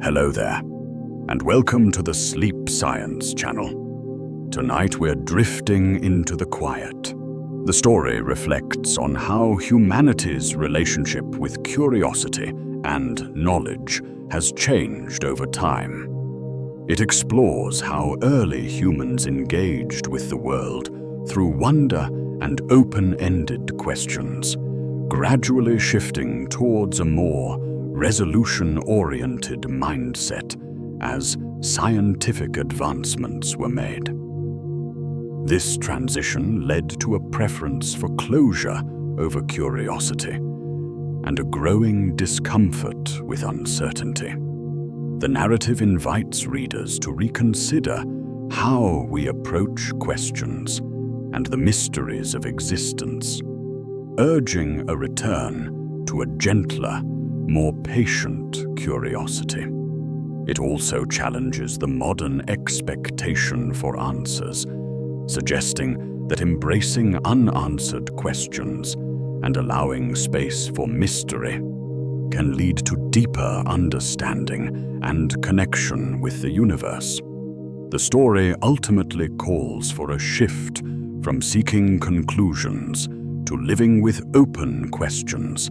Hello there, and welcome to the Sleep Science channel. Tonight we're drifting into the quiet. The story reflects on how humanity's relationship with curiosity and knowledge has changed over time. It explores how early humans engaged with the world through wonder and open-ended questions, gradually shifting towards a more resolution-oriented mindset as scientific advancements were made. This transition led to a preference for closure over curiosity and a growing discomfort with uncertainty. The narrative invites readers to reconsider how we approach questions and the mysteries of existence, urging a return to a gentler, more patient curiosity. It also challenges the modern expectation for answers, suggesting that embracing unanswered questions and allowing space for mystery can lead to deeper understanding and connection with the universe. The story ultimately calls for a shift from seeking conclusions to living with open questions,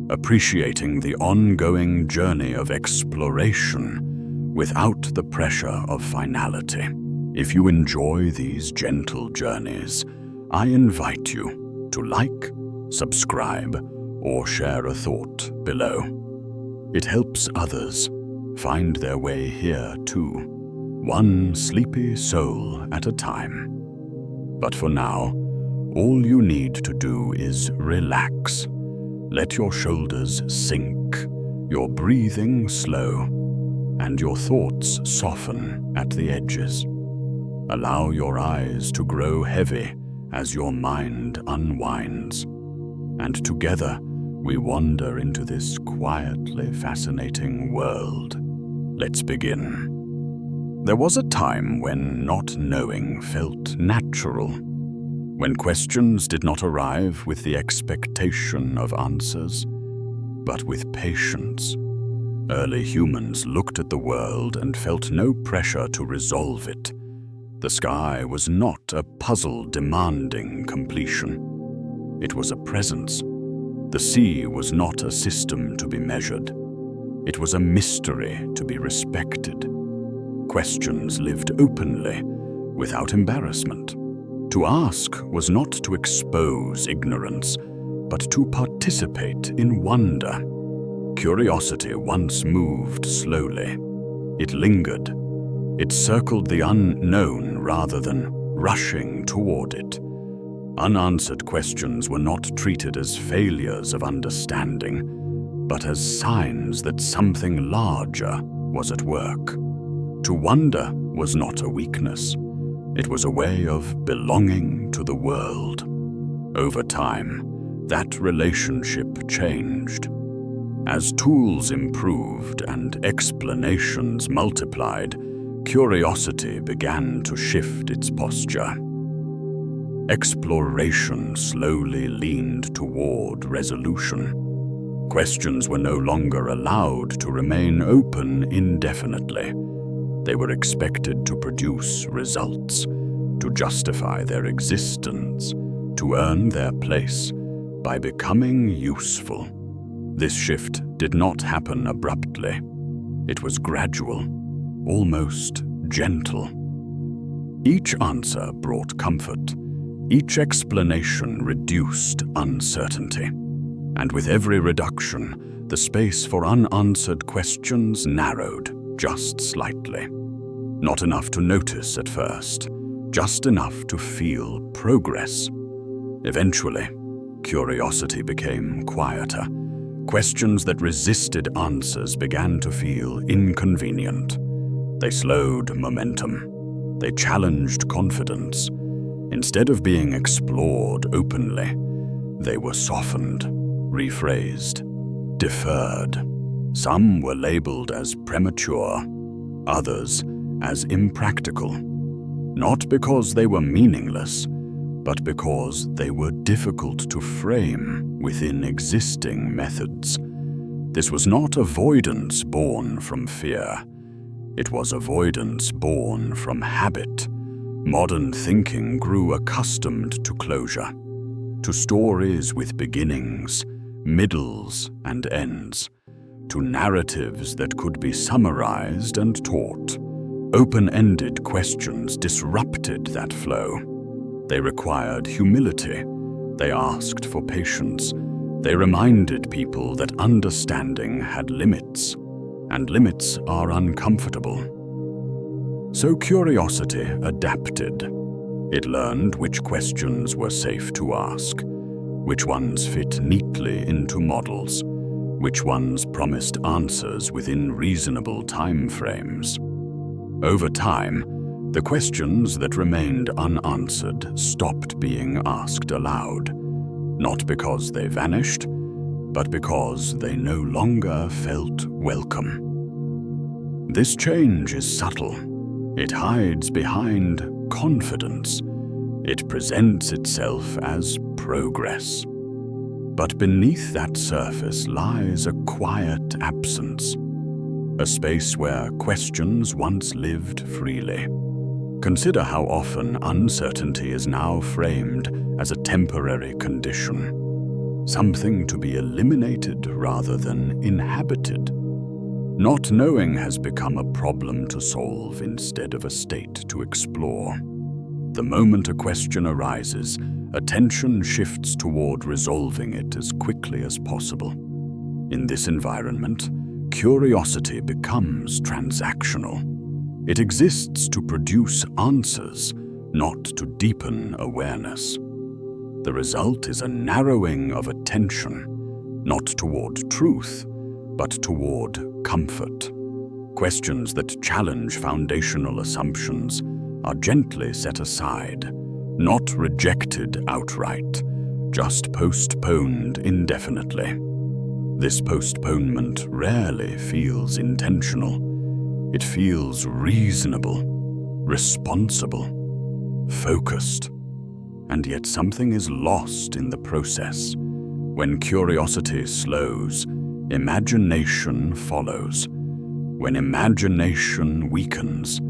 appreciating the ongoing journey of exploration without the pressure of finality. If you enjoy these gentle journeys, I invite you to like, subscribe, or share a thought below. It helps others find their way here too, one sleepy soul at a time. But for now, all you need to do is relax. Let your shoulders sink, your breathing slow, and your thoughts soften at the edges. Allow your eyes to grow heavy as your mind unwinds, and together we wander into this quietly fascinating world. Let's begin. There was a time when not knowing felt natural, when questions did not arrive with the expectation of answers, but with patience. Early humans looked at the world and felt no pressure to resolve it. The sky was not a puzzle demanding completion. It was a presence. The sea was not a system to be measured. It was a mystery to be respected. Questions lived openly, without embarrassment. To ask was not to expose ignorance, but to participate in wonder. Curiosity once moved slowly. It lingered. It circled the unknown rather than rushing toward it. Unanswered questions were not treated as failures of understanding, but as signs that something larger was at work. To wonder was not a weakness. It was a way of belonging to the world. Over time, that relationship changed. As tools improved and explanations multiplied, curiosity began to shift its posture. Exploration slowly leaned toward resolution. Questions were no longer allowed to remain open indefinitely. They were expected to produce results, to justify their existence, to earn their place by becoming useful. This shift did not happen abruptly. It was gradual, almost gentle. Each answer brought comfort. Each explanation reduced uncertainty. And with every reduction, the space for unanswered questions narrowed just slightly. Not enough to notice at first, just enough to feel progress. Eventually, curiosity became quieter. Questions that resisted answers began to feel inconvenient. They slowed momentum. They challenged confidence. Instead of being explored openly, they were softened, rephrased, deferred. Some were labeled as premature, others as impractical, not because they were meaningless, but because they were difficult to frame within existing methods. This was not avoidance born from fear. It was avoidance born from habit. Modern thinking grew accustomed to closure, to stories with beginnings, middles, and ends, to narratives that could be summarized and taught. Open-ended questions disrupted that flow. They required humility. They asked for patience. They reminded people that understanding had limits, and limits are uncomfortable. So curiosity adapted. It learned which questions were safe to ask, which ones fit neatly into models, which ones promised answers within reasonable time frames. Over time, the questions that remained unanswered stopped being asked aloud, not because they vanished, but because they no longer felt welcome. This change is subtle. It hides behind confidence. It presents itself as progress. But beneath that surface lies a quiet absence, a space where questions once lived freely. Consider how often uncertainty is now framed as a temporary condition, something to be eliminated rather than inhabited. Not knowing has become a problem to solve instead of a state to explore. The moment a question arises, attention shifts toward resolving it as quickly as possible. In this environment, curiosity becomes transactional. It exists to produce answers, not to deepen awareness. The result is a narrowing of attention, not toward truth, but toward comfort. Questions that challenge foundational assumptions are gently set aside, not rejected outright, just postponed indefinitely. This postponement rarely feels intentional. It feels reasonable, responsible, focused. And yet something is lost in the process. When curiosity slows, imagination follows. When imagination weakens,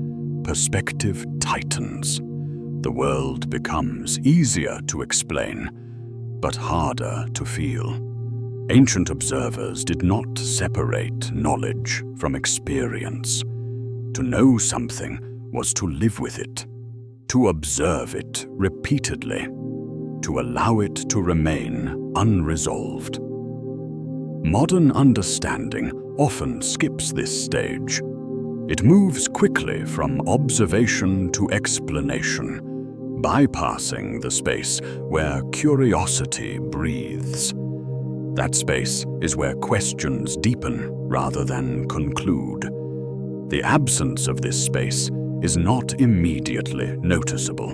perspective tightens. The world becomes easier to explain, but harder to feel. Ancient observers did not separate knowledge from experience. To know something was to live with it, to observe it repeatedly, to allow it to remain unresolved. Modern understanding often skips this stage. It moves quickly from observation to explanation, bypassing the space where curiosity breathes. That space is where questions deepen rather than conclude. The absence of this space is not immediately noticeable.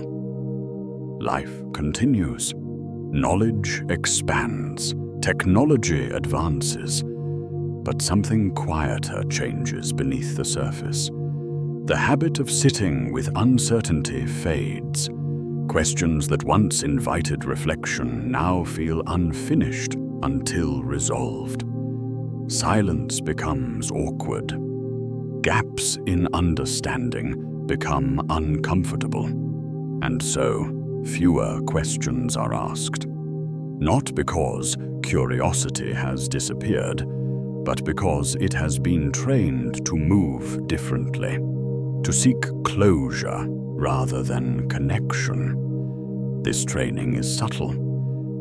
Life continues. Knowledge expands. Technology advances. But something quieter changes beneath the surface. The habit of sitting with uncertainty fades. Questions that once invited reflection now feel unfinished until resolved. Silence becomes awkward. Gaps in understanding become uncomfortable. And so, fewer questions are asked. Not because curiosity has disappeared, but because it has been trained to move differently, to seek closure rather than connection. This training is subtle.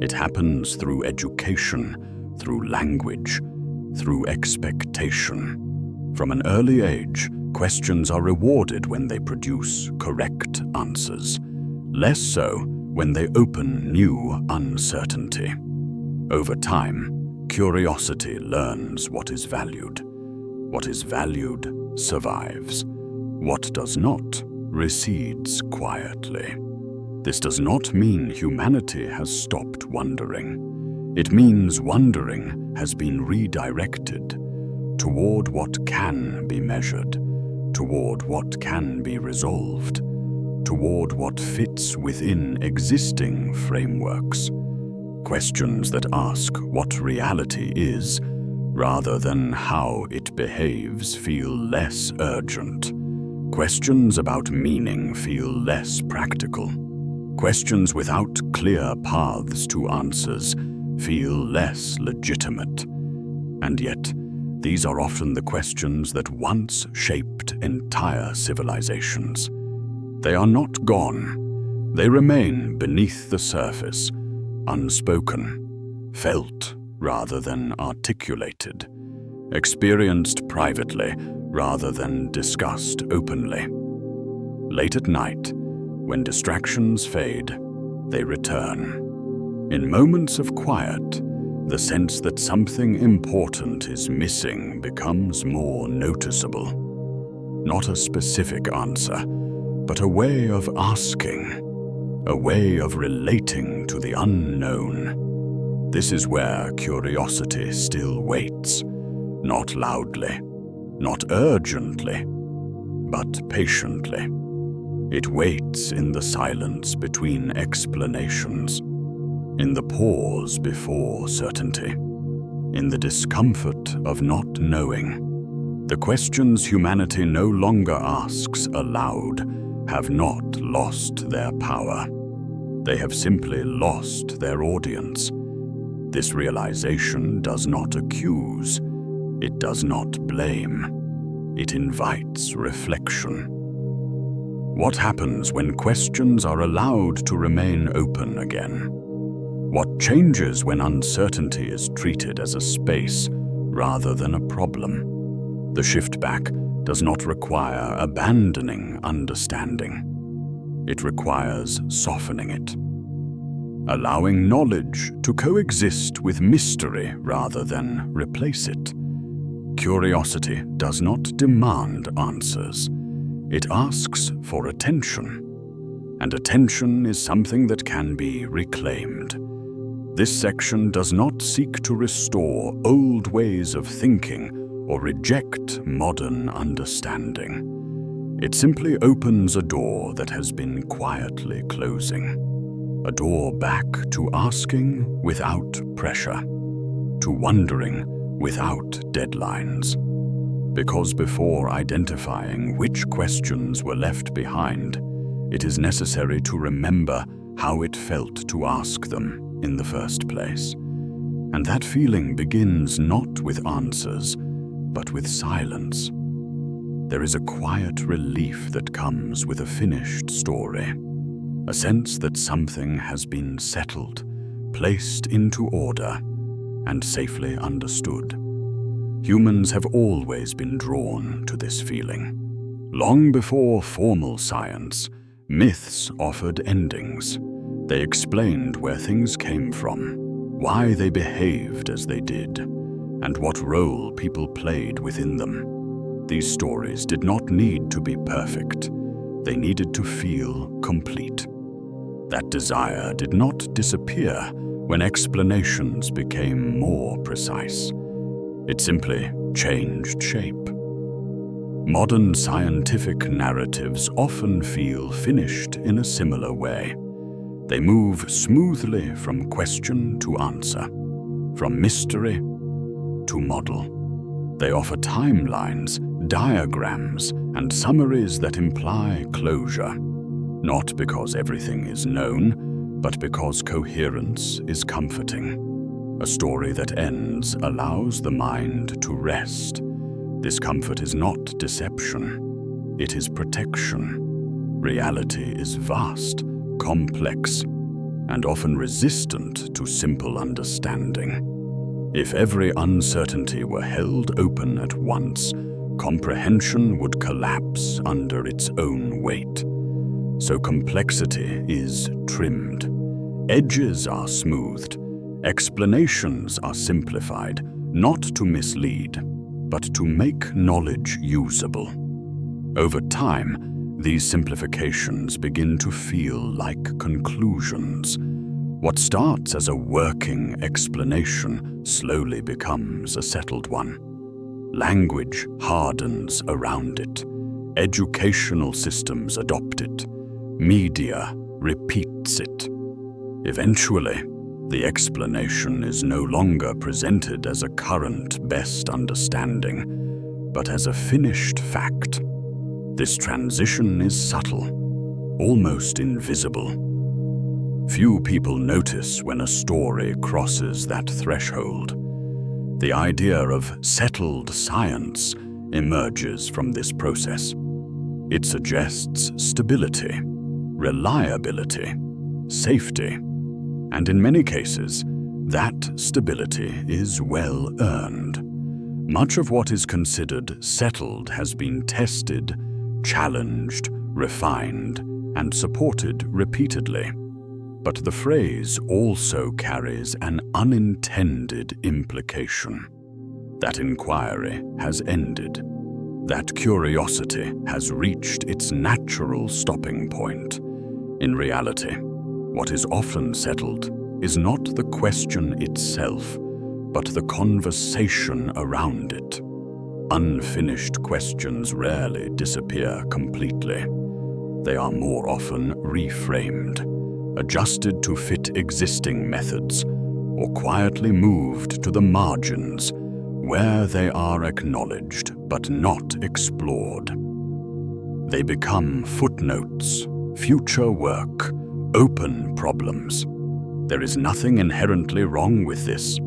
It happens through education, through language, through expectation. From an early age, questions are rewarded when they produce correct answers, less so when they open new uncertainty. Over time, curiosity learns what is valued. What is valued survives. What does not recedes quietly. This does not mean humanity has stopped wondering. It means wondering has been redirected toward what can be measured, toward what can be resolved, toward what fits within existing frameworks. Questions that ask what reality is rather than how it behaves feel less urgent. Questions about meaning feel less practical. Questions without clear paths to answers feel less legitimate. And yet, these are often the questions that once shaped entire civilizations. They are not gone. They remain beneath the surface, unspoken, felt rather than articulated, experienced privately rather than discussed openly. Late at night, when distractions fade, they return. In moments of quiet, the sense that something important is missing becomes more noticeable. Not a specific answer, but a way of asking, a way of relating to the unknown. This is where curiosity still waits, not loudly, not urgently, but patiently. It waits in the silence between explanations, in the pause before certainty, in the discomfort of not knowing. The questions humanity no longer asks aloud have not lost their power. They have simply lost their audience. This realization does not accuse, it does not blame, it invites reflection. What happens when questions are allowed to remain open again? What changes when uncertainty is treated as a space rather than a problem? The shift back does not require abandoning understanding. It requires softening it, allowing knowledge to coexist with mystery rather than replace it. Curiosity does not demand answers. It asks for attention, and attention is something that can be reclaimed. This section does not seek to restore old ways of thinking or reject modern understanding. It simply opens a door that has been quietly closing. A door back to asking without pressure, to wondering without deadlines. Because before identifying which questions were left behind, it is necessary to remember how it felt to ask them in the first place. And that feeling begins not with answers, but with silence. There is a quiet relief that comes with a finished story, a sense that something has been settled, placed into order, and safely understood. Humans have always been drawn to this feeling. Long before formal science, myths offered endings. They explained where things came from, why they behaved as they did, and what role people played within them. These stories did not need to be perfect. They needed to feel complete. That desire did not disappear when explanations became more precise. It simply changed shape. Modern scientific narratives often feel finished in a similar way. They move smoothly from question to answer, from mystery to model. They offer timelines, diagrams, and summaries that imply closure, not because everything is known, but because coherence is comforting. A story that ends allows the mind to rest. This comfort is not deception, it is protection. Reality is vast, complex, and often resistant to simple understanding. If every uncertainty were held open at once, comprehension would collapse under its own weight. So complexity is trimmed, edges are smoothed, explanations are simplified, not to mislead, but to make knowledge usable. Over time, these simplifications begin to feel like conclusions. What starts as a working explanation slowly becomes a settled one. Language hardens around it. Educational systems adopt it. Media repeats it. Eventually, The explanation is no longer presented as a current best understanding, but as a finished fact. This transition is subtle, almost invisible. Few people notice when a story crosses that threshold. The idea of settled science emerges from this process. It suggests stability, reliability, safety, and in many cases, that stability is well earned. Much of what is considered settled has been tested, challenged, refined, and supported repeatedly. But the phrase also carries an unintended implication. That inquiry has ended. That curiosity has reached its natural stopping point. In reality, what is often settled is not the question itself, but the conversation around it. Unfinished questions rarely disappear completely. They are more often reframed, adjusted to fit existing methods, or quietly moved to the margins where they are acknowledged but not explored. They become footnotes, future work, open problems. There is nothing inherently wrong with this.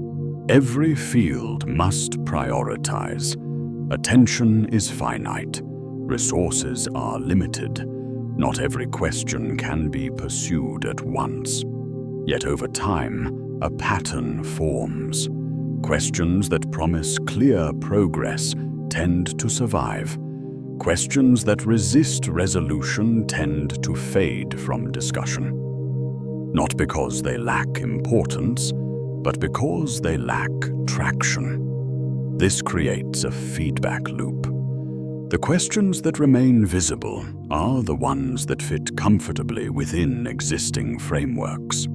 Every field must prioritize. Attention is finite. Resources are limited. Not every question can be pursued at once. Yet over time, a pattern forms. Questions that promise clear progress tend to survive. Questions that resist resolution tend to fade from discussion. Not because they lack importance, but because they lack traction. This creates a feedback loop. The questions that remain visible are the ones that fit comfortably within existing frameworks.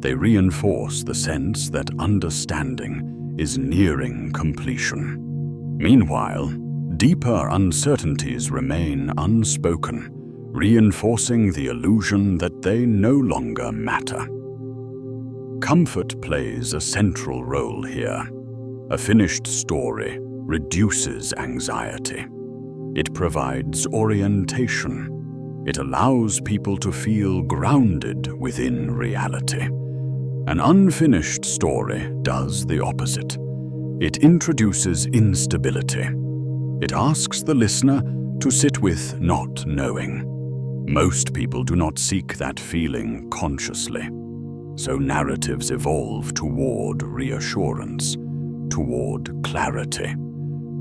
They reinforce the sense that understanding is nearing completion. Meanwhile, deeper uncertainties remain unspoken, reinforcing the illusion that they no longer matter. Comfort plays a central role here. A finished story reduces anxiety. It provides orientation. It allows people to feel grounded within reality. An unfinished story does the opposite. It introduces instability. It asks the listener to sit with not knowing. Most people do not seek that feeling consciously. So narratives evolve toward reassurance, toward clarity,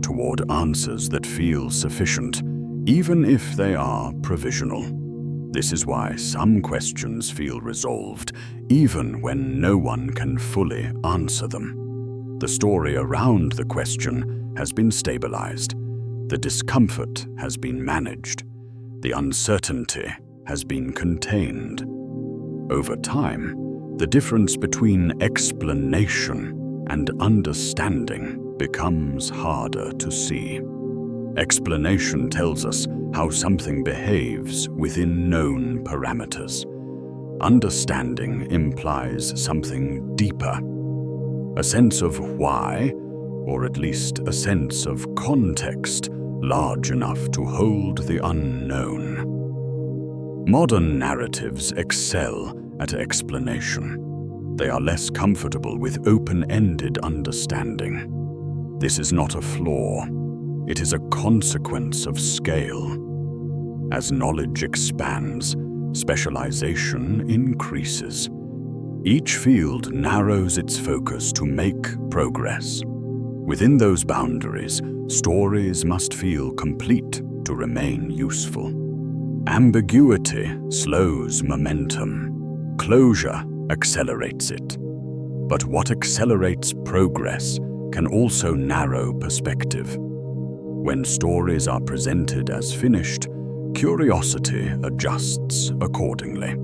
toward answers that feel sufficient, even if they are provisional. This is why some questions feel resolved, even when no one can fully answer them. The story around the question has been stabilized. The discomfort has been managed. The uncertainty has been contained. Over time, the difference between explanation and understanding becomes harder to see. Explanation tells us how something behaves within known parameters. Understanding implies something deeper, a sense of why, or at least a sense of context large enough to hold the unknown. Modern narratives excel at explanation. They are less comfortable with open-ended understanding. This is not a flaw. It is a consequence of scale. As knowledge expands, specialization increases. Each field narrows its focus to make progress. Within those boundaries, stories must feel complete to remain useful. Ambiguity slows momentum. Closure accelerates it. But what accelerates progress can also narrow perspective. When stories are presented as finished, curiosity adjusts accordingly.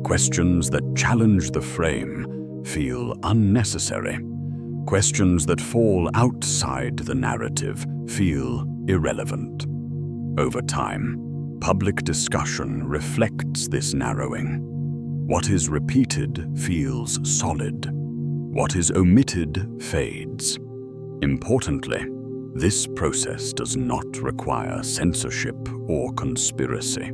Questions that challenge the frame feel unnecessary. Questions that fall outside the narrative feel irrelevant. Over time, public discussion reflects this narrowing. What is repeated feels solid. What is omitted fades. Importantly, this process does not require censorship or conspiracy.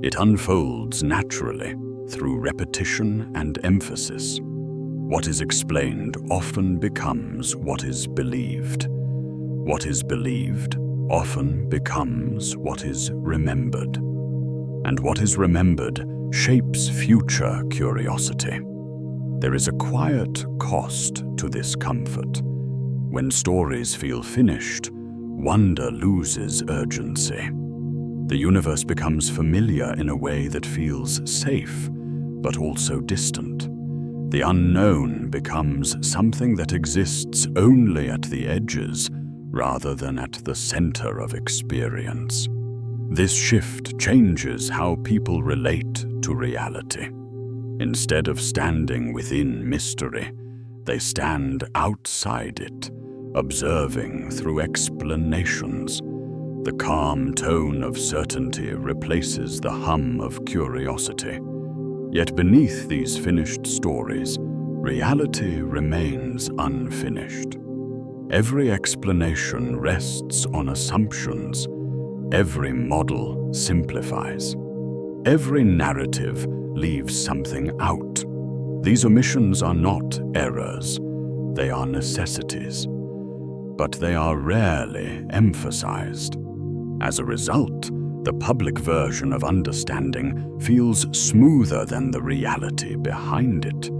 It unfolds naturally through repetition and emphasis. What is explained often becomes what is believed. What is believed often becomes what is remembered. And what is remembered shapes future curiosity. There is a quiet cost to this comfort. When stories feel finished, wonder loses urgency. The universe becomes familiar in a way that feels safe, but also distant. The unknown becomes something that exists only at the edges, rather than at the center of experience. This shift changes how people relate to reality. Instead of standing within mystery, they stand outside it, observing through explanations. The calm tone of certainty replaces the hum of curiosity. Yet beneath these finished stories, reality remains unfinished. Every explanation rests on assumptions. Every model simplifies. Every narrative leaves something out. These omissions are not errors, they are necessities. But they are rarely emphasized. As a result, the public version of understanding feels smoother than the reality behind it.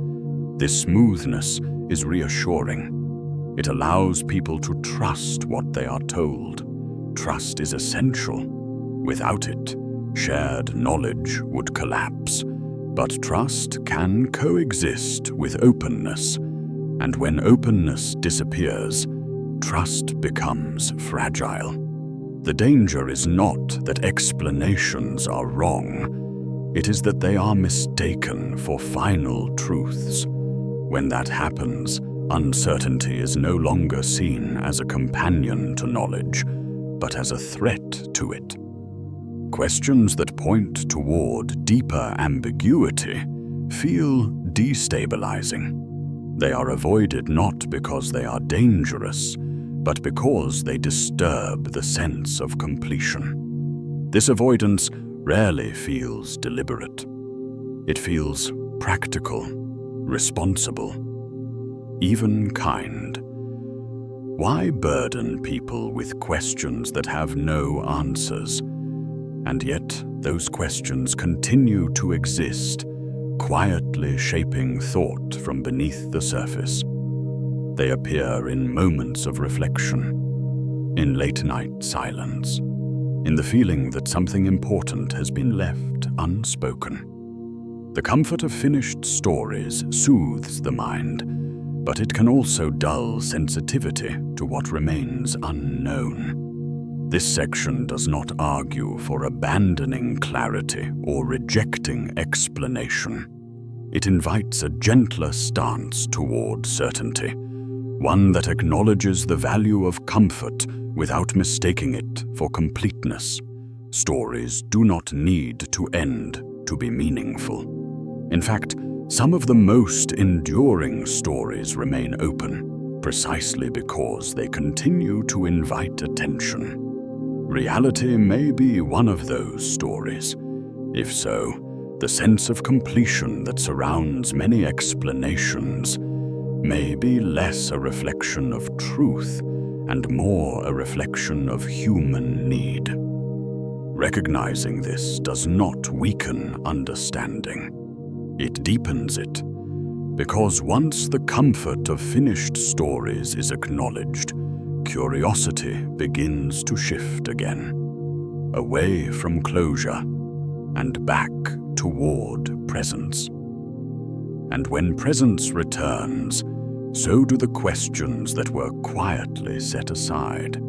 This smoothness is reassuring. It allows people to trust what they are told. Trust is essential. Without it, shared knowledge would collapse. But trust can coexist with openness. And when openness disappears, trust becomes fragile. The danger is not that explanations are wrong. It is that they are mistaken for final truths. When that happens, uncertainty is no longer seen as a companion to knowledge, but as a threat to it. Questions that point toward deeper ambiguity feel destabilizing. They are avoided not because they are dangerous, but because they disturb the sense of completion. This avoidance rarely feels deliberate. It feels practical, responsible, even kind. Why burden people with questions that have no answers? And yet, those questions continue to exist, quietly shaping thought from beneath the surface. They appear in moments of reflection, in late-night silence, in the feeling that something important has been left unspoken. The comfort of finished stories soothes the mind, but it can also dull sensitivity to what remains unknown. This section does not argue for abandoning clarity or rejecting explanation. It invites a gentler stance toward certainty, one that acknowledges the value of comfort without mistaking it for completeness. Stories do not need to end to be meaningful. In fact, some of the most enduring stories remain open, precisely because they continue to invite attention. Reality may be one of those stories. If so, the sense of completion that surrounds many explanations may be less a reflection of truth and more a reflection of human need. Recognizing this does not weaken understanding. It deepens it, because once the comfort of finished stories is acknowledged, curiosity begins to shift again, away from closure and back toward presence. And when presence returns, so do the questions that were quietly set aside.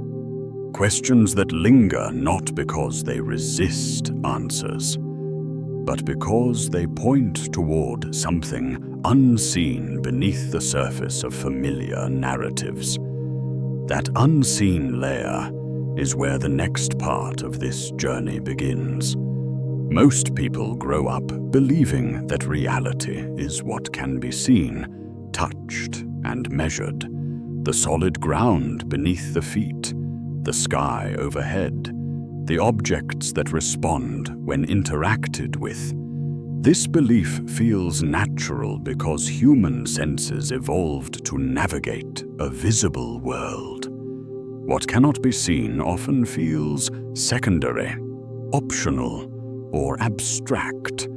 Questions that linger not because they resist answers, but because they point toward something unseen beneath the surface of familiar narratives. That unseen layer is where the next part of this journey begins. Most people grow up believing that reality is what can be seen, touched, and measured. The solid ground beneath the feet, the sky overhead, the objects that respond when interacted with. This belief feels natural because human senses evolved to navigate a visible world. What cannot be seen often feels secondary, optional, or abstract.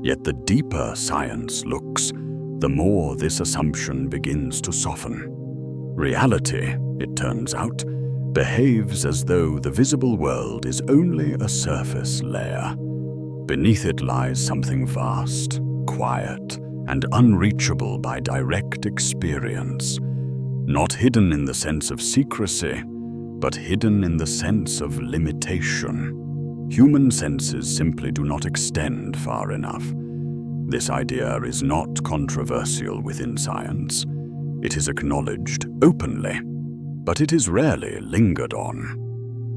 Yet the deeper science looks, the more this assumption begins to soften. Reality, it turns out, behaves as though the visible world is only a surface layer. Beneath it lies something vast, quiet, and unreachable by direct experience. Not hidden in the sense of secrecy, but hidden in the sense of limitation. Human senses simply do not extend far enough. This idea is not controversial within science. It is acknowledged openly, but it is rarely lingered on.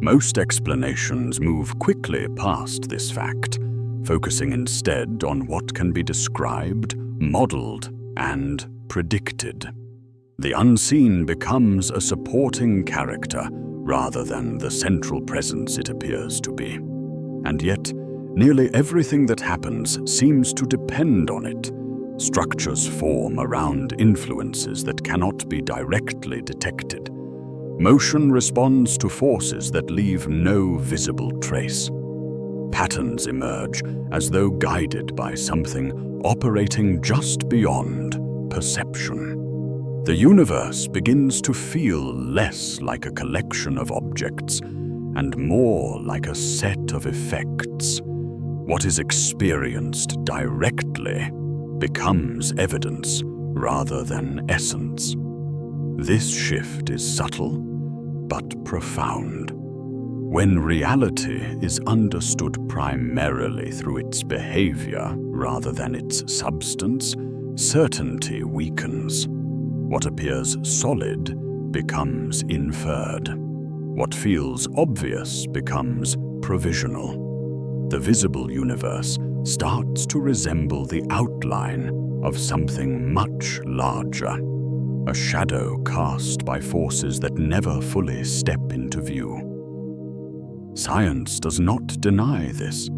Most explanations move quickly past this fact, focusing instead on what can be described, modeled, and predicted. The unseen becomes a supporting character rather than the central presence it appears to be. And yet, nearly everything that happens seems to depend on it. Structures form around influences that cannot be directly detected. Motion responds to forces that leave no visible trace. Patterns emerge as though guided by something operating just beyond perception. The universe begins to feel less like a collection of objects and more like a set of effects. What is experienced directly becomes evidence rather than essence. This shift is subtle but profound. When reality is understood primarily through its behavior rather than its substance, certainty weakens. What appears solid becomes inferred. What feels obvious becomes provisional. The visible universe starts to resemble the outline of something much larger, a shadow cast by forces that never fully step into view. Science does not deny this.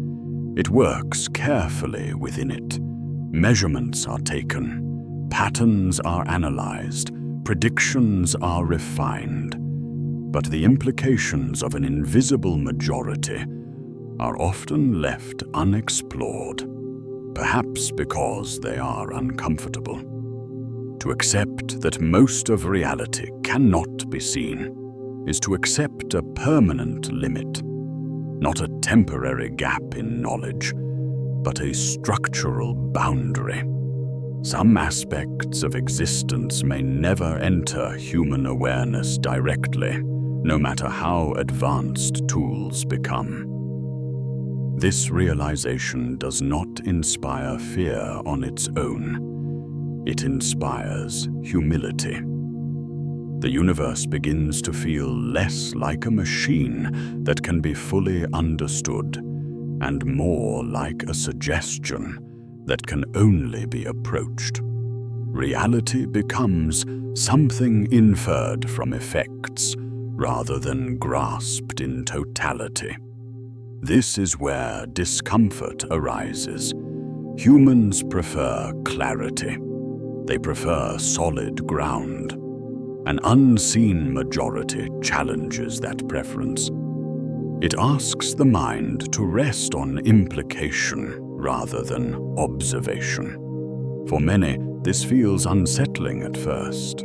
It works carefully within it. Measurements are taken. Patterns are analyzed, predictions are refined, but the implications of an invisible majority are often left unexplored, perhaps because they are uncomfortable. To accept that most of reality cannot be seen is to accept a permanent limit, not a temporary gap in knowledge, but a structural boundary. Some aspects of existence may never enter human awareness directly, no matter how advanced tools become. This realization does not inspire fear on its own. It inspires humility. The universe begins to feel less like a machine that can be fully understood, and more like a suggestion that can only be approached. Reality becomes something inferred from effects rather than grasped in totality. This is where discomfort arises. Humans prefer clarity. They prefer solid ground. An unseen majority challenges that preference. It asks the mind to rest on implication rather than observation. For many, this feels unsettling at first,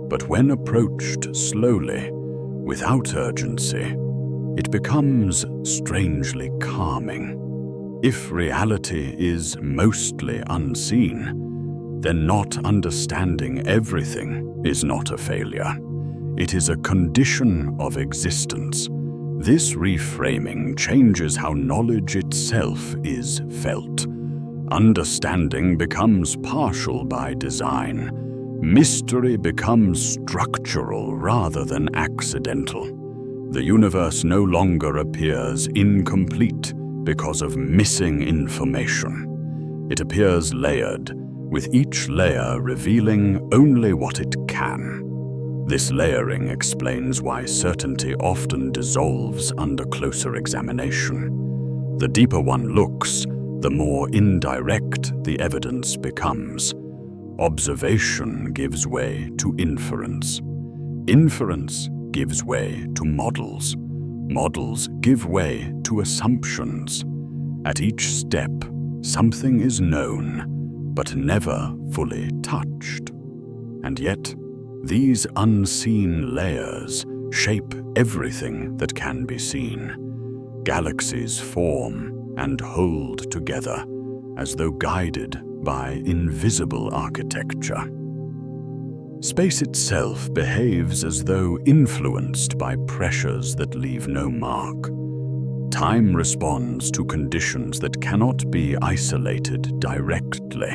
but when approached slowly, without urgency, it becomes strangely calming. If reality is mostly unseen, then not understanding everything is not a failure. It is a condition of existence. This reframing changes how knowledge itself is felt. Understanding becomes partial by design. Mystery becomes structural rather than accidental. The universe no longer appears incomplete because of missing information. It appears layered, with each layer revealing only what it can. This layering explains why certainty often dissolves under closer examination. The deeper one looks, the more indirect the evidence becomes. Observation gives way to inference. Inference gives way to models. Models give way to assumptions. At each step, something is known, but never fully touched. And yet, these unseen layers shape everything that can be seen. Galaxies form and hold together as though guided by invisible architecture. Space itself behaves as though influenced by pressures that leave no mark. Time responds to conditions that cannot be isolated directly.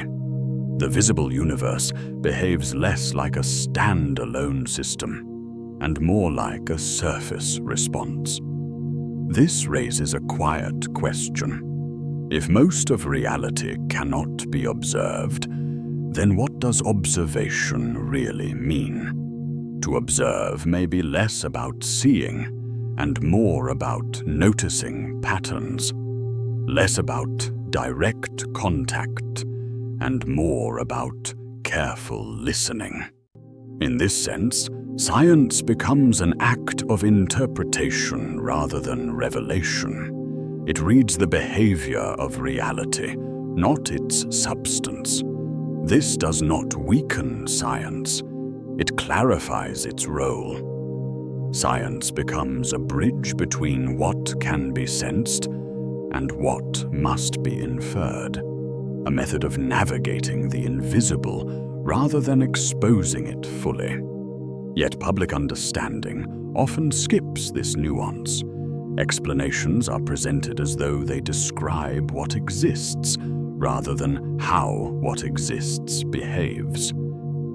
The visible universe behaves less like a standalone system and more like a surface response. This raises a quiet question. If most of reality cannot be observed, then what does observation really mean? To observe may be less about seeing and more about noticing patterns, less about direct contact and more about careful listening. In this sense, science becomes an act of interpretation rather than revelation. It reads the behavior of reality, not its substance. This does not weaken science. It clarifies its role. Science becomes a bridge between what can be sensed and what must be inferred, a method of navigating the invisible rather than exposing it fully. Yet public understanding often skips this nuance. Explanations are presented as though they describe what exists, rather than how what exists behaves.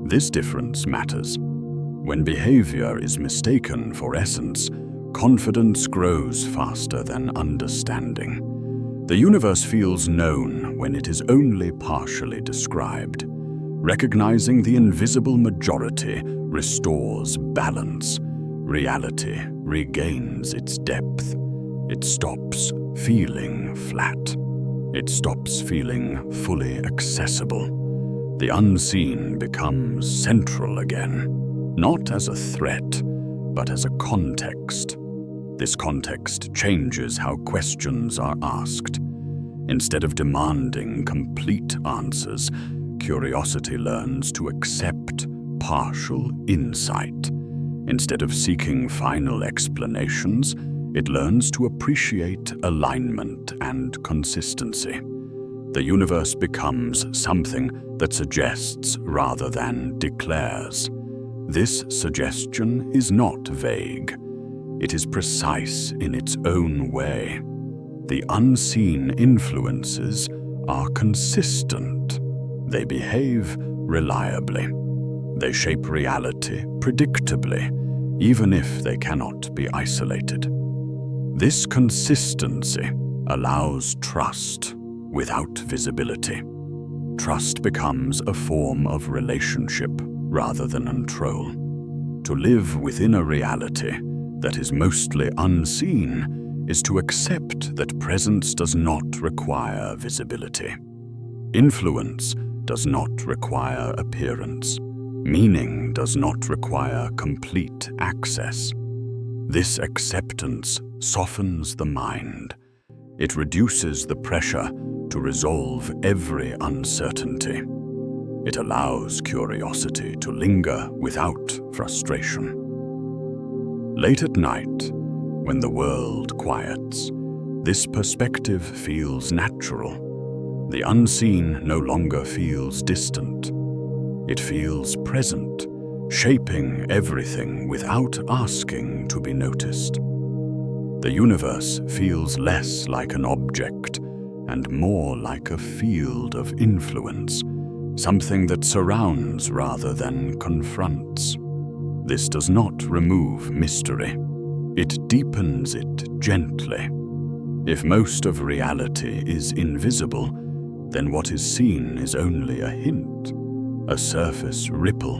This difference matters. When behavior is mistaken for essence, confidence grows faster than understanding. The universe feels known when it is only partially described. Recognizing the invisible majority restores balance. Reality regains its depth. It stops feeling flat. It stops feeling fully accessible. The unseen becomes central again, not as a threat, but as a context. This context changes how questions are asked. Instead of demanding complete answers, curiosity learns to accept partial insight. Instead of seeking final explanations, it learns to appreciate alignment and consistency. The universe becomes something that suggests rather than declares. This suggestion is not vague. It is precise in its own way. The unseen influences are consistent. They behave reliably. They shape reality predictably, even if they cannot be isolated. This consistency allows trust without visibility. Trust becomes a form of relationship rather than control. To live within a reality that is mostly unseen is to accept that presence does not require visibility. Influence does not require appearance. Meaning does not require complete access. This acceptance softens the mind. It reduces the pressure to resolve every uncertainty. It allows curiosity to linger without frustration. Late at night, when the world quiets, this perspective feels natural. The unseen no longer feels distant. It feels present, shaping everything without asking to be noticed. The universe feels less like an object and more like a field of influence, something that surrounds rather than confronts. This does not remove mystery. It deepens it gently. If most of reality is invisible, then what is seen is only a hint, a surface ripple,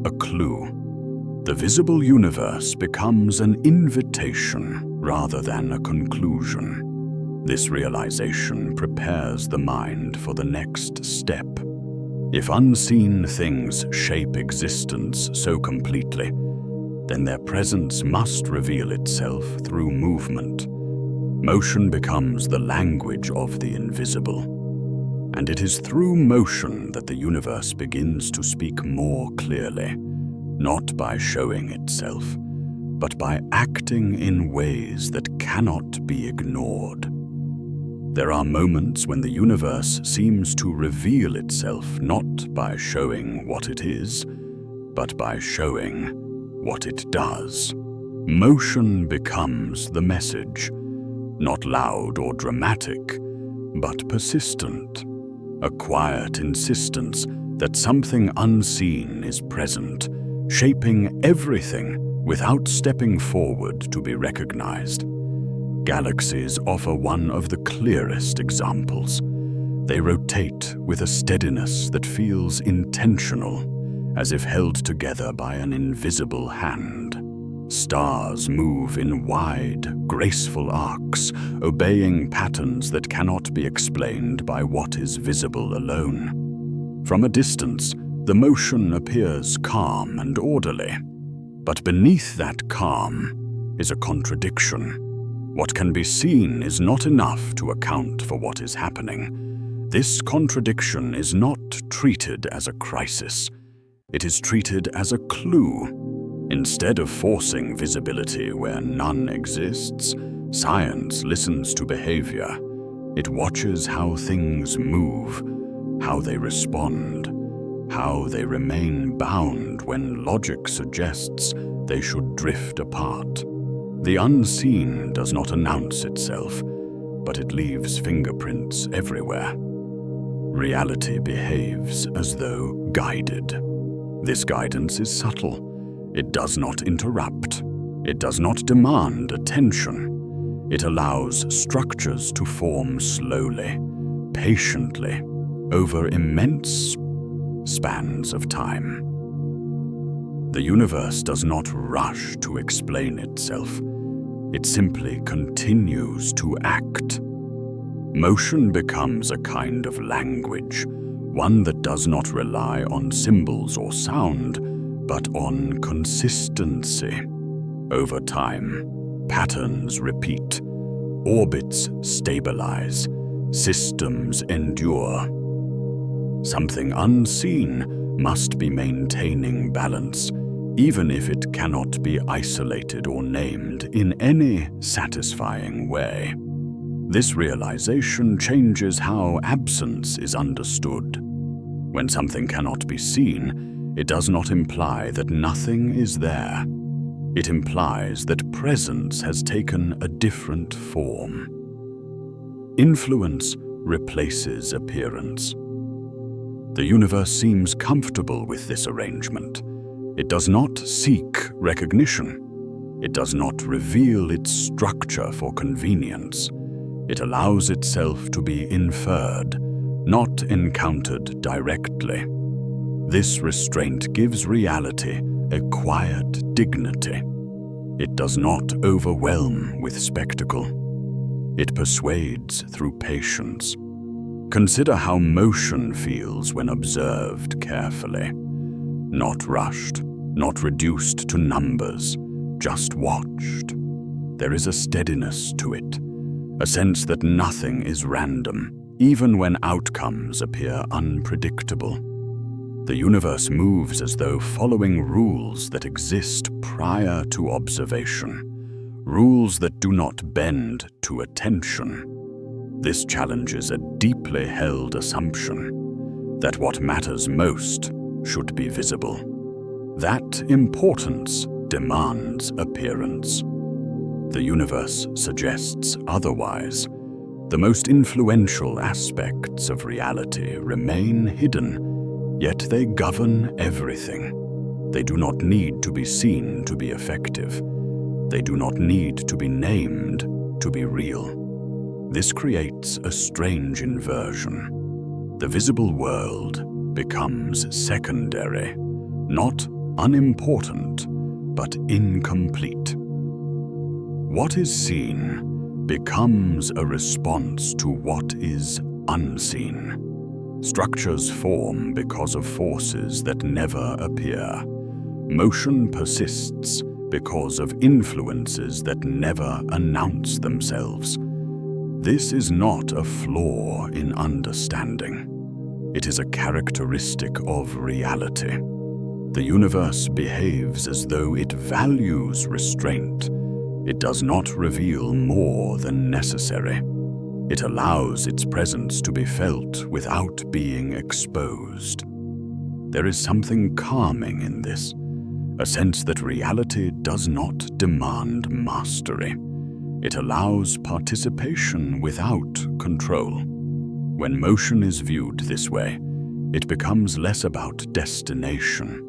a clue. The visible universe becomes an invitation rather than a conclusion. This realization prepares the mind for the next step. If unseen things shape existence so completely, then their presence must reveal itself through movement. Motion becomes the language of the invisible, and it is through motion that the universe begins to speak more clearly, not by showing itself, but by acting in ways that cannot be ignored. There are moments when the universe seems to reveal itself not by showing what it is, but by showing what it does. Motion becomes the message, not loud or dramatic, but persistent, a quiet insistence that something unseen is present, shaping everything without stepping forward to be recognized. Galaxies offer one of the clearest examples. They rotate with a steadiness that feels intentional, as if held together by an invisible hand. Stars move in wide, graceful arcs, obeying patterns that cannot be explained by what is visible alone. From a distance, the motion appears calm and orderly, but beneath that calm is a contradiction. What can be seen is not enough to account for what is happening. This contradiction is not treated as a crisis. It is treated as a clue. Instead of forcing visibility where none exists, science listens to behavior. It watches how things move, how they respond, how they remain bound when logic suggests they should drift apart. The unseen does not announce itself, but it leaves fingerprints everywhere. Reality behaves as though guided. This guidance is subtle. It does not interrupt. It does not demand attention. It allows structures to form slowly, patiently, over immense spans of time. The universe does not rush to explain itself. It simply continues to act. Motion becomes a kind of language, one that does not rely on symbols or sound, but on consistency. Over time, patterns repeat, orbits stabilize, systems endure. Something unseen must be maintaining balance, even if it cannot be isolated or named in any satisfying way. This realization changes how absence is understood. When something cannot be seen, it does not imply that nothing is there. It implies that presence has taken a different form. Influence replaces appearance. The universe seems comfortable with this arrangement. It does not seek recognition. It does not reveal its structure for convenience. It allows itself to be inferred, not encountered directly. This restraint gives reality a quiet dignity. It does not overwhelm with spectacle. It persuades through patience. Consider how motion feels when observed carefully. Not rushed, not reduced to numbers, just watched. There is a steadiness to it, a sense that nothing is random, even when outcomes appear unpredictable. The universe moves as though following rules that exist prior to observation, rules that do not bend to attention. This challenges a deeply held assumption that what matters most should be visible. That importance demands appearance. The universe suggests otherwise. The most influential aspects of reality remain hidden, yet they govern everything. They do not need to be seen to be effective. They do not need to be named to be real. This creates a strange inversion. The visible world becomes secondary, not unimportant, but incomplete. What is seen becomes a response to what is unseen. Structures form because of forces that never appear. Motion persists because of influences that never announce themselves. This is not a flaw in understanding. It is a characteristic of reality. The universe behaves as though it values restraint. It does not reveal more than necessary. It allows its presence to be felt without being exposed. There is something calming in this, a sense that reality does not demand mastery. It allows participation without control. When motion is viewed this way, it becomes less about destination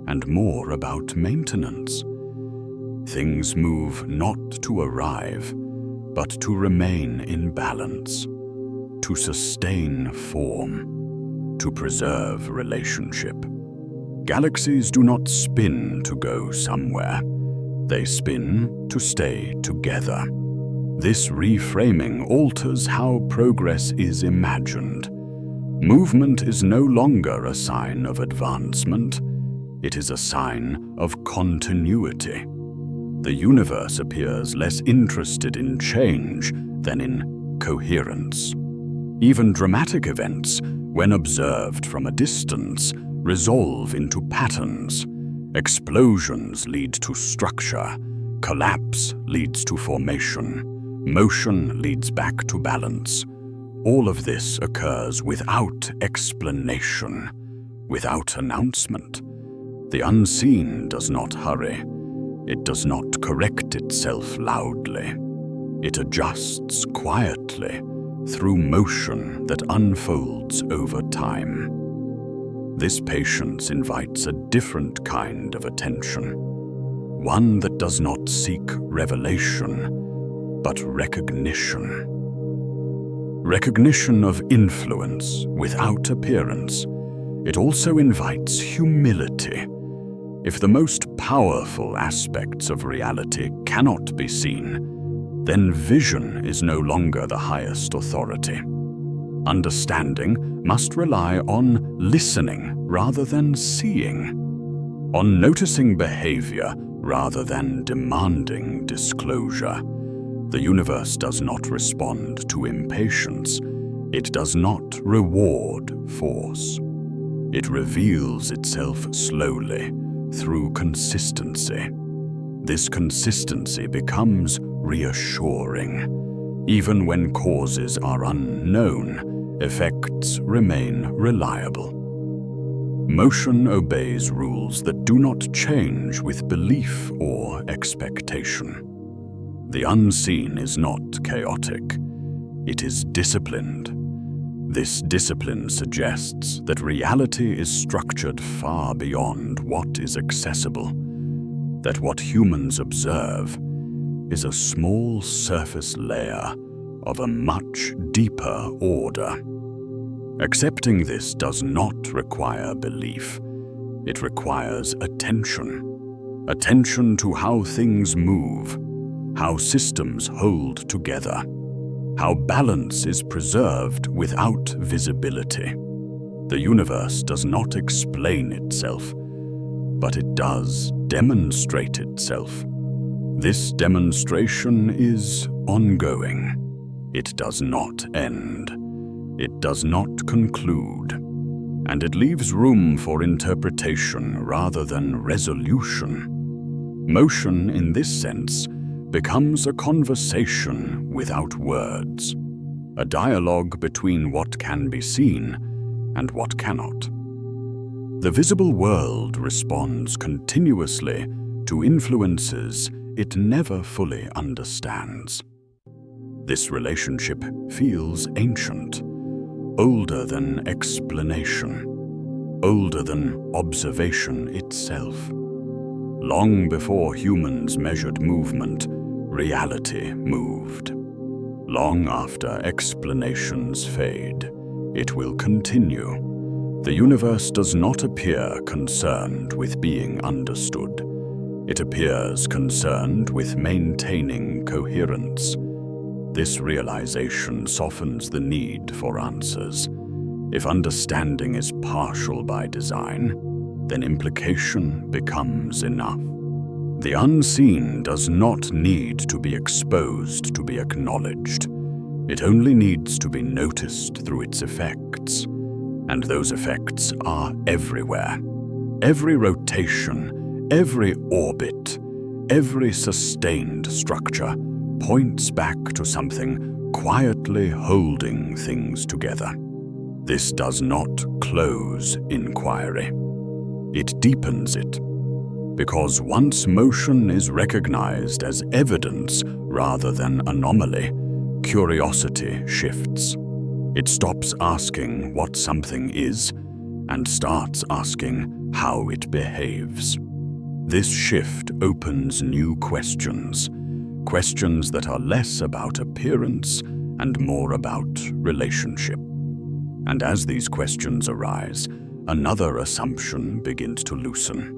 and more about maintenance. Things move not to arrive, but to remain in balance, to sustain form, to preserve relationship. Galaxies do not spin to go somewhere. They spin to stay together. This reframing alters how progress is imagined. Movement is no longer a sign of advancement. It is a sign of continuity. The universe appears less interested in change than in coherence. Even dramatic events, when observed from a distance, resolve into patterns. Explosions lead to structure. Collapse leads to formation. Motion leads back to balance. All of this occurs without explanation, without announcement. The unseen does not hurry. It does not correct itself loudly. It adjusts quietly through motion that unfolds over time. This patience invites a different kind of attention, one that does not seek revelation, but recognition. Recognition of influence without appearance. It also invites humility. If the most powerful aspects of reality cannot be seen, then vision is no longer the highest authority. Understanding must rely on listening rather than seeing, on noticing behavior rather than demanding disclosure. The universe does not respond to impatience. It does not reward force. It reveals itself slowly, through consistency. This consistency becomes reassuring. Even when causes are unknown, effects remain reliable. Motion obeys rules that do not change with belief or expectation. The unseen is not chaotic. It is disciplined. This discipline suggests that reality is structured far beyond what is accessible, that what humans observe is a small surface layer of a much deeper order. Accepting this does not require belief. It requires attention. Attention to how things move, how systems hold together, how balance is preserved without visibility. The universe does not explain itself, but it does demonstrate itself. This demonstration is ongoing. It does not end. It does not conclude. And it leaves room for interpretation rather than resolution. Motion, in this sense, becomes a conversation without words, a dialogue between what can be seen and what cannot. The visible world responds continuously to influences it never fully understands. This relationship feels ancient, older than explanation, older than observation itself. Long before humans measured movement, reality moved. Long after explanations fade, it will continue. The universe does not appear concerned with being understood. It appears concerned with maintaining coherence. This realization softens the need for answers. If understanding is partial by design, then implication becomes enough. The unseen does not need to be exposed to be acknowledged. It only needs to be noticed through its effects. And those effects are everywhere. Every rotation, every orbit, every sustained structure points back to something quietly holding things together. This does not close inquiry. It deepens it. Because once motion is recognized as evidence rather than anomaly, curiosity shifts. It stops asking what something is and starts asking how it behaves. This shift opens new questions, questions that are less about appearance and more about relationship. And as these questions arise, another assumption begins to loosen.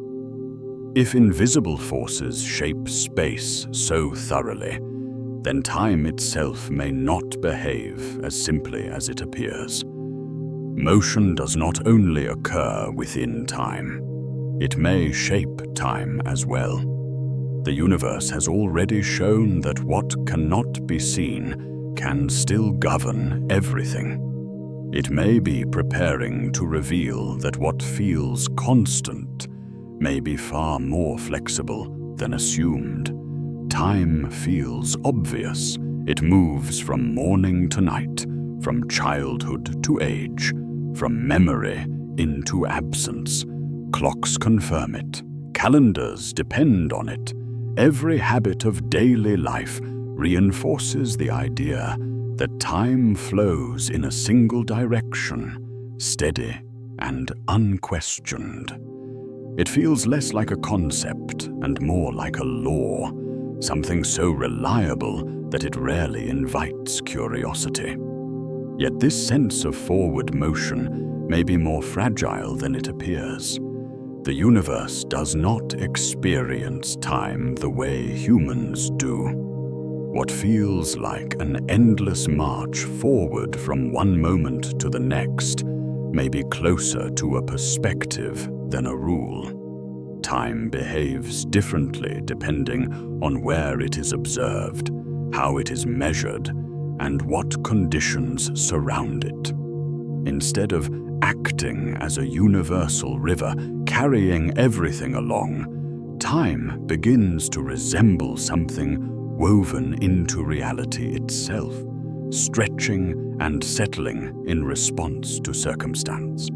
If invisible forces shape space so thoroughly, then time itself may not behave as simply as it appears. Motion does not only occur within time, it may shape time as well. The universe has already shown that what cannot be seen can still govern everything. It may be preparing to reveal that what feels constant may be far more flexible than assumed. Time feels obvious. It moves from morning to night, from childhood to age, from memory into absence. Clocks confirm it. Calendars depend on it. Every habit of daily life reinforces the idea that time flows in a single direction, steady and unquestioned. It feels less like a concept and more like a law, something so reliable that it rarely invites curiosity. Yet this sense of forward motion may be more fragile than it appears. The universe does not experience time the way humans do. What feels like an endless march forward from one moment to the next may be closer to a perspective than a rule. Time behaves differently depending on where it is observed, how it is measured, and what conditions surround it. Instead of acting as a universal river carrying everything along, time begins to resemble something woven into reality itself, stretching and settling in response to circumstance.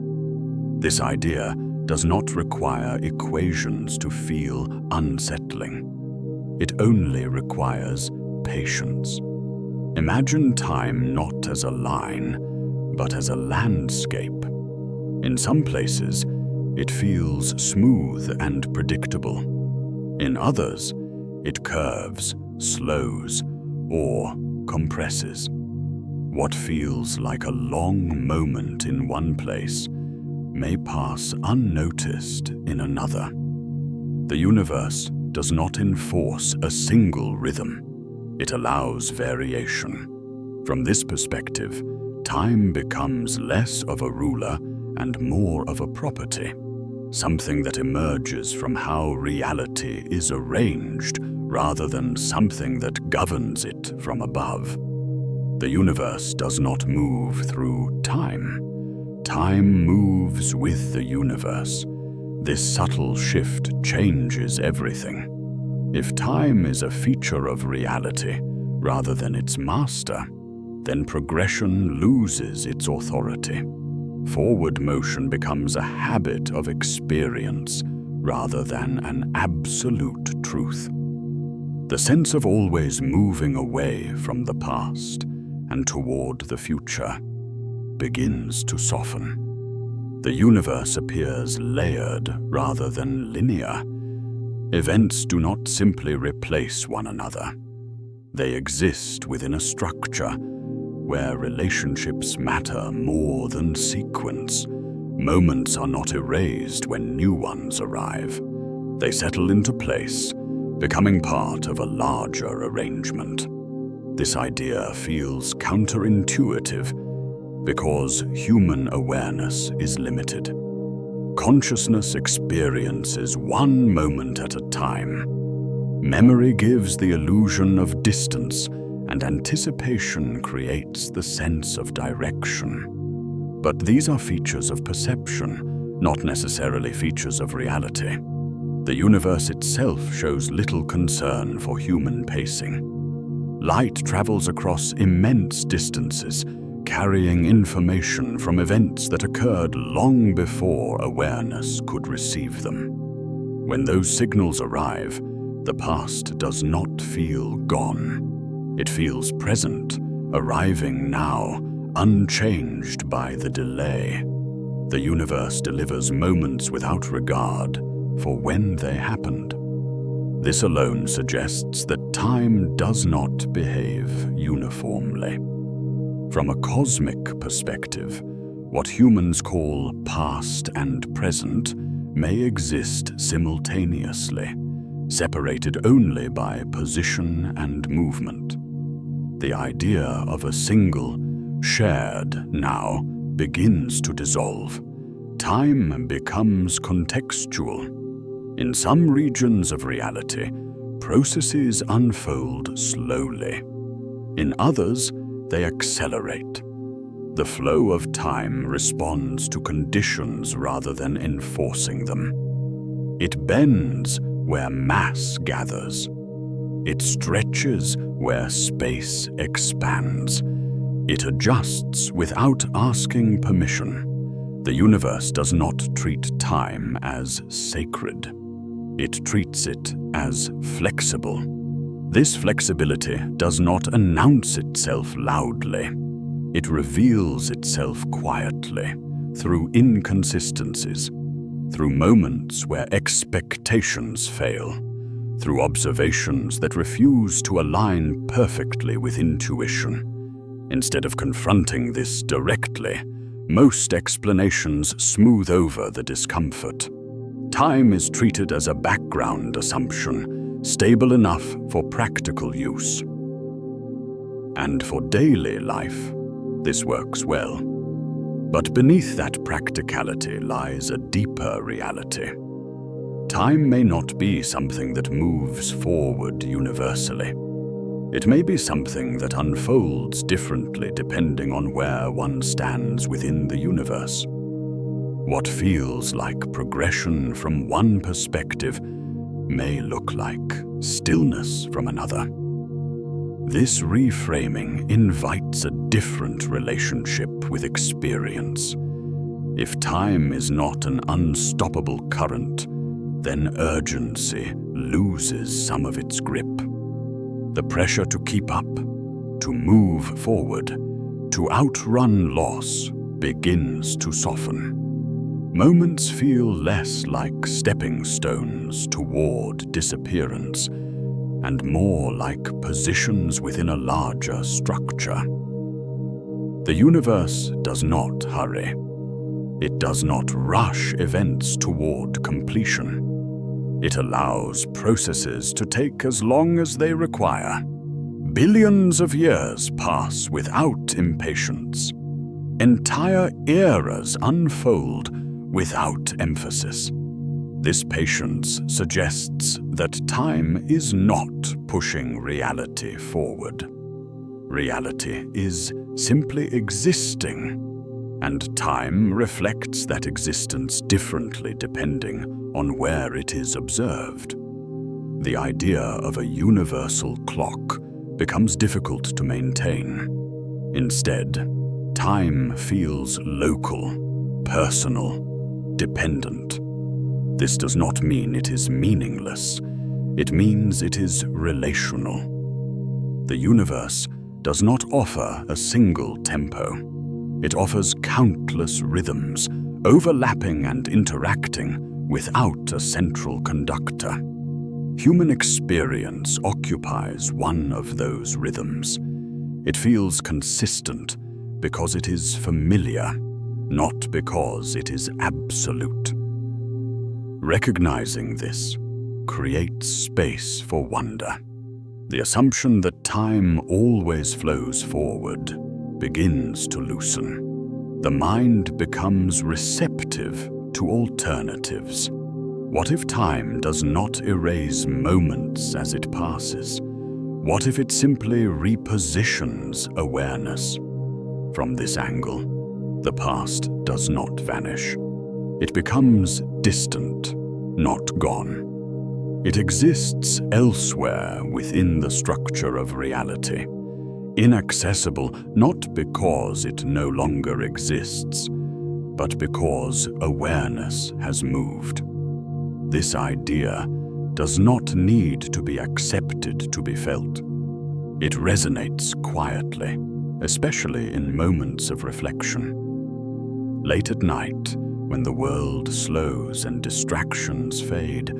This idea does not require equations to feel unsettling. It only requires patience. Imagine time not as a line, but as a landscape. In some places, it feels smooth and predictable. In others, it curves, slows, or compresses. What feels like a long moment in one place may pass unnoticed in another. The universe does not enforce a single rhythm. It allows variation. From this perspective, time becomes less of a ruler and more of a property, something that emerges from how reality is arranged rather than something that governs it from above. The universe does not move through time. Time moves with the universe. This subtle shift changes everything. If time is a feature of reality rather than its master, then progression loses its authority. Forward motion becomes a habit of experience rather than an absolute truth. The sense of always moving away from the past and toward the future begins to soften. The universe appears layered rather than linear. Events do not simply replace one another. They exist within a structure where relationships matter more than sequence. Moments are not erased when new ones arrive. They settle into place, becoming part of a larger arrangement. This idea feels counterintuitive because human awareness is limited. Consciousness experiences one moment at a time. Memory gives the illusion of distance, and anticipation creates the sense of direction. But these are features of perception, not necessarily features of reality. The universe itself shows little concern for human pacing. Light travels across immense distances, carrying information from events that occurred long before awareness could receive them. When those signals arrive, the past does not feel gone. It feels present, arriving now, unchanged by the delay. The universe delivers moments without regard for when they happened. This alone suggests that time does not behave uniformly. From a cosmic perspective, what humans call past and present may exist simultaneously, separated only by position and movement. The idea of a single, shared now begins to dissolve. Time becomes contextual. In some regions of reality, processes unfold slowly. In others, they accelerate. The flow of time responds to conditions rather than enforcing them. It bends where mass gathers. It stretches where space expands. It adjusts without asking permission. The universe does not treat time as sacred. It treats it as flexible. This flexibility does not announce itself loudly. It reveals itself quietly, through inconsistencies, through moments where expectations fail, through observations that refuse to align perfectly with intuition. Instead of confronting this directly, most explanations smooth over the discomfort. Time is treated as a background assumption, stable enough for practical use. And for daily life, this works well. But beneath that practicality lies a deeper reality. Time may not be something that moves forward universally. It may be something that unfolds differently depending on where one stands within the universe. What feels like progression from one perspective may look like stillness from another. This reframing invites a different relationship with experience. If time is not an unstoppable current, then urgency loses some of its grip. The pressure to keep up, to move forward, to outrun loss begins to soften. Moments feel less like stepping stones toward disappearance and more like positions within a larger structure. The universe does not hurry. It does not rush events toward completion. It allows processes to take as long as they require. Billions of years pass without impatience. Entire eras unfold without emphasis. This patience suggests that time is not pushing reality forward. Reality is simply existing, and time reflects that existence differently depending on where it is observed. The idea of a universal clock becomes difficult to maintain. Instead, time feels local, personal, dependent. This does not mean it is meaningless. It means it is relational. The universe does not offer a single tempo. It offers countless rhythms, overlapping and interacting without a central conductor. Human experience occupies one of those rhythms. It feels consistent because it is familiar, not because it is absolute. Recognizing this creates space for wonder. The assumption that time always flows forward begins to loosen. The mind becomes receptive to alternatives. What if time does not erase moments as it passes? What if it simply repositions awareness? From this angle, the past does not vanish. It becomes distant, not gone. It exists elsewhere within the structure of reality, inaccessible not because it no longer exists, but because awareness has moved. This idea does not need to be accepted to be felt. It resonates quietly, especially in moments of reflection. Late at night, when the world slows and distractions fade,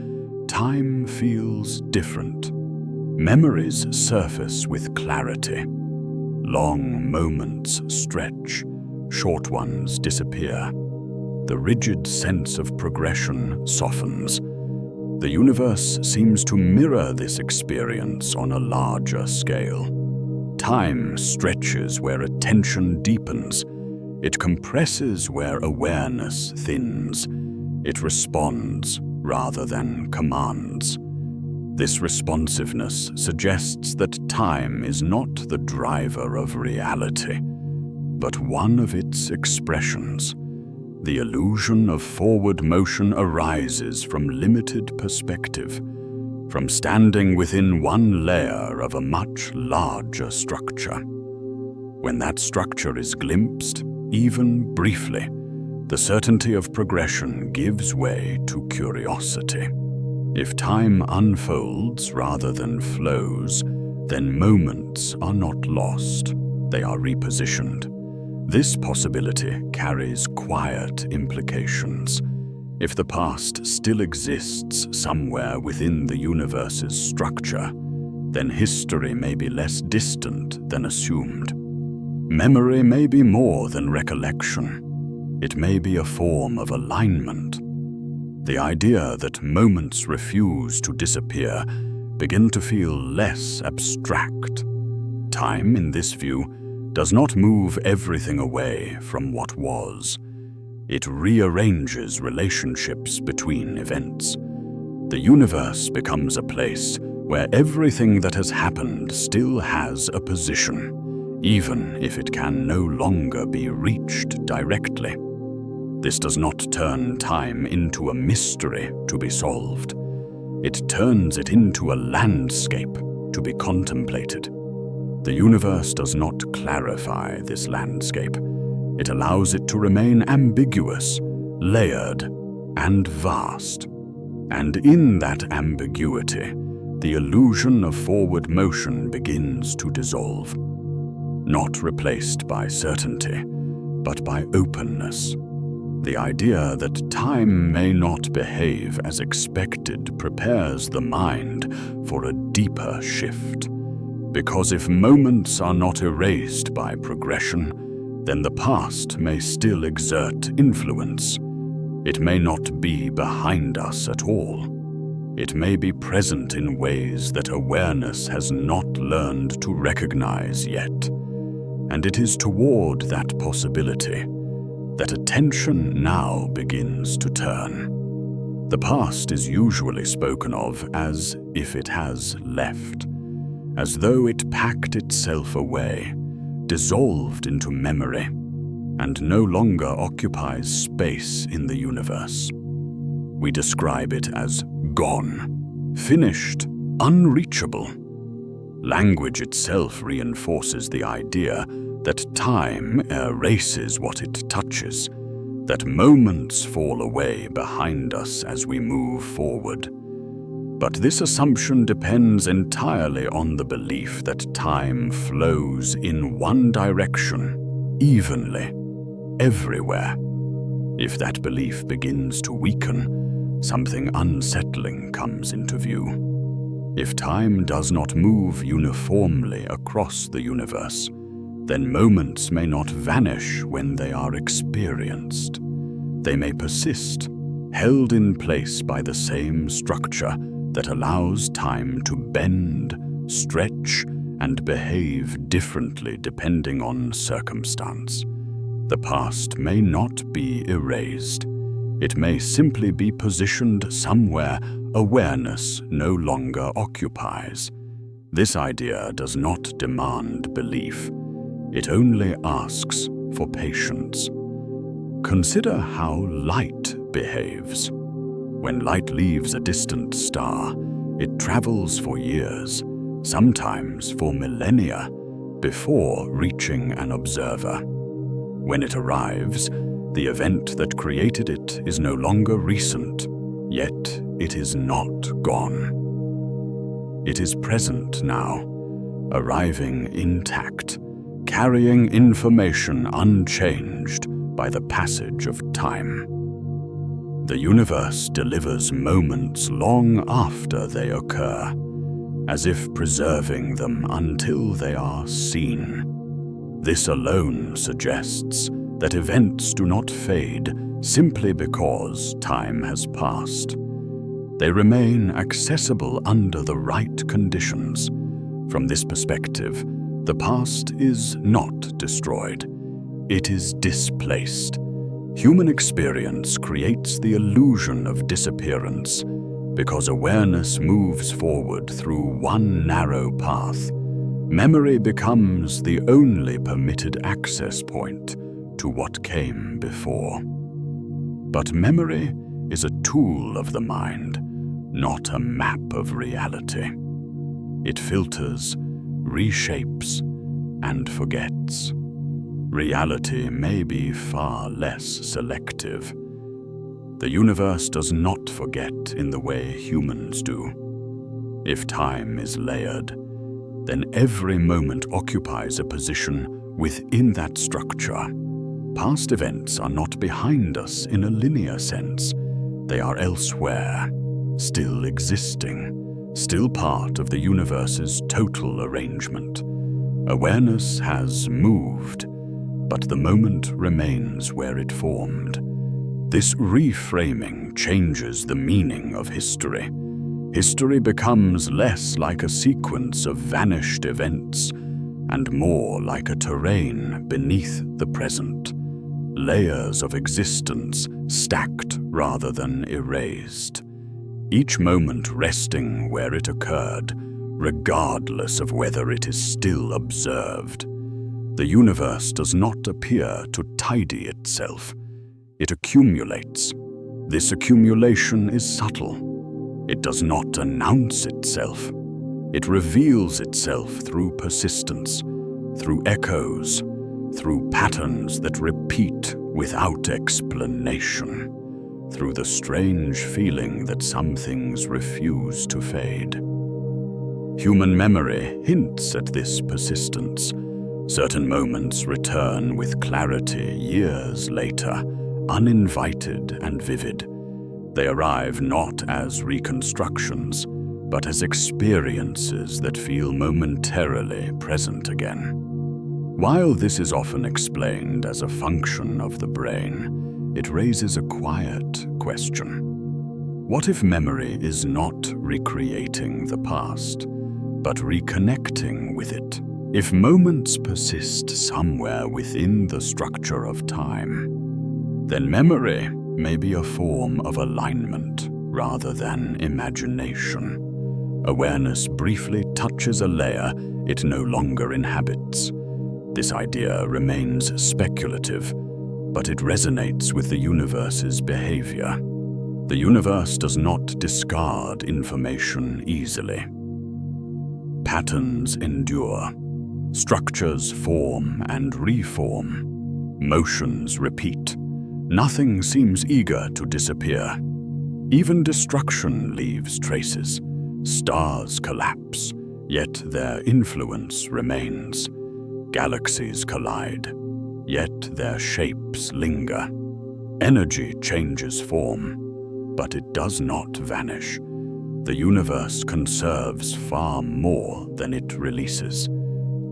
time feels different. Memories surface with clarity. Long moments stretch, short ones disappear. The rigid sense of progression softens. The universe seems to mirror this experience on a larger scale. Time stretches where attention deepens. It compresses where awareness thins. It responds rather than commands. This responsiveness suggests that time is not the driver of reality, but one of its expressions. The illusion of forward motion arises from limited perspective, from standing within one layer of a much larger structure. When that structure is glimpsed, even briefly, the certainty of progression gives way to curiosity. If time unfolds rather than flows, then moments are not lost, they are repositioned. This possibility carries quiet implications. If the past still exists somewhere within the universe's structure, then history may be less distant than assumed. Memory may be more than recollection. It may be a form of alignment. The idea that moments refuse to disappear begin to feel less abstract. Time, in this view, does not move everything away from what was. It rearranges relationships between events. The universe becomes a place where everything that has happened still has a position, even if it can no longer be reached directly. This does not turn time into a mystery to be solved. It turns it into a landscape to be contemplated. The universe does not clarify this landscape. It allows it to remain ambiguous, layered, and vast. And in that ambiguity, the illusion of forward motion begins to dissolve. Not replaced by certainty, but by openness. The idea that time may not behave as expected prepares the mind for a deeper shift. Because if moments are not erased by progression, then the past may still exert influence. It may not be behind us at all. It may be present in ways that awareness has not learned to recognize yet. And it is toward that possibility that attention now begins to turn. The past is usually spoken of as if it has left, as though it packed itself away, dissolved into memory, and no longer occupies space in the universe. We describe it as gone, finished, unreachable. Language itself reinforces the idea that time erases what it touches, that moments fall away behind us as we move forward. But this assumption depends entirely on the belief that time flows in one direction, evenly, everywhere. If that belief begins to weaken, something unsettling comes into view. If time does not move uniformly across the universe, then moments may not vanish when they are experienced. They may persist, held in place by the same structure that allows time to bend, stretch, and behave differently depending on circumstance. The past may not be erased. It may simply be positioned somewhere awareness no longer occupies. This idea does not demand belief. It only asks for patience. Consider how light behaves. When light leaves a distant star, it travels for years, sometimes for millennia, before reaching an observer. When it arrives, the event that created it is no longer recent, yet it is not gone. It is present now, arriving intact, carrying information unchanged by the passage of time. The universe delivers moments long after they occur, as if preserving them until they are seen. This alone suggests that events do not fade simply because time has passed. They remain accessible under the right conditions. From this perspective, the past is not destroyed. It is displaced. Human experience creates the illusion of disappearance because awareness moves forward through one narrow path. Memory becomes the only permitted access point to what came before. But memory is a tool of the mind, not a map of reality. It filters, reshapes, and forgets. Reality may be far less selective. The universe does not forget in the way humans do. If time is layered, then every moment occupies a position within that structure. Past events are not behind us in a linear sense. They are elsewhere, still existing, still part of the universe's total arrangement. Awareness has moved, but the moment remains where it formed. This reframing changes the meaning of history. History becomes less like a sequence of vanished events and more like a terrain beneath the present. Layers of existence stacked rather than erased. Each moment resting where it occurred, regardless of whether it is still observed. The universe does not appear to tidy itself. It accumulates. This accumulation is subtle. It does not announce itself. It reveals itself through persistence, through echoes, through patterns that repeat without explanation, through the strange feeling that some things refuse to fade. Human memory hints at this persistence. Certain moments return with clarity years later, uninvited and vivid. They arrive not as reconstructions, but as experiences that feel momentarily present again. While this is often explained as a function of the brain, it raises a quiet question. What if memory is not recreating the past, but reconnecting with it? If moments persist somewhere within the structure of time, then memory may be a form of alignment rather than imagination. Awareness briefly touches a layer it no longer inhabits. This idea remains speculative, but it resonates with the universe's behavior. The universe does not discard information easily. Patterns endure. Structures form and reform. Motions repeat. Nothing seems eager to disappear. Even destruction leaves traces. Stars collapse, yet their influence remains. Galaxies collide, yet their shapes linger. Energy changes form, but it does not vanish. The universe conserves far more than it releases.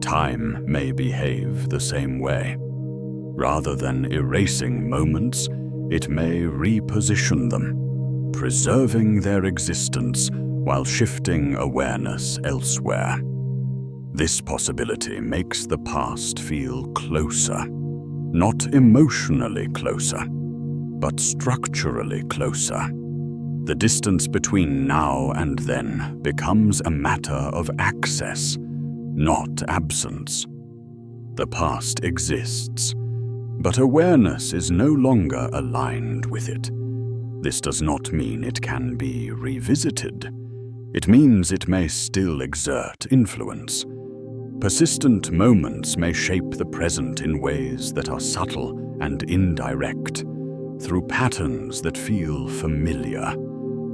Time may behave the same way. Rather than erasing moments, it may reposition them, preserving their existence while shifting awareness elsewhere. This possibility makes the past feel closer, not emotionally closer, but structurally closer. The distance between now and then becomes a matter of access, not absence. The past exists, but awareness is no longer aligned with it. This does not mean it can be revisited. It means it may still exert influence. Persistent moments may shape the present in ways that are subtle and indirect, through patterns that feel familiar,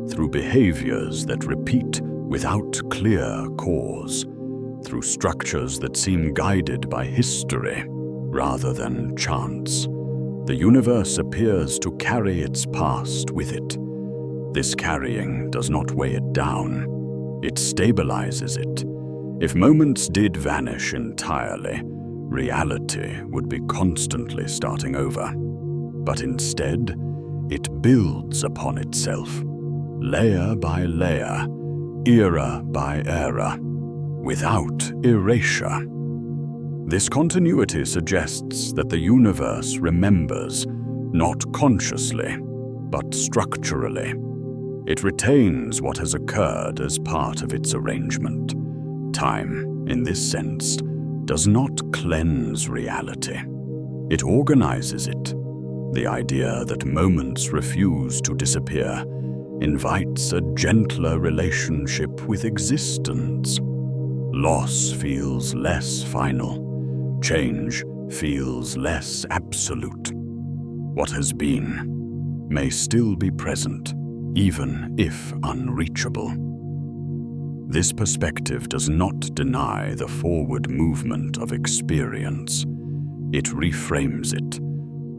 through behaviors that repeat without clear cause, through structures that seem guided by history rather than chance. The universe appears to carry its past with it. This carrying does not weigh it down. It stabilizes it. If moments did vanish entirely, reality would be constantly starting over. But instead, it builds upon itself, layer by layer, era by era, without erasure. This continuity suggests that the universe remembers, not consciously, but structurally. It retains what has occurred as part of its arrangement. Time, in this sense, does not cleanse reality. It organizes it. The idea that moments refuse to disappear invites a gentler relationship with existence. Loss feels less final. Change feels less absolute. What has been may still be present, even if unreachable. This perspective does not deny the forward movement of experience. It reframes it.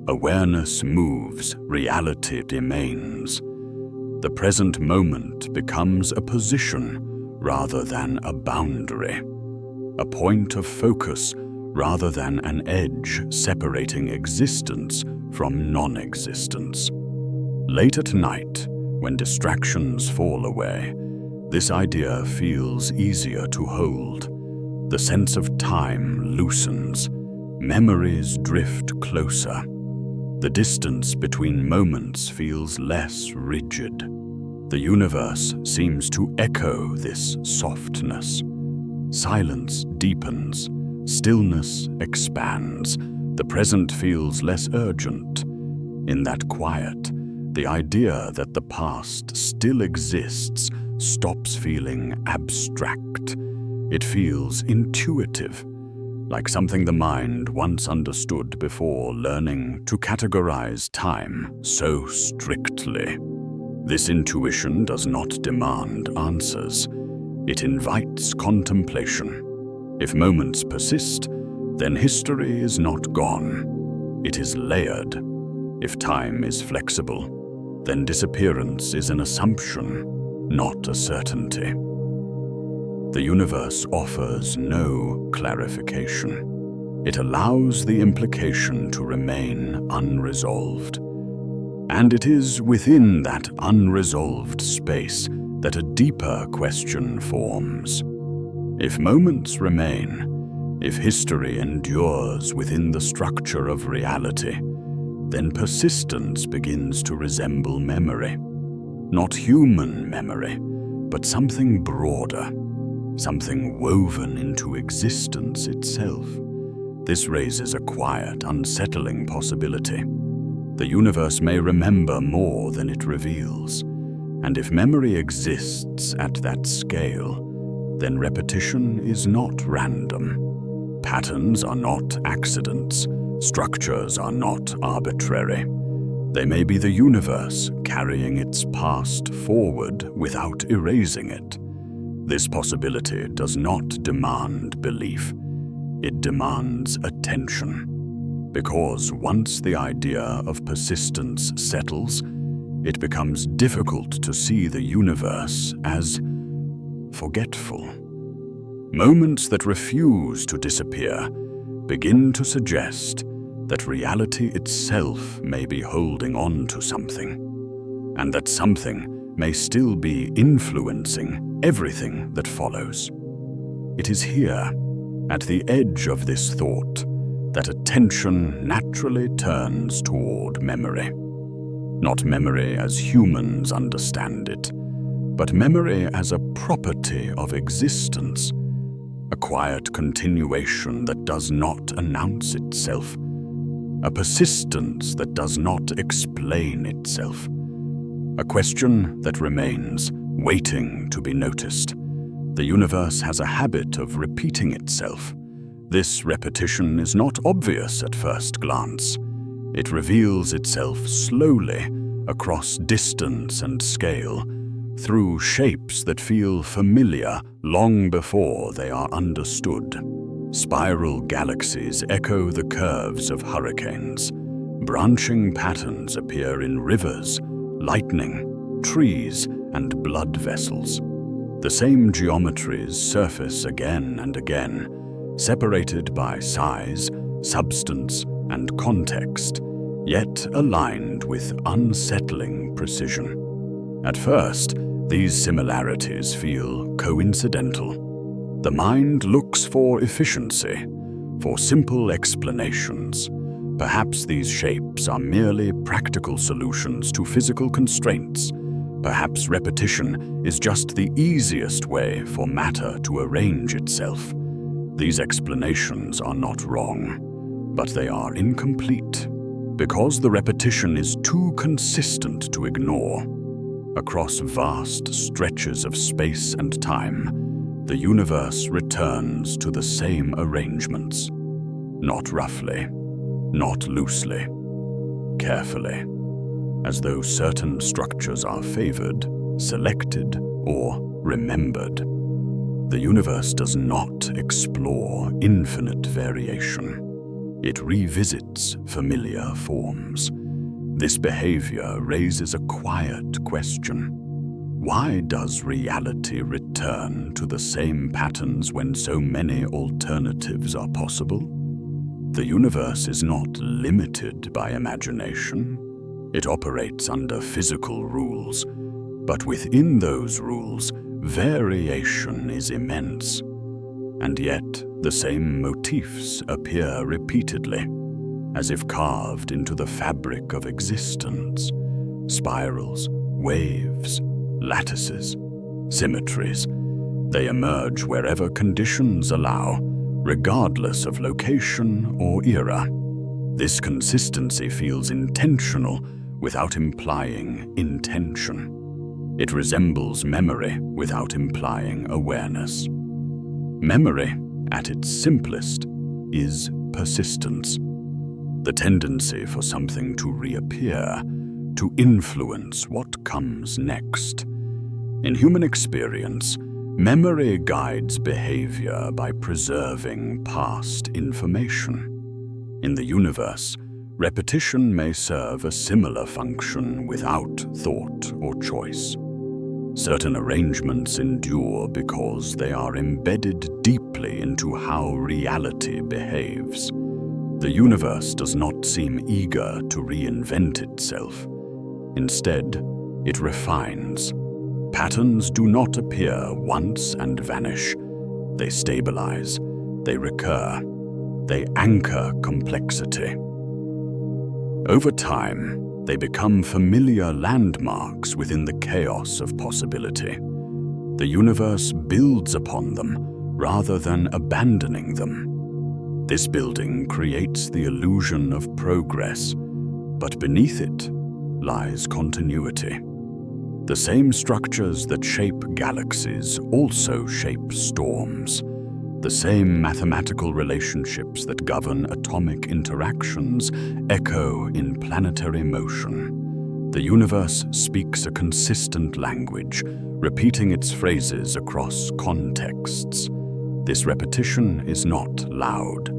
Awareness moves, reality remains. The present moment becomes a position rather than a boundary, a point of focus rather than an edge separating existence from non-existence. Late at night, when distractions fall away, this idea feels easier to hold. The sense of time loosens. Memories drift closer. The distance between moments feels less rigid. The universe seems to echo this softness. Silence deepens. Stillness expands. The present feels less urgent. In that quiet, the idea that the past still exists stops feeling abstract. It feels intuitive, like something the mind once understood before learning to categorize time so strictly. This intuition does not demand answers. It invites contemplation. If moments persist, then history is not gone. It is layered. If time is flexible, then disappearance is an assumption, not a certainty. The universe offers no clarification. It allows the implication to remain unresolved. And it is within that unresolved space that a deeper question forms. If moments remain, if history endures within the structure of reality, then persistence begins to resemble memory. Not human memory, but something broader, something woven into existence itself. This raises a quiet, unsettling possibility. The universe may remember more than it reveals, and if memory exists at that scale, then repetition is not random. Patterns are not accidents. Structures are not arbitrary. They may be the universe carrying its past forward without erasing it. This possibility does not demand belief. It demands attention. Because once the idea of persistence settles, it becomes difficult to see the universe as forgetful. Moments that refuse to disappear begin to suggest that reality itself may be holding on to something, and that something may still be influencing everything that follows. It is here, at the edge of this thought, that attention naturally turns toward memory. Not memory as humans understand it, but memory as a property of existence, a quiet continuation that does not announce itself, a persistence that does not explain itself, a question that remains, waiting to be noticed. The universe has a habit of repeating itself. This repetition is not obvious at first glance. It reveals itself slowly across distance and scale, through shapes that feel familiar long before they are understood. Spiral galaxies echo the curves of hurricanes. Branching patterns appear in rivers, lightning, trees, and blood vessels. The same geometries surface again and again, separated by size, substance, and context, yet aligned with unsettling precision. At first, these similarities feel coincidental. The mind looks for efficiency, for simple explanations. Perhaps these shapes are merely practical solutions to physical constraints. Perhaps repetition is just the easiest way for matter to arrange itself. These explanations are not wrong, but they are incomplete, because the repetition is too consistent to ignore. Across vast stretches of space and time, the universe returns to the same arrangements. Not roughly, not loosely, carefully, as though certain structures are favored, selected, or remembered. The universe does not explore infinite variation. It revisits familiar forms. This behavior raises a quiet question. Why does reality return to the same patterns when so many alternatives are possible? The universe is not limited by imagination. It operates under physical rules, but within those rules, variation is immense. And yet, the same motifs appear repeatedly, as if carved into the fabric of existence. Spirals, waves, lattices, symmetries. They emerge wherever conditions allow, regardless of location or era. This consistency feels intentional without implying intention. It resembles memory without implying awareness. Memory, at its simplest, is persistence. The tendency for something to reappear, to influence what comes next. In human experience, memory guides behavior by preserving past information. In the universe, repetition may serve a similar function without thought or choice. Certain arrangements endure because they are embedded deeply into how reality behaves. The universe does not seem eager to reinvent itself. Instead, it refines. Patterns do not appear once and vanish. They stabilize, they recur, they anchor complexity. Over time, they become familiar landmarks within the chaos of possibility. The universe builds upon them rather than abandoning them. This building creates the illusion of progress, but beneath it lies continuity. The same structures that shape galaxies also shape storms. The same mathematical relationships that govern atomic interactions echo in planetary motion. The universe speaks a consistent language, repeating its phrases across contexts. This repetition is not loud.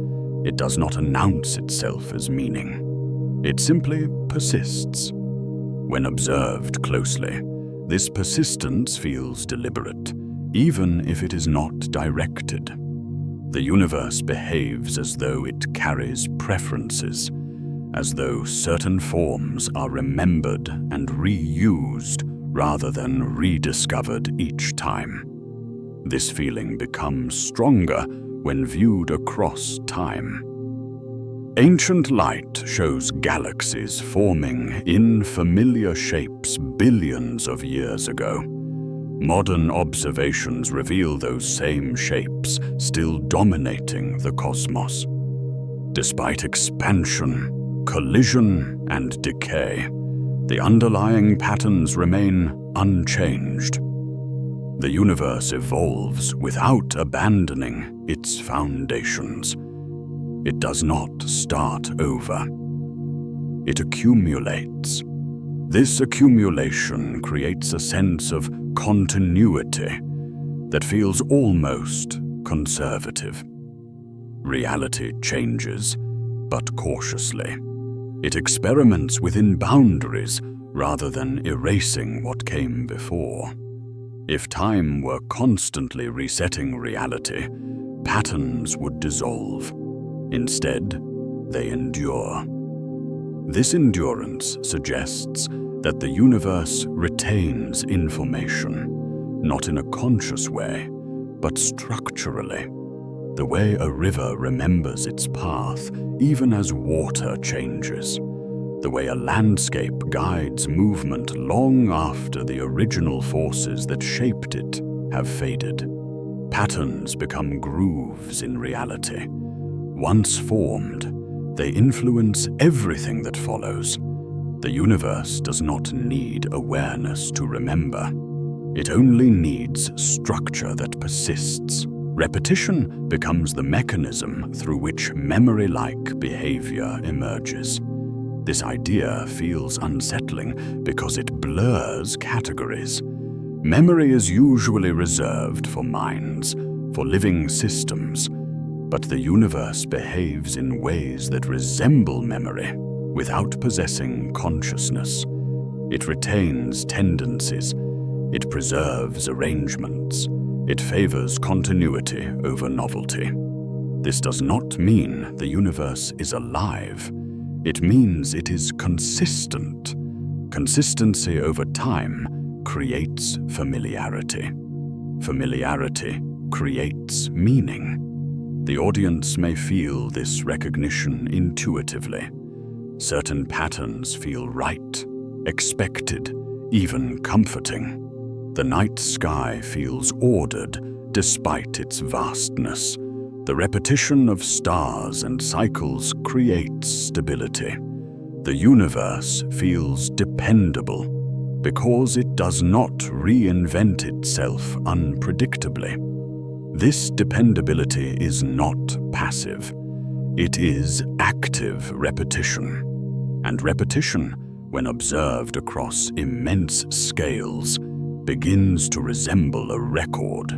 It does not announce itself as meaning. It simply persists. When observed closely, this persistence feels deliberate, even if it is not directed. The universe behaves as though it carries preferences, as though certain forms are remembered and reused rather than rediscovered each time. This feeling becomes stronger when viewed across time. Ancient light shows galaxies forming in familiar shapes billions of years ago. Modern observations reveal those same shapes still dominating the cosmos. Despite expansion, collision, and decay, the underlying patterns remain unchanged. The universe evolves without abandoning its foundations. It does not start over. It accumulates. This accumulation creates a sense of continuity that feels almost conservative. Reality changes, but cautiously. It experiments within boundaries rather than erasing what came before. If time were constantly resetting reality, patterns would dissolve. Instead, they endure. This endurance suggests that the universe retains information, not in a conscious way, but structurally, the way a river remembers its path even as water changes, the way a landscape guides movement long after the original forces that shaped it have faded. Patterns become grooves in reality. Once formed, they influence everything that follows. The universe does not need awareness to remember. It only needs structure that persists. Repetition becomes the mechanism through which memory-like behavior emerges. This idea feels unsettling because it blurs categories. Memory is usually reserved for minds, for living systems, but the universe behaves in ways that resemble memory without possessing consciousness. It retains tendencies. It preserves arrangements. It favors continuity over novelty. This does not mean the universe is alive. It means it is consistent. Consistency over time creates familiarity. Familiarity creates meaning. The audience may feel this recognition intuitively. Certain patterns feel right, expected, even comforting. The night sky feels ordered despite its vastness. The repetition of stars and cycles creates stability. The universe feels dependable because it does not reinvent itself unpredictably. This dependability is not passive. It is active repetition. And repetition, when observed across immense scales, begins to resemble a record.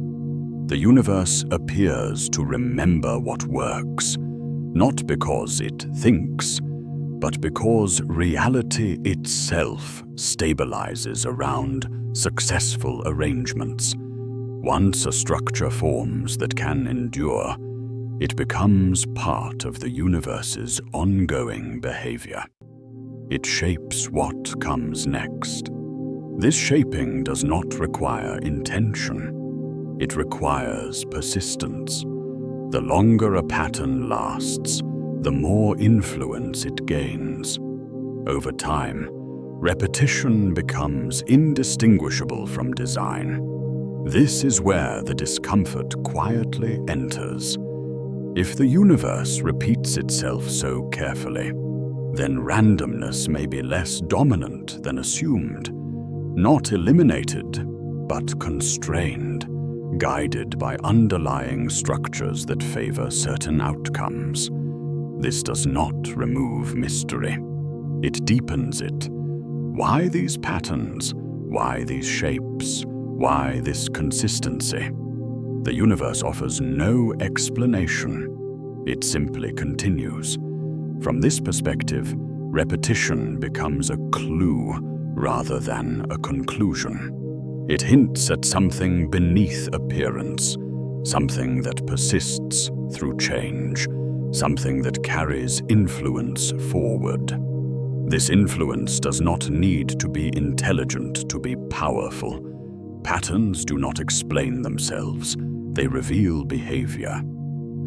The universe appears to remember what works, not because it thinks, but because reality itself stabilizes around successful arrangements. Once a structure forms that can endure, it becomes part of the universe's ongoing behavior. It shapes what comes next. This shaping does not require intention. It requires persistence. The longer a pattern lasts, the more influence it gains. Over time, repetition becomes indistinguishable from design. This is where the discomfort quietly enters. If the universe repeats itself so carefully, then randomness may be less dominant than assumed, not eliminated, but constrained, guided by underlying structures that favor certain outcomes. This does not remove mystery. It deepens it. Why these patterns? Why these shapes? Why this consistency? The universe offers no explanation. It simply continues. From this perspective, repetition becomes a clue rather than a conclusion. It hints at something beneath appearance, something that persists through change, something that carries influence forward. This influence does not need to be intelligent to be powerful. Patterns do not explain themselves, they reveal behavior.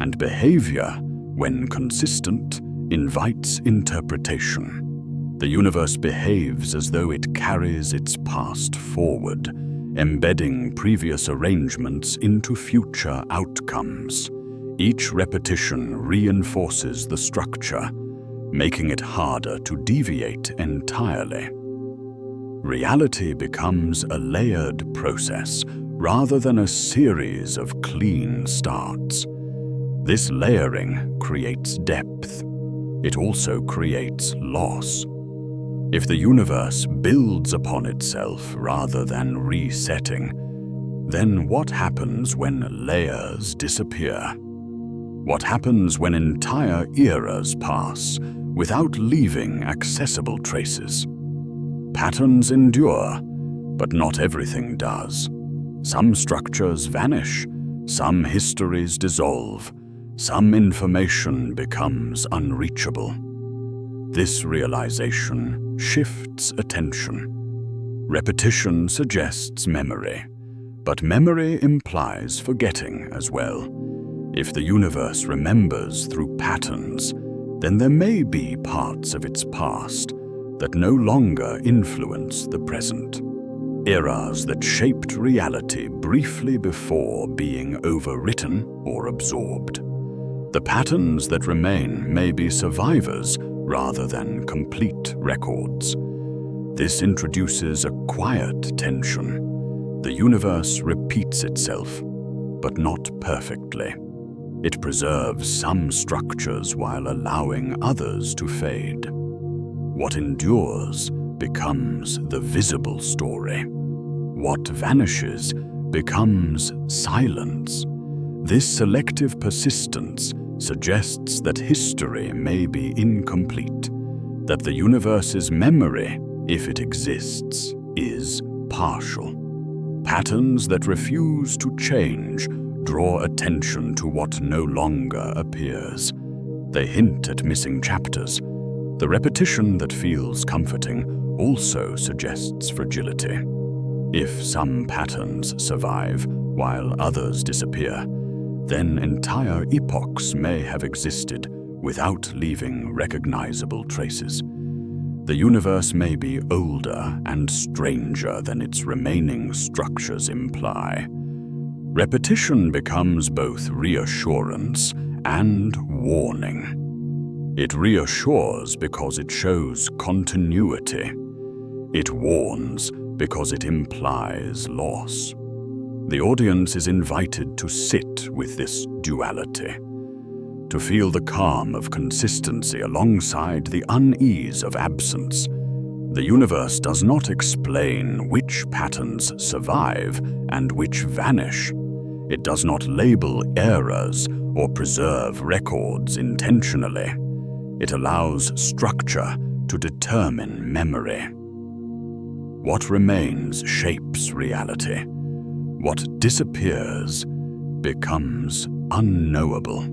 And behavior, when consistent, invites interpretation. The universe behaves as though it carries its past forward, embedding previous arrangements into future outcomes. Each repetition reinforces the structure, making it harder to deviate entirely. Reality becomes a layered process rather than a series of clean starts. This layering creates depth. It also creates loss. If the universe builds upon itself rather than resetting, then what happens when layers disappear? What happens when entire eras pass without leaving accessible traces? Patterns endure, but not everything does. Some structures vanish, some histories dissolve, some information becomes unreachable. This realization shifts attention. Repetition suggests memory, but memory implies forgetting as well. If the universe remembers through patterns, then there may be parts of its past that no longer influence the present. Eras that shaped reality briefly before being overwritten or absorbed. The patterns that remain may be survivors rather than complete records. This introduces a quiet tension. The universe repeats itself, but not perfectly. It preserves some structures while allowing others to fade. What endures becomes the visible story. What vanishes becomes silence. This selective persistence suggests that history may be incomplete, that the universe's memory, if it exists, is partial. Patterns that refuse to change draw attention to what no longer appears. They hint at missing chapters. The repetition that feels comforting also suggests fragility. If some patterns survive while others disappear, then entire epochs may have existed without leaving recognizable traces. The universe may be older and stranger than its remaining structures imply. Repetition becomes both reassurance and warning. It reassures because it shows continuity. It warns because it implies loss. The audience is invited to sit with this duality, to feel the calm of consistency alongside the unease of absence. The universe does not explain which patterns survive and which vanish. It does not label eras or preserve records intentionally. It allows structure to determine memory. What remains shapes reality. What disappears becomes unknowable.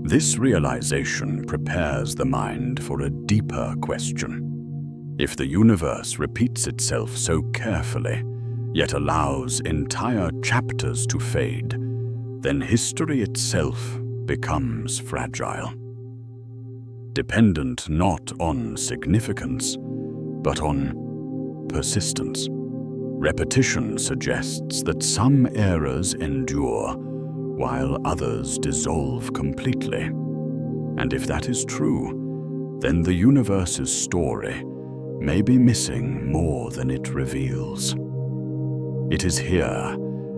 This realization prepares the mind for a deeper question. If the universe repeats itself so carefully, yet allows entire chapters to fade, then history itself becomes fragile. Dependent not on significance, but on persistence. Repetition suggests that some eras endure while others dissolve completely. And if that is true, then the universe's story may be missing more than it reveals. It is here,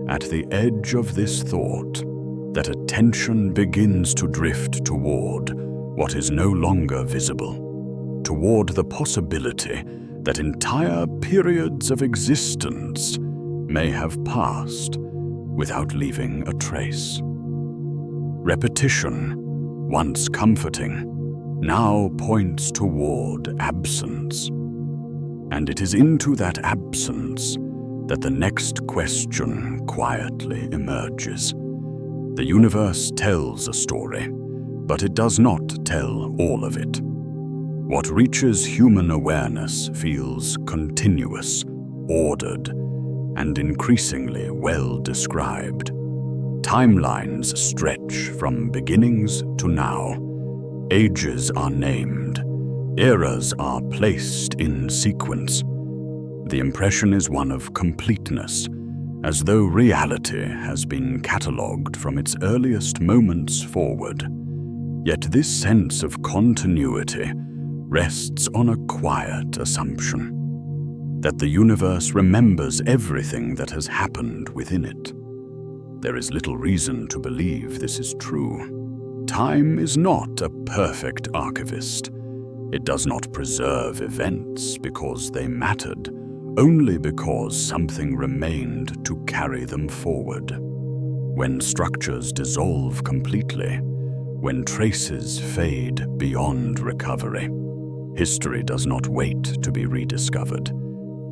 at the edge of this thought, that attention begins to drift toward what is no longer visible, toward the possibility that entire periods of existence may have passed without leaving a trace. Repetition, once comforting, now points toward absence. And it is into that absence that the next question quietly emerges. The universe tells a story, but it does not tell all of it. What reaches human awareness feels continuous, ordered, and increasingly well described. Timelines stretch from beginnings to now. Ages are named. Eras are placed in sequence. The impression is one of completeness, as though reality has been catalogued from its earliest moments forward. Yet this sense of continuity rests on a quiet assumption that the universe remembers everything that has happened within it. There is little reason to believe this is true. Time is not a perfect archivist. It does not preserve events because they mattered, only because something remained to carry them forward. When structures dissolve completely, when traces fade beyond recovery, history does not wait to be rediscovered.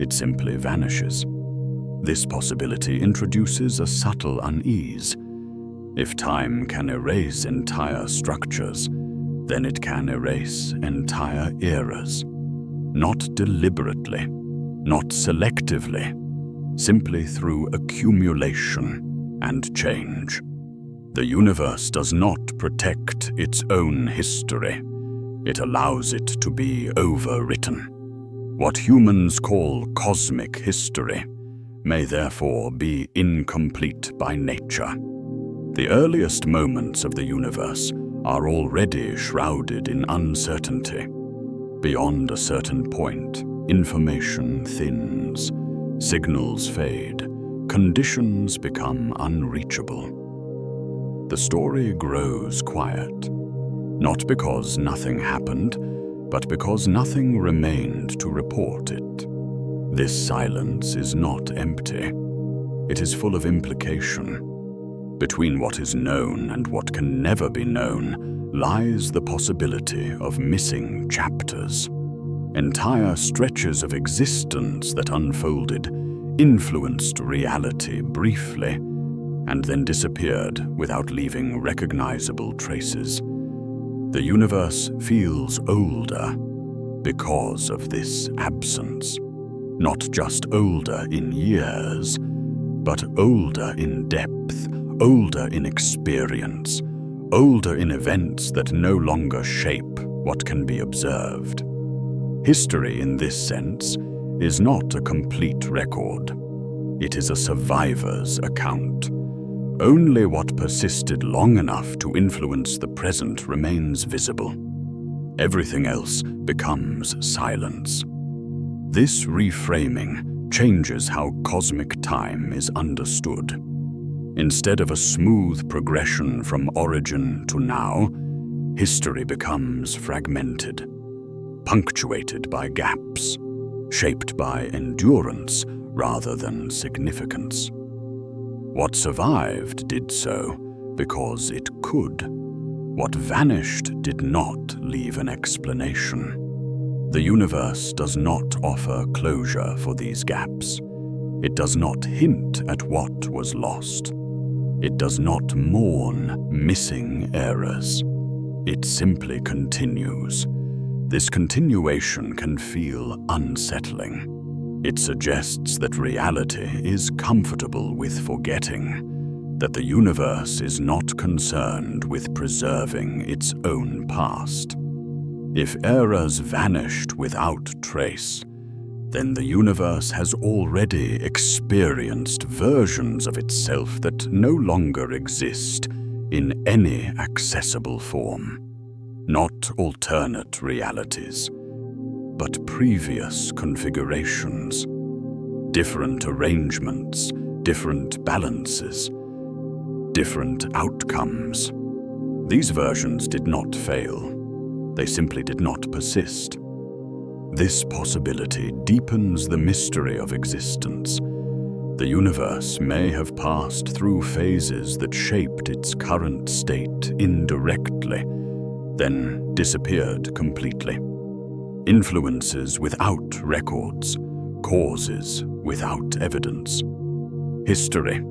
It simply vanishes. This possibility introduces a subtle unease. If time can erase entire structures, then it can erase entire eras. Not deliberately, not selectively, simply through accumulation and change. The universe does not protect its own history. It allows it to be overwritten. What humans call cosmic history may therefore be incomplete by nature. The earliest moments of the universe are already shrouded in uncertainty. Beyond a certain point, information thins, signals fade, conditions become unreachable. The story grows quiet, not because nothing happened, but because nothing remained to report it. This silence is not empty. It is full of implication. Between what is known and what can never be known lies the possibility of missing chapters. Entire stretches of existence that unfolded, influenced reality briefly, and then disappeared without leaving recognizable traces. The universe feels older because of this absence. Not just older in years, but older in depth, older in experience, older in events that no longer shape what can be observed. History, in this sense, is not a complete record. It is a survivor's account. Only what persisted long enough to influence the present remains visible. Everything else becomes silence. This reframing changes how cosmic time is understood. Instead of a smooth progression from origin to now, history becomes fragmented, punctuated by gaps, shaped by endurance rather than significance. What survived did so because it could. What vanished did not leave an explanation. The universe does not offer closure for these gaps. It does not hint at what was lost. It does not mourn missing eras. It simply continues. This continuation can feel unsettling. It suggests that reality is comfortable with forgetting, that the universe is not concerned with preserving its own past. If eras vanished without trace, then the universe has already experienced versions of itself that no longer exist in any accessible form. Not alternate realities, but previous configurations, different arrangements, different balances, different outcomes. These versions did not fail. They simply did not persist. This possibility deepens the mystery of existence. The universe may have passed through phases that shaped its current state indirectly, then disappeared completely. influences without records, causes without evidence. History,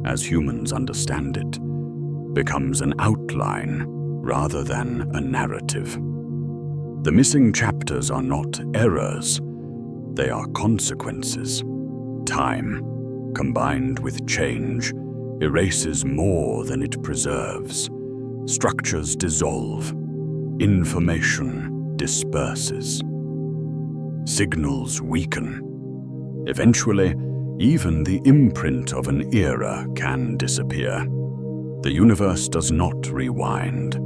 as humans understand it, becomes an outline rather than a narrative. The missing chapters are not errors, they are consequences. Time, combined with change, erases more than it preserves. Structures dissolve, information disperses. Signals weaken. Eventually, even the imprint of an era can disappear. The universe does not rewind.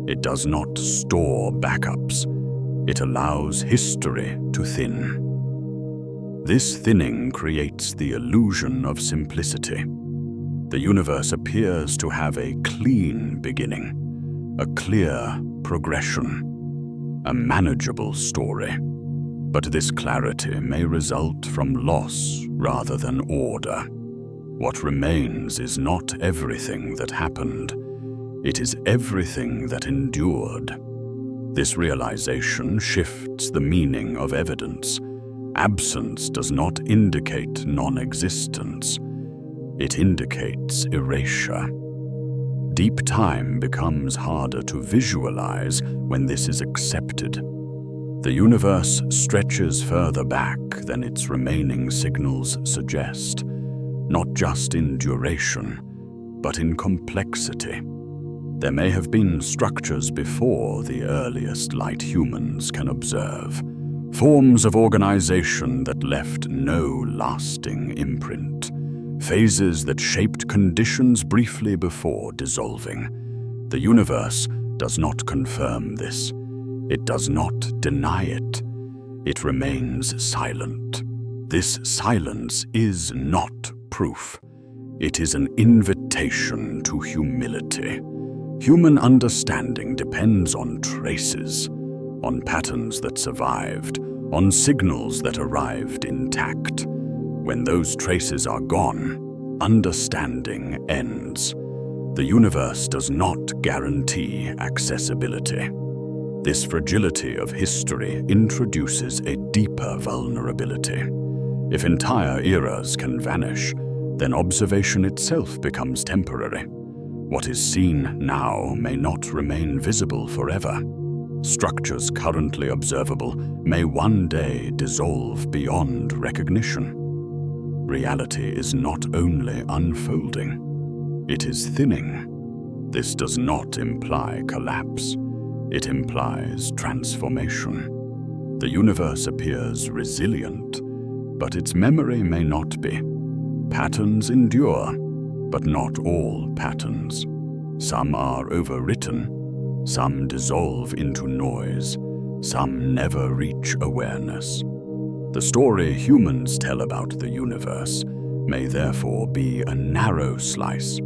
It does not store backups. It allows history to thin. This thinning creates the illusion of simplicity. The universe appears to have a clean beginning, a clear progression, a manageable story. But this clarity may result from loss rather than order. What remains is not everything that happened. It is everything that endured. This realization shifts the meaning of evidence. Absence does not indicate non-existence. It indicates erasure. Deep time becomes harder to visualize when this is accepted. The universe stretches further back than its remaining signals suggest, not just in duration, but in complexity. There may have been structures before the earliest light humans can observe, forms of organization that left no lasting imprint, phases that shaped conditions briefly before dissolving. The universe does not confirm this. It does not deny it. It remains silent. This silence is not proof. It is an invitation to humility. Human understanding depends on traces, on patterns that survived, on signals that arrived intact. When those traces are gone, understanding ends. The universe does not guarantee accessibility. This fragility of history introduces a deeper vulnerability. If entire eras can vanish, then observation itself becomes temporary. What is seen now may not remain visible forever. Structures currently observable may one day dissolve beyond recognition. Reality is not only unfolding, it is thinning. This does not imply collapse. It implies transformation. The universe appears resilient, but its memory may not be. Patterns endure, but not all patterns. Some are overwritten, some dissolve into noise, some never reach awareness. The story humans tell about the universe may therefore be a narrow slice,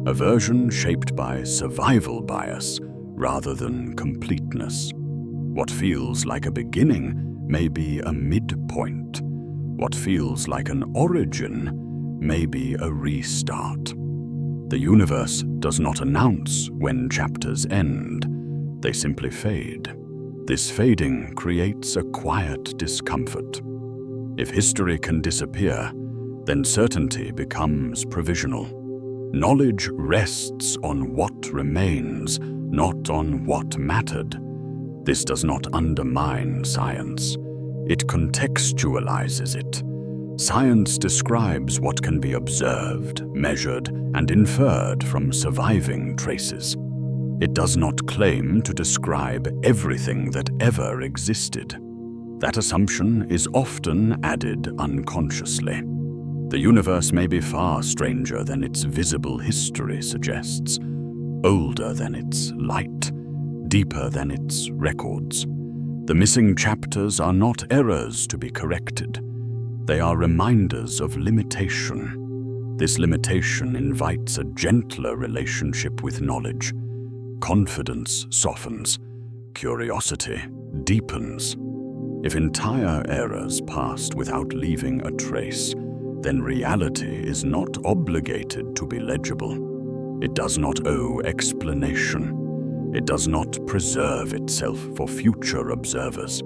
a version shaped by survival bias rather than completeness. What feels like a beginning may be a midpoint. What feels like an origin may be a restart. The universe does not announce when chapters end. They simply fade. This fading creates a quiet discomfort. If history can disappear, then certainty becomes provisional. Knowledge rests on what remains, not on what mattered. This does not undermine science. It contextualizes it. Science describes what can be observed, measured, and inferred from surviving traces. It does not claim to describe everything that ever existed. That assumption is often added unconsciously. The universe may be far stranger than its visible history suggests, older than its light, deeper than its records. The missing chapters are not errors to be corrected. They are reminders of limitation. This limitation invites a gentler relationship with knowledge. Confidence softens, curiosity deepens. If entire eras passed without leaving a trace, then reality is not obligated to be legible. It does not owe explanation. It does not preserve itself for future observers.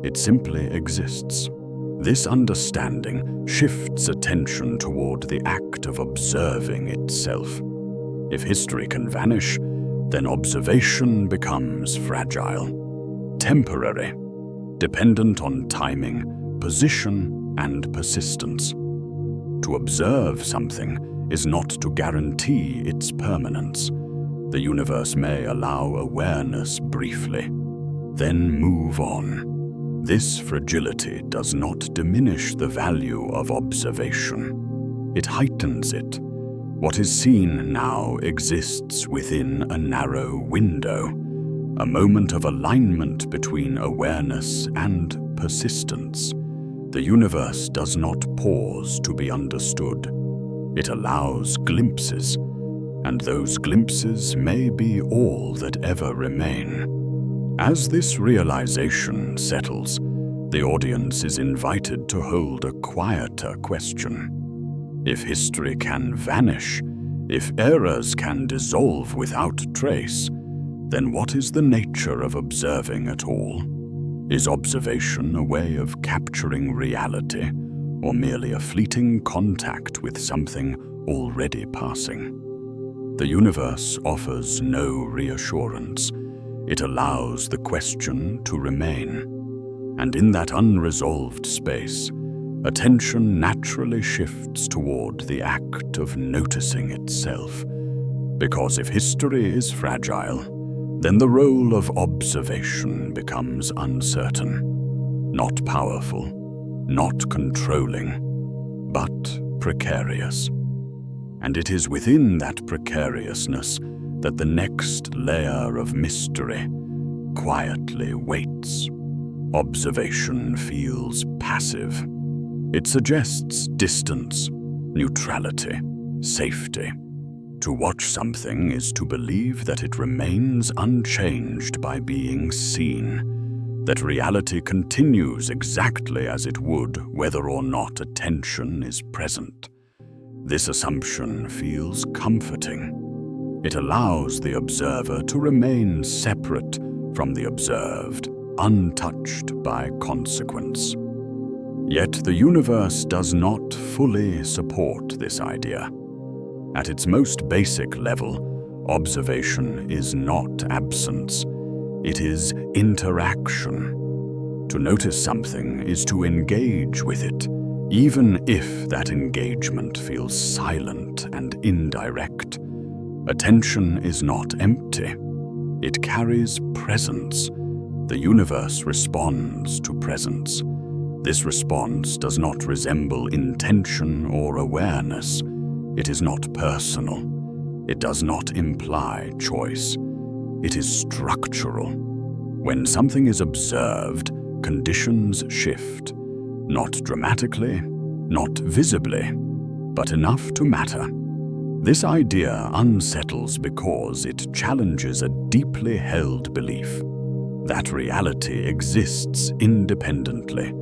It simply exists. This understanding shifts attention toward the act of observing itself. If history can vanish, then observation becomes fragile, temporary, dependent on timing, position, and persistence. To observe something is not to guarantee its permanence. The universe may allow awareness briefly, then move on. This fragility does not diminish the value of observation. It heightens it. What is seen now exists within a narrow window, a moment of alignment between awareness and persistence. The universe does not pause to be understood. It allows glimpses, and those glimpses may be all that ever remain. As this realization settles, the audience is invited to hold a quieter question. If history can vanish, if eras can dissolve without trace, then what is the nature of observing at all? Is observation a way of capturing reality, or merely a fleeting contact with something already passing? The universe offers no reassurance. It allows the question to remain. And in that unresolved space, attention naturally shifts toward the act of noticing itself. Because if history is fragile, then the role of observation becomes uncertain. Not powerful, not controlling, but precarious. And it is within that precariousness that the next layer of mystery quietly waits. Observation feels passive. It suggests distance, neutrality, safety. To watch something is to believe that it remains unchanged by being seen, that reality continues exactly as it would whether or not attention is present. This assumption feels comforting. It allows the observer to remain separate from the observed, untouched by consequence. Yet the universe does not fully support this idea. At its most basic level, observation is not absence. It is interaction. To notice something is to engage with it, even if that engagement feels silent and indirect. Attention is not empty. It carries presence. The universe responds to presence. This response does not resemble intention or awareness. It is not personal. It does not imply choice. It is structural. When something is observed, conditions shift. Not dramatically, not visibly, but enough to matter. This idea unsettles because it challenges a deeply held belief that reality exists independently,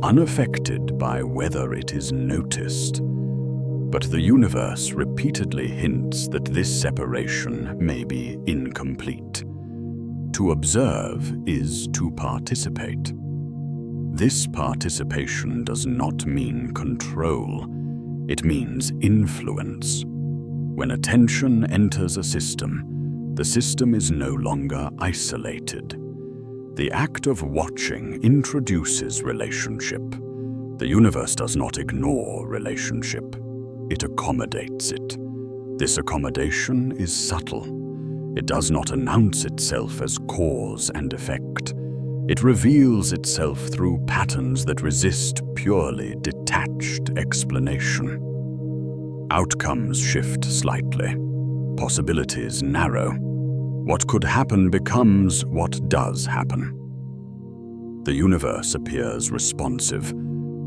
unaffected by whether it is noticed. But the universe repeatedly hints that this separation may be incomplete. To observe is to participate. This participation does not mean control. It means influence. When attention enters a system, the system is no longer isolated. The act of watching introduces relationship. The universe does not ignore relationship. It accommodates it. This accommodation is subtle. It does not announce itself as cause and effect. It reveals itself through patterns that resist purely detached explanation. Outcomes shift slightly. Possibilities narrow. What could happen becomes what does happen. The universe appears responsive,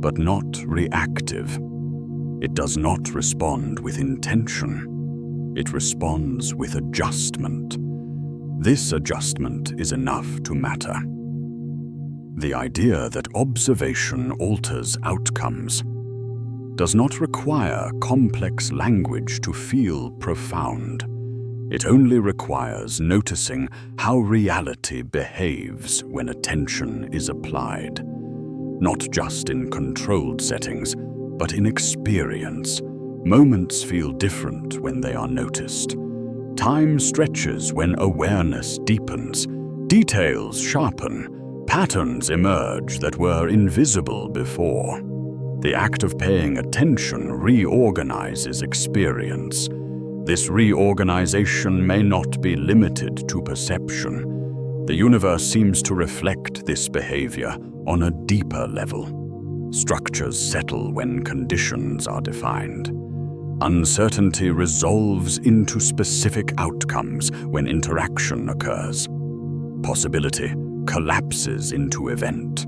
but not reactive. It does not respond with intention. It responds with adjustment. This adjustment is enough to matter. The idea that observation alters outcomes does not require complex language to feel profound. It only requires noticing how reality behaves when attention is applied. Not just in controlled settings, but in experience. Moments feel different when they are noticed. Time stretches when awareness deepens. Details sharpen. Patterns emerge that were invisible before. The act of paying attention reorganizes experience. This reorganization may not be limited to perception. The universe seems to reflect this behavior on a deeper level. Structures settle when conditions are defined. Uncertainty resolves into specific outcomes when interaction occurs. Possibility collapses into event.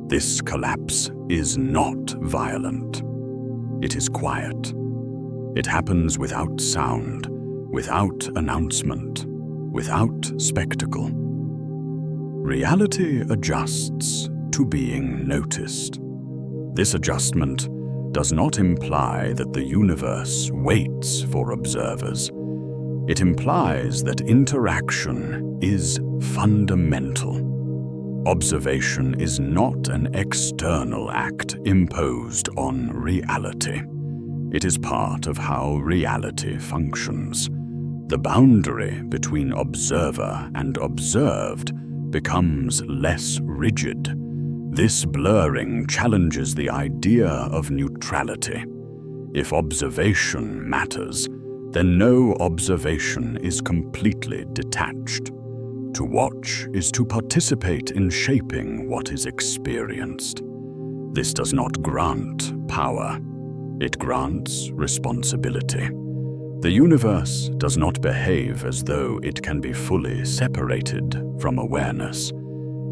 This collapse is not violent. It is quiet. It happens without sound, without announcement, without spectacle. Reality adjusts to being noticed. This adjustment does not imply that the universe waits for observers. It implies that interaction is fundamental. Observation is not an external act imposed on reality. It is part of how reality functions. The boundary between observer and observed becomes less rigid. This blurring challenges the idea of neutrality. If observation matters, then no observation is completely detached. To watch is to participate in shaping what is experienced. This does not grant power. It grants responsibility. The universe does not behave as though it can be fully separated from awareness.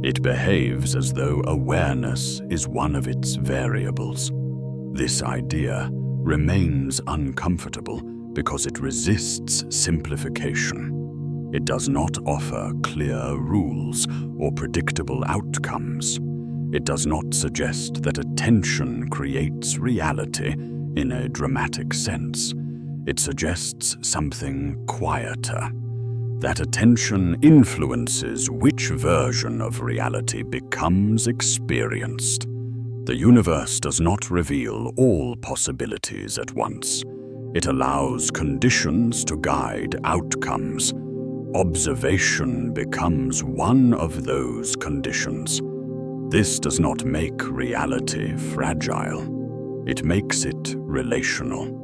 It behaves as though awareness is one of its variables. This idea remains uncomfortable because it resists simplification. It does not offer clear rules or predictable outcomes. It does not suggest that attention creates reality in a dramatic sense. It suggests something quieter. That attention influences which version of reality becomes experienced. The universe does not reveal all possibilities at once. It allows conditions to guide outcomes. Observation becomes one of those conditions. This does not make reality fragile. It makes it relational.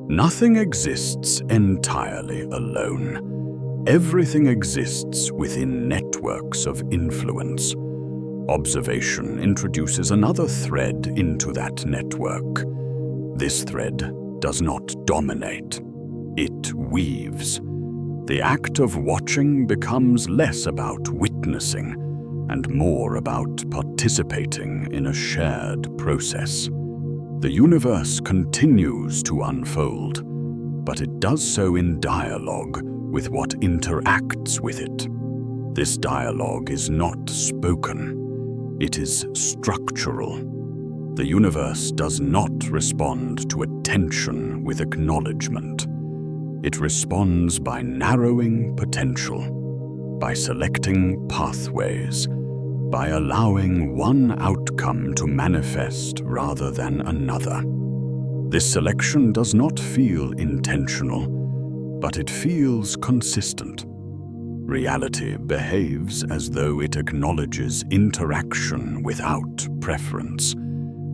Nothing exists entirely alone. Everything exists within networks of influence. Observation introduces another thread into that network. This thread does not dominate. It weaves. The act of watching becomes less about witnessing and more about participating in a shared process. The universe continues to unfold, but it does so in dialogue with what interacts with it. This dialogue is not spoken. It is structural. The universe does not respond to attention with acknowledgement. It responds by narrowing potential, by selecting pathways, by allowing one outcome to manifest rather than another. This selection does not feel intentional, but it feels consistent. Reality behaves as though it acknowledges interaction without preference.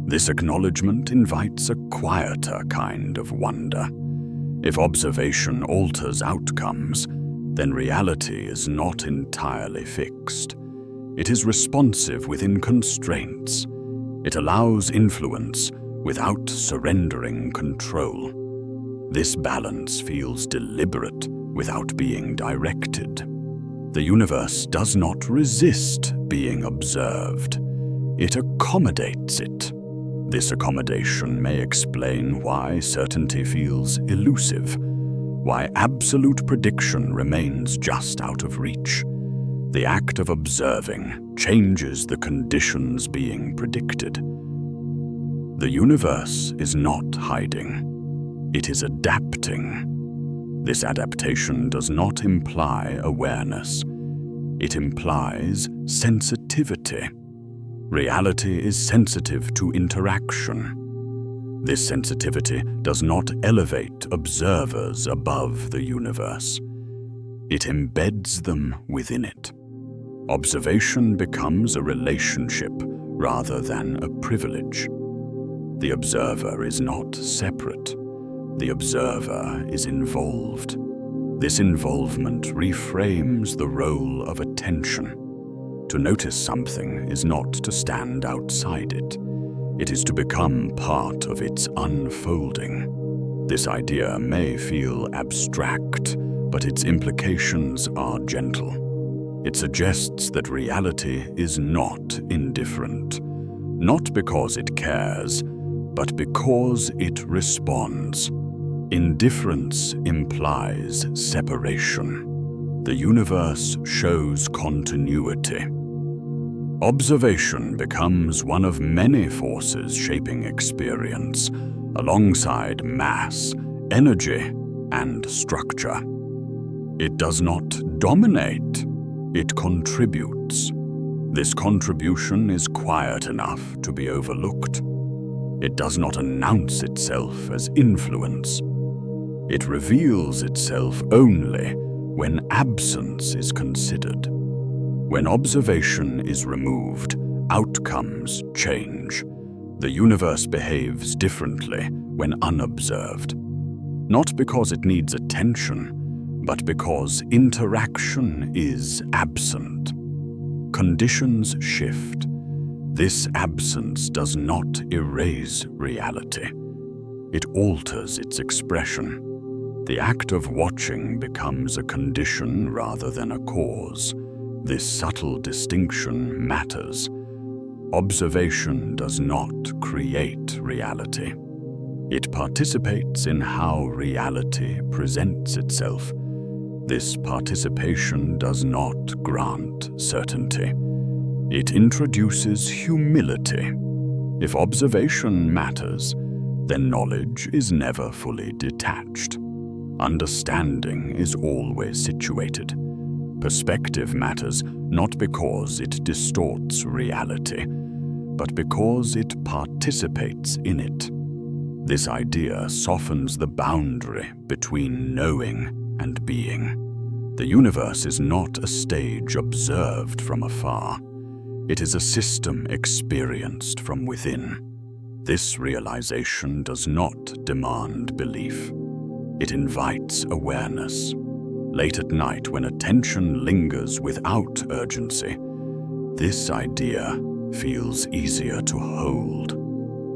This acknowledgement invites a quieter kind of wonder. If observation alters outcomes, then reality is not entirely fixed. It is responsive within constraints. It allows influence without surrendering control. This balance feels deliberate without being directed. The universe does not resist being observed. It accommodates it. This accommodation may explain why certainty feels elusive, why absolute prediction remains just out of reach. The act of observing changes the conditions being predicted. The universe is not hiding. It is adapting. This adaptation does not imply awareness. It implies sensitivity. Reality is sensitive to interaction. This sensitivity does not elevate observers above the universe. It embeds them within it. Observation becomes a relationship rather than a privilege. The observer is not separate. The observer is involved. This involvement reframes the role of attention. To notice something is not to stand outside it. It is to become part of its unfolding. This idea may feel abstract, but its implications are gentle. It suggests that reality is not indifferent, not because it cares, but because it responds. Indifference implies separation. The universe shows continuity. Observation becomes one of many forces shaping experience, alongside mass, energy, and structure. It does not dominate, it contributes. This contribution is quiet enough to be overlooked. It does not announce itself as influence. It reveals itself only when absence is considered. When observation is removed, outcomes change. The universe behaves differently when unobserved. Not because it needs attention, but because interaction is absent. Conditions shift. This absence does not erase reality. It alters its expression. The act of watching becomes a condition rather than a cause. This subtle distinction matters. Observation does not create reality. It participates in how reality presents itself. This participation does not grant certainty. It introduces humility. If observation matters, then knowledge is never fully detached. Understanding is always situated. Perspective matters not because it distorts reality, but because it participates in it. This idea softens the boundary between knowing and being. The universe is not a stage observed from afar. It is a system experienced from within. This realization does not demand belief. It invites awareness. Late at night, when attention lingers without urgency, this idea feels easier to hold.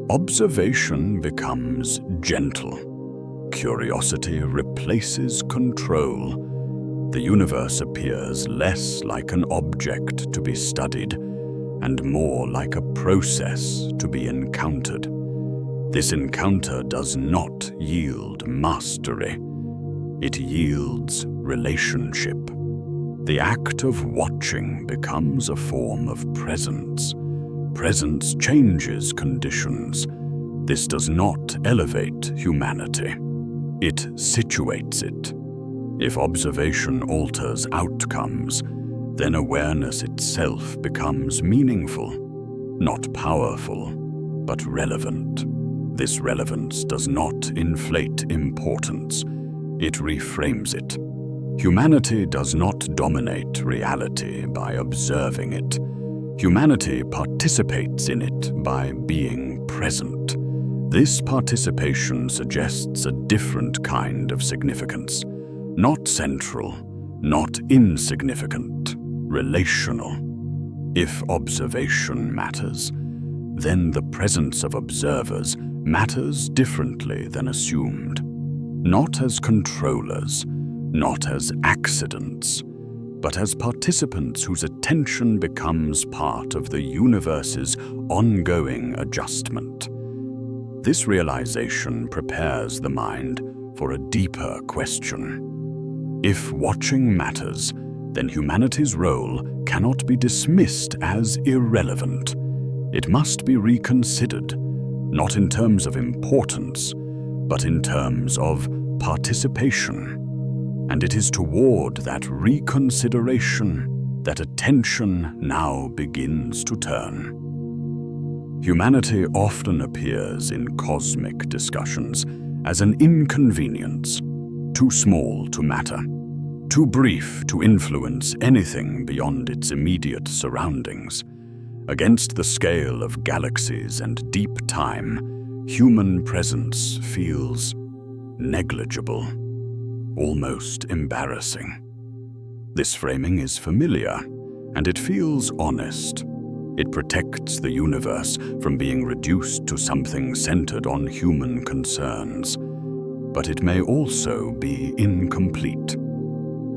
Observation becomes gentle. Curiosity replaces control. The universe appears less like an object to be studied and more like a process to be encountered. This encounter does not yield mastery. It yields relationship. The act of watching becomes a form of presence. Presence changes conditions. This does not elevate humanity. It situates it. If observation alters outcomes, then awareness itself becomes meaningful, not powerful, but relevant. This relevance does not inflate importance. It reframes it. Humanity does not dominate reality by observing it. Humanity participates in it by being present. This participation suggests a different kind of significance. Not central, not insignificant, relational. If observation matters, then the presence of observers matters differently than assumed. Not as controllers, not as accidents, but as participants whose attention becomes part of the universe's ongoing adjustment. This realization prepares the mind for a deeper question. If watching matters, then humanity's role cannot be dismissed as irrelevant. It must be reconsidered, not in terms of importance, but in terms of participation. And it is toward that reconsideration that attention now begins to turn. Humanity often appears in cosmic discussions as an inconvenience, too small to matter, too brief to influence anything beyond its immediate surroundings. Against the scale of galaxies and deep time, human presence feels negligible, almost embarrassing. This framing is familiar, and it feels honest. It protects the universe from being reduced to something centered on human concerns. But it may also be incomplete.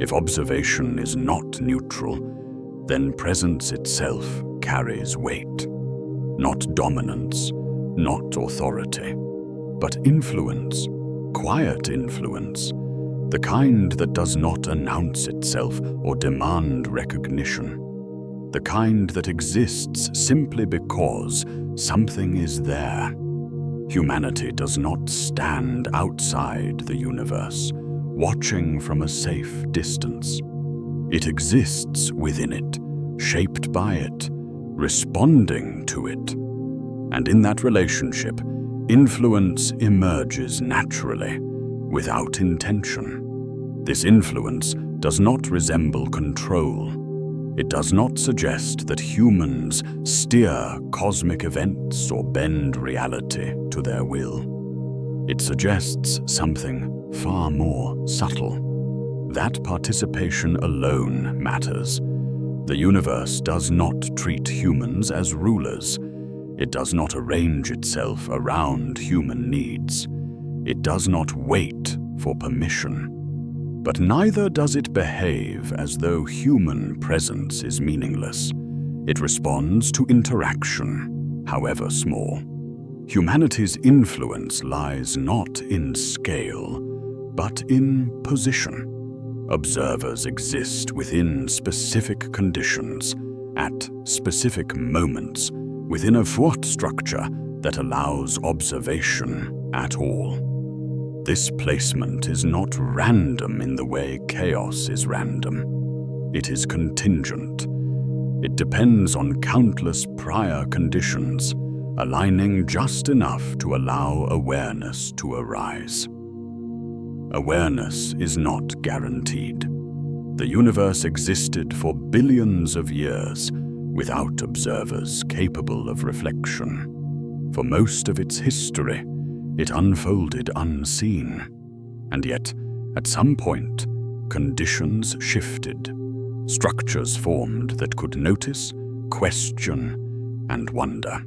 If observation is not neutral, then presence itself carries weight. Not dominance, not authority, but influence, quiet influence, the kind that does not announce itself or demand recognition, the kind that exists simply because something is there. Humanity does not stand outside the universe, watching from a safe distance. It exists within it, shaped by it, responding to it. And in that relationship, influence emerges naturally, without intention. This influence does not resemble control. It does not suggest that humans steer cosmic events or bend reality to their will. It suggests something far more subtle. That participation alone matters. The universe does not treat humans as rulers. It does not arrange itself around human needs. It does not wait for permission. But neither does it behave as though human presence is meaningless. It responds to interaction, however small. Humanity's influence lies not in scale, but in position. Observers exist within specific conditions, at specific moments, within a thought structure that allows observation at all. This placement is not random in the way chaos is random. It is contingent. It depends on countless prior conditions, aligning just enough to allow awareness to arise. Awareness is not guaranteed. The universe existed for billions of years without observers capable of reflection. For most of its history, it unfolded unseen. And yet, at some point, conditions shifted. Structures formed that could notice, question, and wonder.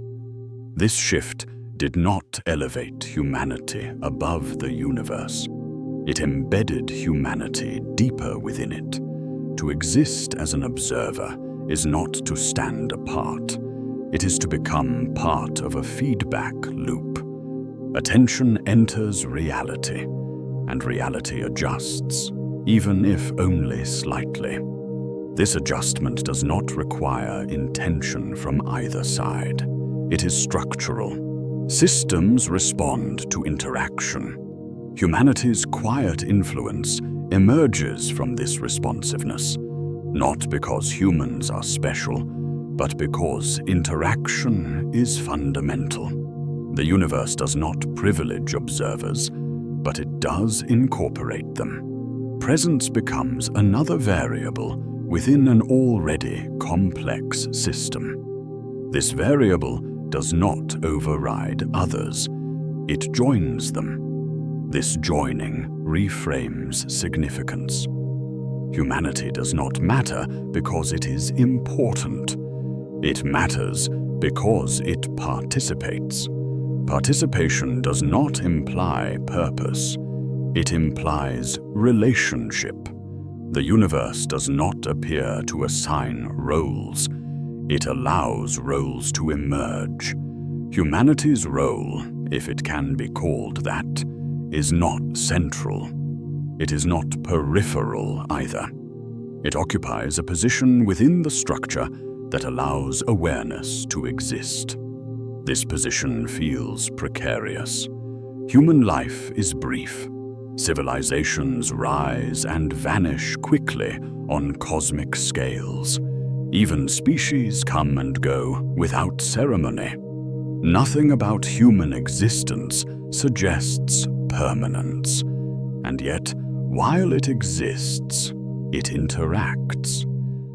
This shift did not elevate humanity above the universe. It embedded humanity deeper within it. To exist as an observer is not to stand apart. It is to become part of a feedback loop. Attention enters reality, and reality adjusts, even if only slightly. This adjustment does not require intention from either side. It is structural. Systems respond to interaction. Humanity's quiet influence emerges from this responsiveness, not because humans are special, but because interaction is fundamental. The universe does not privilege observers, but it does incorporate them. Presence becomes another variable within an already complex system. This variable does not override others. It joins them. This joining reframes significance. Humanity does not matter because it is important. It matters because it participates. Participation does not imply purpose. It implies relationship. The universe does not appear to assign roles. It allows roles to emerge. Humanity's role, if it can be called that, is not central. It is not peripheral either. It occupies a position within the structure that allows awareness to exist. This position feels precarious. Human life is brief. Civilizations rise and vanish quickly on cosmic scales. Even species come and go without ceremony. Nothing about human existence suggests permanence. And yet, while it exists, it interacts.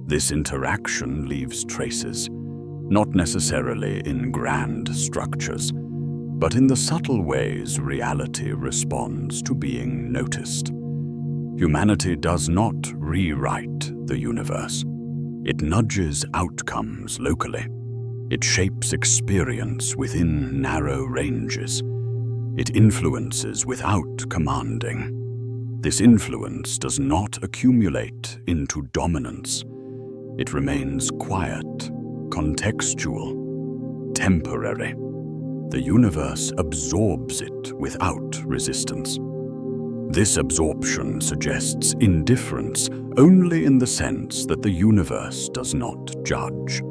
This interaction leaves traces, not necessarily in grand structures, but in the subtle ways reality responds to being noticed. Humanity does not rewrite the universe. It nudges outcomes locally. It shapes experience within narrow ranges. It influences without commanding. This influence does not accumulate into dominance. It remains quiet, contextual, temporary. The universe absorbs it without resistance. This absorption suggests indifference only in the sense that the universe does not judge.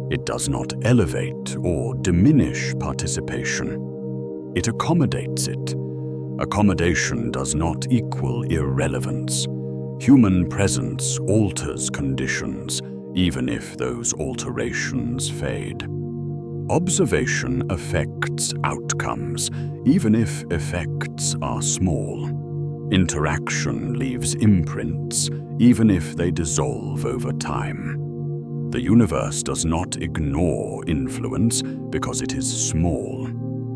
It does not elevate or diminish participation. It accommodates it. Accommodation does not equal irrelevance. Human presence alters conditions, even if those alterations fade. Observation affects outcomes, even if effects are small. Interaction leaves imprints, even if they dissolve over time. The universe does not ignore influence because it is small.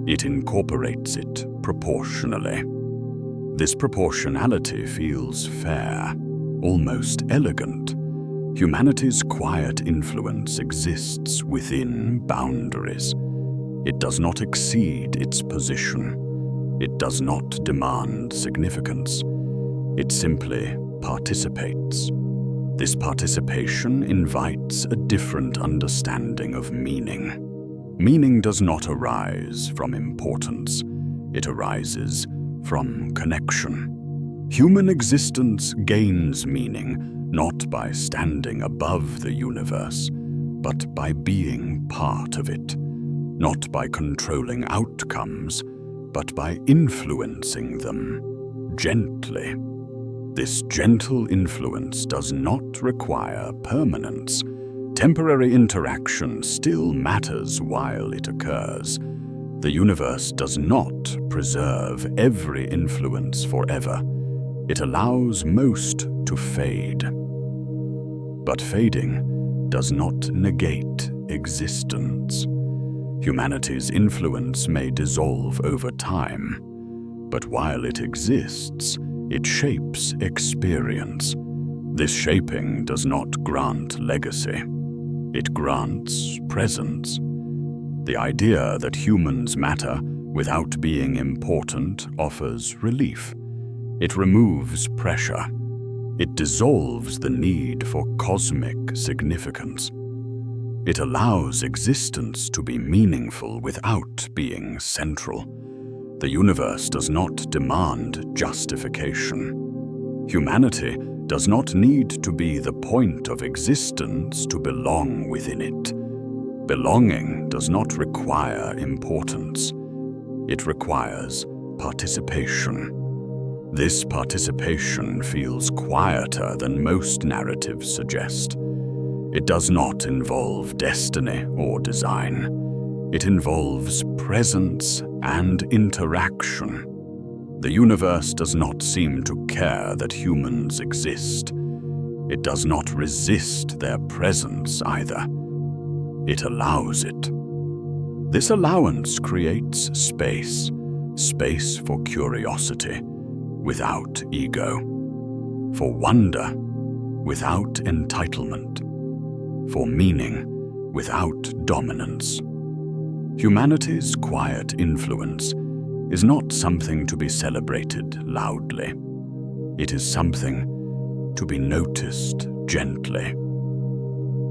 It incorporates it proportionally. This proportionality feels fair, almost elegant. Humanity's quiet influence exists within boundaries. It does not exceed its position. It does not demand significance. It simply participates. This participation invites a different understanding of meaning. Meaning does not arise from importance. It arises from connection. Human existence gains meaning not by standing above the universe, but by being part of it. Not by controlling outcomes, but by influencing them gently. This gentle influence does not require permanence. Temporary interaction still matters while it occurs. The universe does not preserve every influence forever. It allows most to fade. But fading does not negate existence. Humanity's influence may dissolve over time, but while it exists, it shapes experience. This shaping does not grant legacy. It grants presence. The idea that humans matter without being important offers relief. It removes pressure. It dissolves the need for cosmic significance. It allows existence to be meaningful without being central. The universe does not demand justification. Humanity does not need to be the point of existence to belong within it. Belonging does not require importance. It requires participation. This participation feels quieter than most narratives suggest. It does not involve destiny or design. It involves presence and interaction. The universe does not seem to care that humans exist. It does not resist their presence either. It allows it. This allowance creates space for curiosity without ego, for wonder without entitlement, for meaning without dominance. Humanity's quiet influence is not something to be celebrated loudly. It is something to be noticed gently.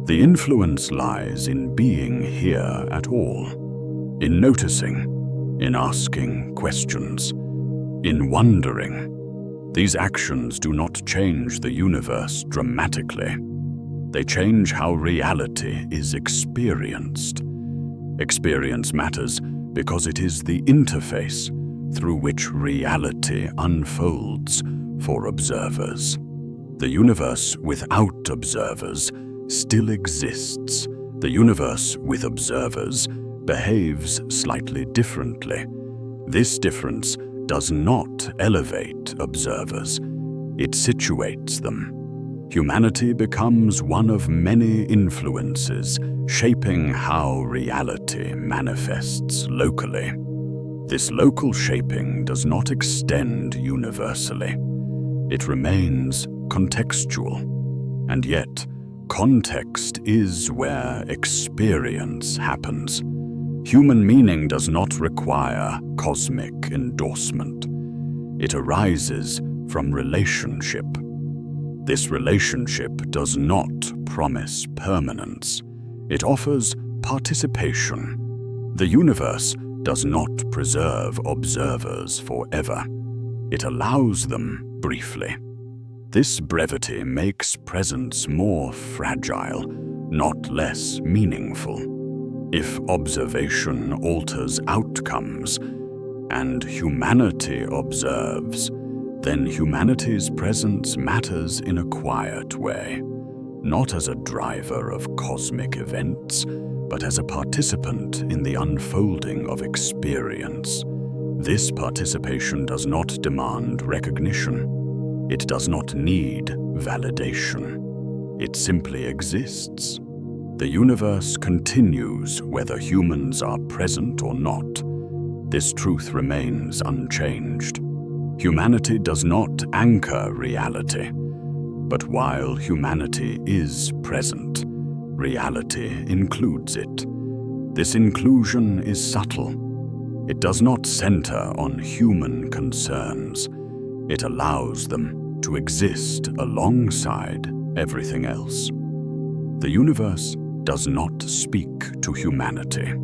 The influence lies in being here at all, in noticing, in asking questions, in wondering. These actions do not change the universe dramatically. They change how reality is experienced. Experience matters because it is the interface through which reality unfolds for observers. The universe without observers still exists. The universe with observers behaves slightly differently. This difference does not elevate observers, it situates them. Humanity becomes one of many influences shaping how reality manifests locally. This local shaping does not extend universally. It remains contextual. And yet, context is where experience happens. Human meaning does not require cosmic endorsement. It arises from relationship. This relationship does not promise permanence. It offers participation. The universe does not preserve observers forever. It allows them briefly. This brevity makes presence more fragile, not less meaningful. If observation alters outcomes, and humanity observes, then humanity's presence matters in a quiet way, not as a driver of cosmic events, but as a participant in the unfolding of experience. This participation does not demand recognition. It does not need validation. It simply exists. The universe continues whether humans are present or not. This truth remains unchanged. Humanity does not anchor reality, but while humanity is present, reality includes it. This inclusion is subtle. It does not center on human concerns. It allows them to exist alongside everything else. The universe does not speak to humanity.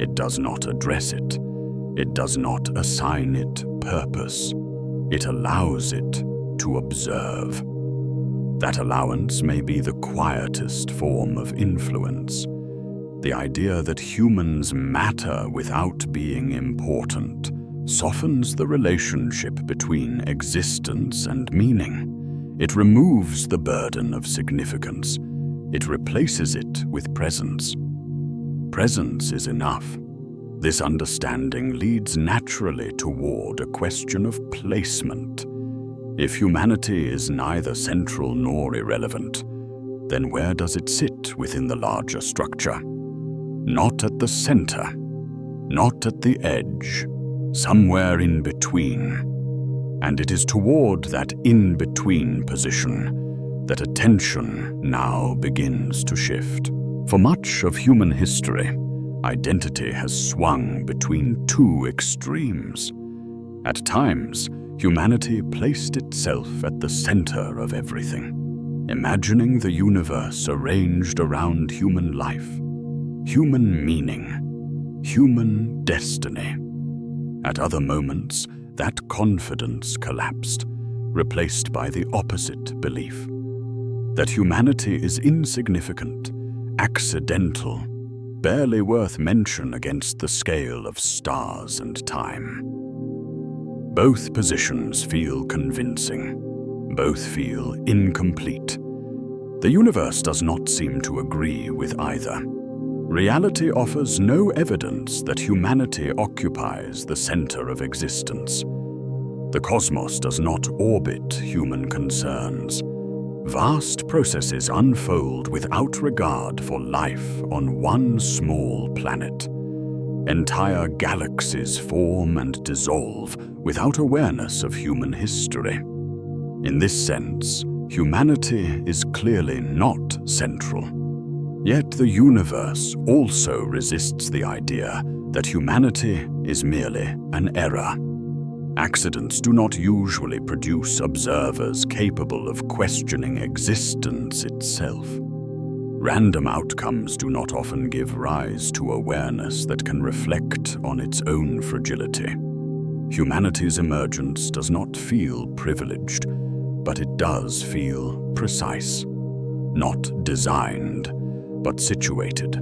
It does not address it. It does not assign it purpose. It allows it to observe. That allowance may be the quietest form of influence. The idea that humans matter without being important softens the relationship between existence and meaning. It removes the burden of significance. It replaces it with presence. Presence is enough. This understanding leads naturally toward a question of placement. If humanity is neither central nor irrelevant, then where does it sit within the larger structure? Not at the center, not at the edge, somewhere in between. And it is toward that in-between position that attention now begins to shift. For much of human history, identity has swung between two extremes. At times, humanity placed itself at the center of everything, imagining the universe arranged around human life, human meaning, human destiny. At other moments, that confidence collapsed, replaced by the opposite belief, that humanity is insignificant, accidental, barely worth mention against the scale of stars and time. Both positions feel convincing. Both feel incomplete. The universe does not seem to agree with either. Reality offers no evidence that humanity occupies the center of existence. The cosmos does not orbit human concerns. Vast processes unfold without regard for life on one small planet. Entire galaxies form and dissolve without awareness of human history. In this sense, humanity is clearly not central. Yet the universe also resists the idea that humanity is merely an error. Accidents do not usually produce observers capable of questioning existence itself. Random outcomes do not often give rise to awareness that can reflect on its own fragility. Humanity's emergence does not feel privileged, but it does feel precise. Not designed, but situated.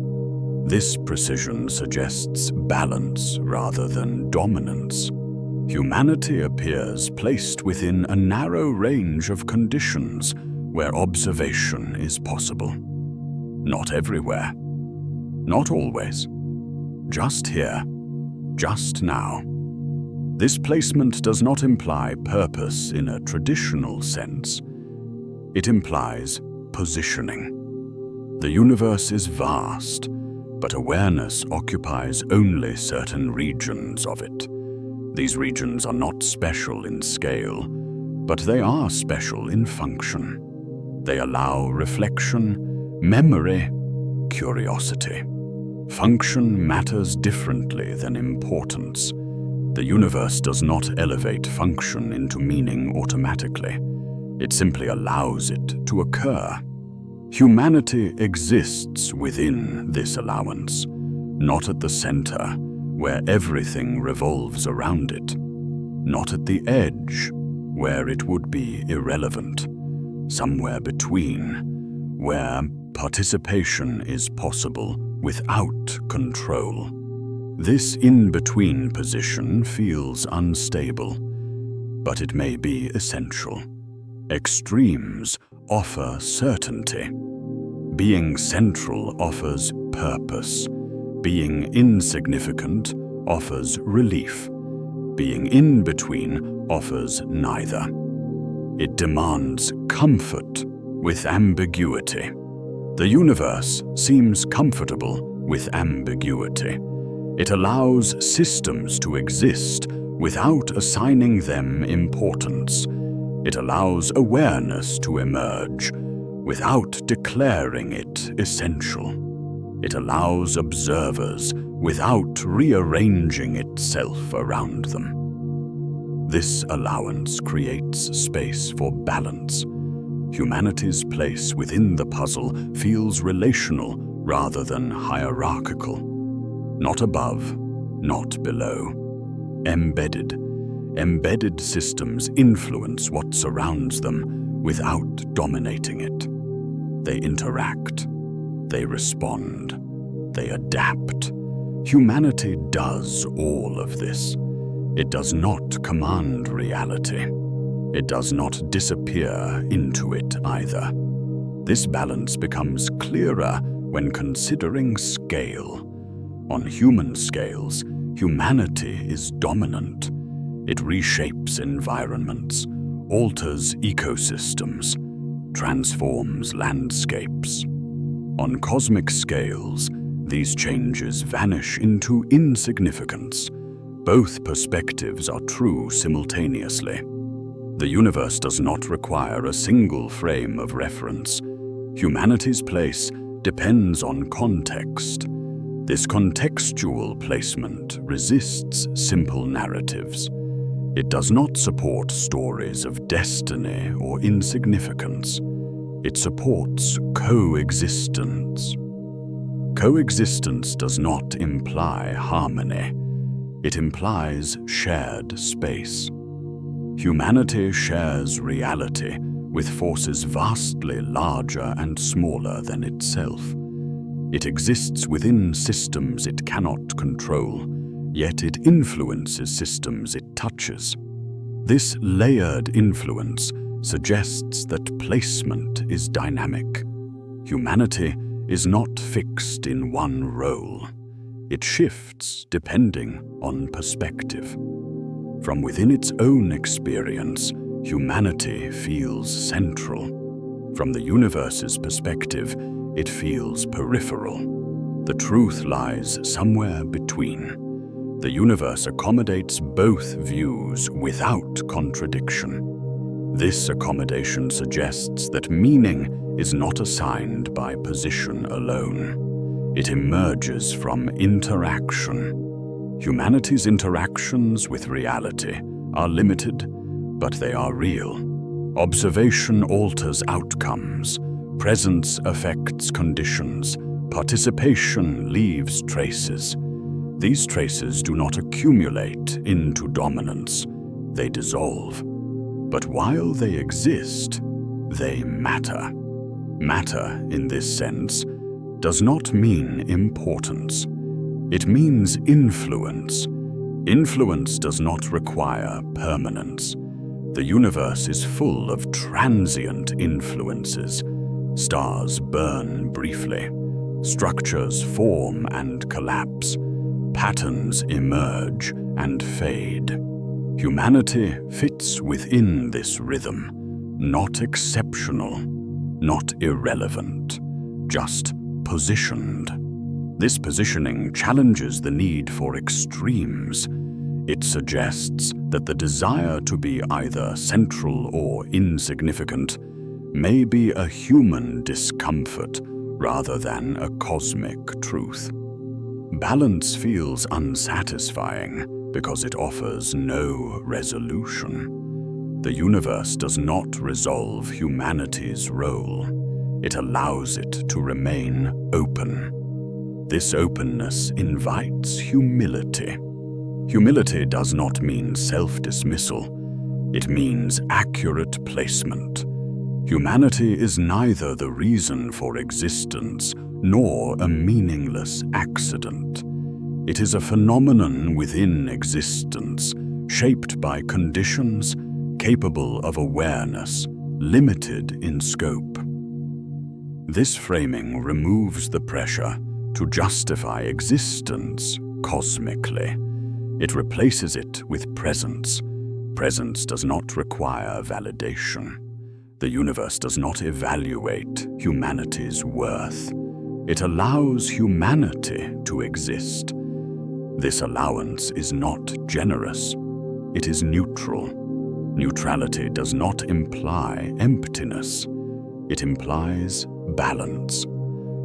This precision suggests balance rather than dominance. Humanity appears placed within a narrow range of conditions where observation is possible. Not everywhere. Not always. Just here. Just now. This placement does not imply purpose in a traditional sense. It implies positioning. The universe is vast, but awareness occupies only certain regions of it. These regions are not special in scale, but they are special in function. They allow reflection, memory, curiosity. Function matters differently than importance. The universe does not elevate function into meaning automatically. It simply allows it to occur. Humanity exists within this allowance, not at the center, where everything revolves around it, not at the edge, where it would be irrelevant, somewhere between, where participation is possible without control. This in-between position feels unstable, but it may be essential. Extremes offer certainty. Being central offers purpose. Being insignificant offers relief. Being in between offers neither. It demands comfort with ambiguity. The universe seems comfortable with ambiguity. It allows systems to exist without assigning them importance. It allows awareness to emerge without declaring it essential. It allows observers without rearranging itself around them. This allowance creates space for balance. Humanity's place within the puzzle feels relational rather than hierarchical. Not above, not below. Embedded. Embedded systems influence what surrounds them without dominating it. They interact. They respond. They adapt. Humanity does all of this. It does not command reality. It does not disappear into it either. This balance becomes clearer when considering scale. On human scales, humanity is dominant. It reshapes environments, alters ecosystems, transforms landscapes. On cosmic scales, these changes vanish into insignificance. Both perspectives are true simultaneously. The universe does not require a single frame of reference. Humanity's place depends on context. This contextual placement resists simple narratives. It does not support stories of destiny or insignificance. It supports coexistence. Coexistence does not imply harmony. It implies shared space. Humanity shares reality with forces vastly larger and smaller than itself. It exists within systems it cannot control, yet it influences systems it touches. This layered influence suggests that placement is dynamic. Humanity is not fixed in one role. It shifts depending on perspective. From within its own experience, humanity feels central. From the universe's perspective, it feels peripheral. The truth lies somewhere between. The universe accommodates both views without contradiction. This accommodation suggests that meaning is not assigned by position alone. It emerges from interaction. Humanity's interactions with reality are limited, but they are real. Observation alters outcomes. Presence affects conditions. Participation leaves traces. These traces do not accumulate into dominance. They dissolve. But while they exist, they matter. Matter, in this sense, does not mean importance. It means influence. Influence does not require permanence. The universe is full of transient influences. Stars burn briefly. Structures form and collapse. Patterns emerge and fade. Humanity fits within this rhythm, not exceptional, not irrelevant, just positioned. This positioning challenges the need for extremes. It suggests that the desire to be either central or insignificant may be a human discomfort rather than a cosmic truth. Balance feels unsatisfying because it offers no resolution. The universe does not resolve humanity's role. It allows it to remain open. This openness invites humility. Humility does not mean self-dismissal. It means accurate placement. Humanity is neither the reason for existence nor a meaningless accident. It is a phenomenon within existence, shaped by conditions, capable of awareness, limited in scope. This framing removes the pressure to justify existence cosmically. It replaces it with presence. Presence does not require validation. The universe does not evaluate humanity's worth. It allows humanity to exist. This allowance is not generous. It is neutral. Neutrality does not imply emptiness. It implies balance.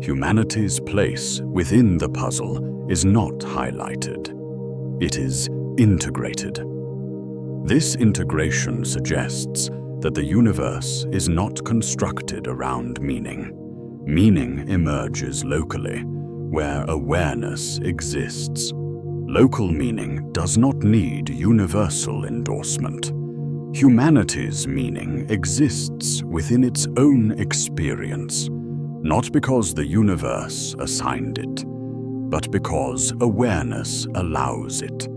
Humanity's place within the puzzle is not highlighted. It is integrated. This integration suggests that the universe is not constructed around meaning. Meaning emerges locally, where awareness exists. Local meaning does not need universal endorsement. Humanity's meaning exists within its own experience, not because the universe assigned it, but because awareness allows it.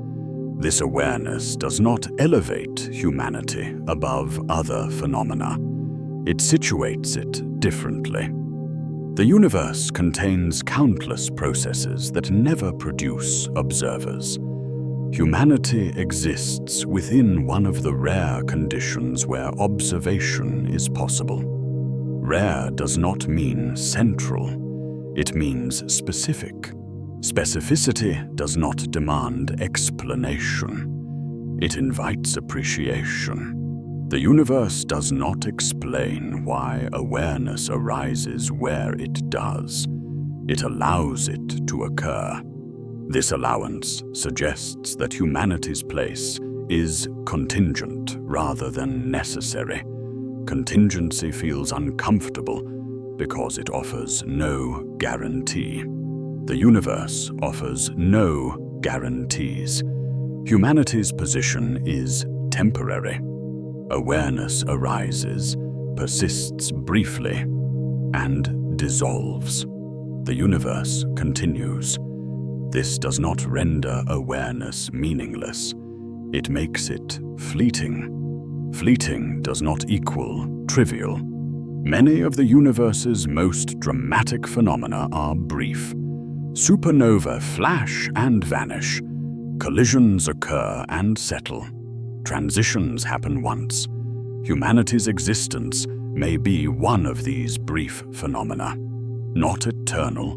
This awareness does not elevate humanity above other phenomena. It situates it differently. The universe contains countless processes that never produce observers. Humanity exists within one of the rare conditions where observation is possible. Rare does not mean central. It means specific. Specificity does not demand explanation. It invites appreciation. The universe does not explain why awareness arises where it does. It allows it to occur. This allowance suggests that humanity's place is contingent rather than necessary. Contingency feels uncomfortable because it offers no guarantee. The universe offers no guarantees. Humanity's position is temporary. Awareness arises, persists briefly, and dissolves. The universe continues. This does not render awareness meaningless. It makes it fleeting. Fleeting does not equal trivial. Many of the universe's most dramatic phenomena are brief. Supernovae flash and vanish. Collisions occur and settle. Transitions happen once. Humanity's existence may be one of these brief phenomena. Not eternal,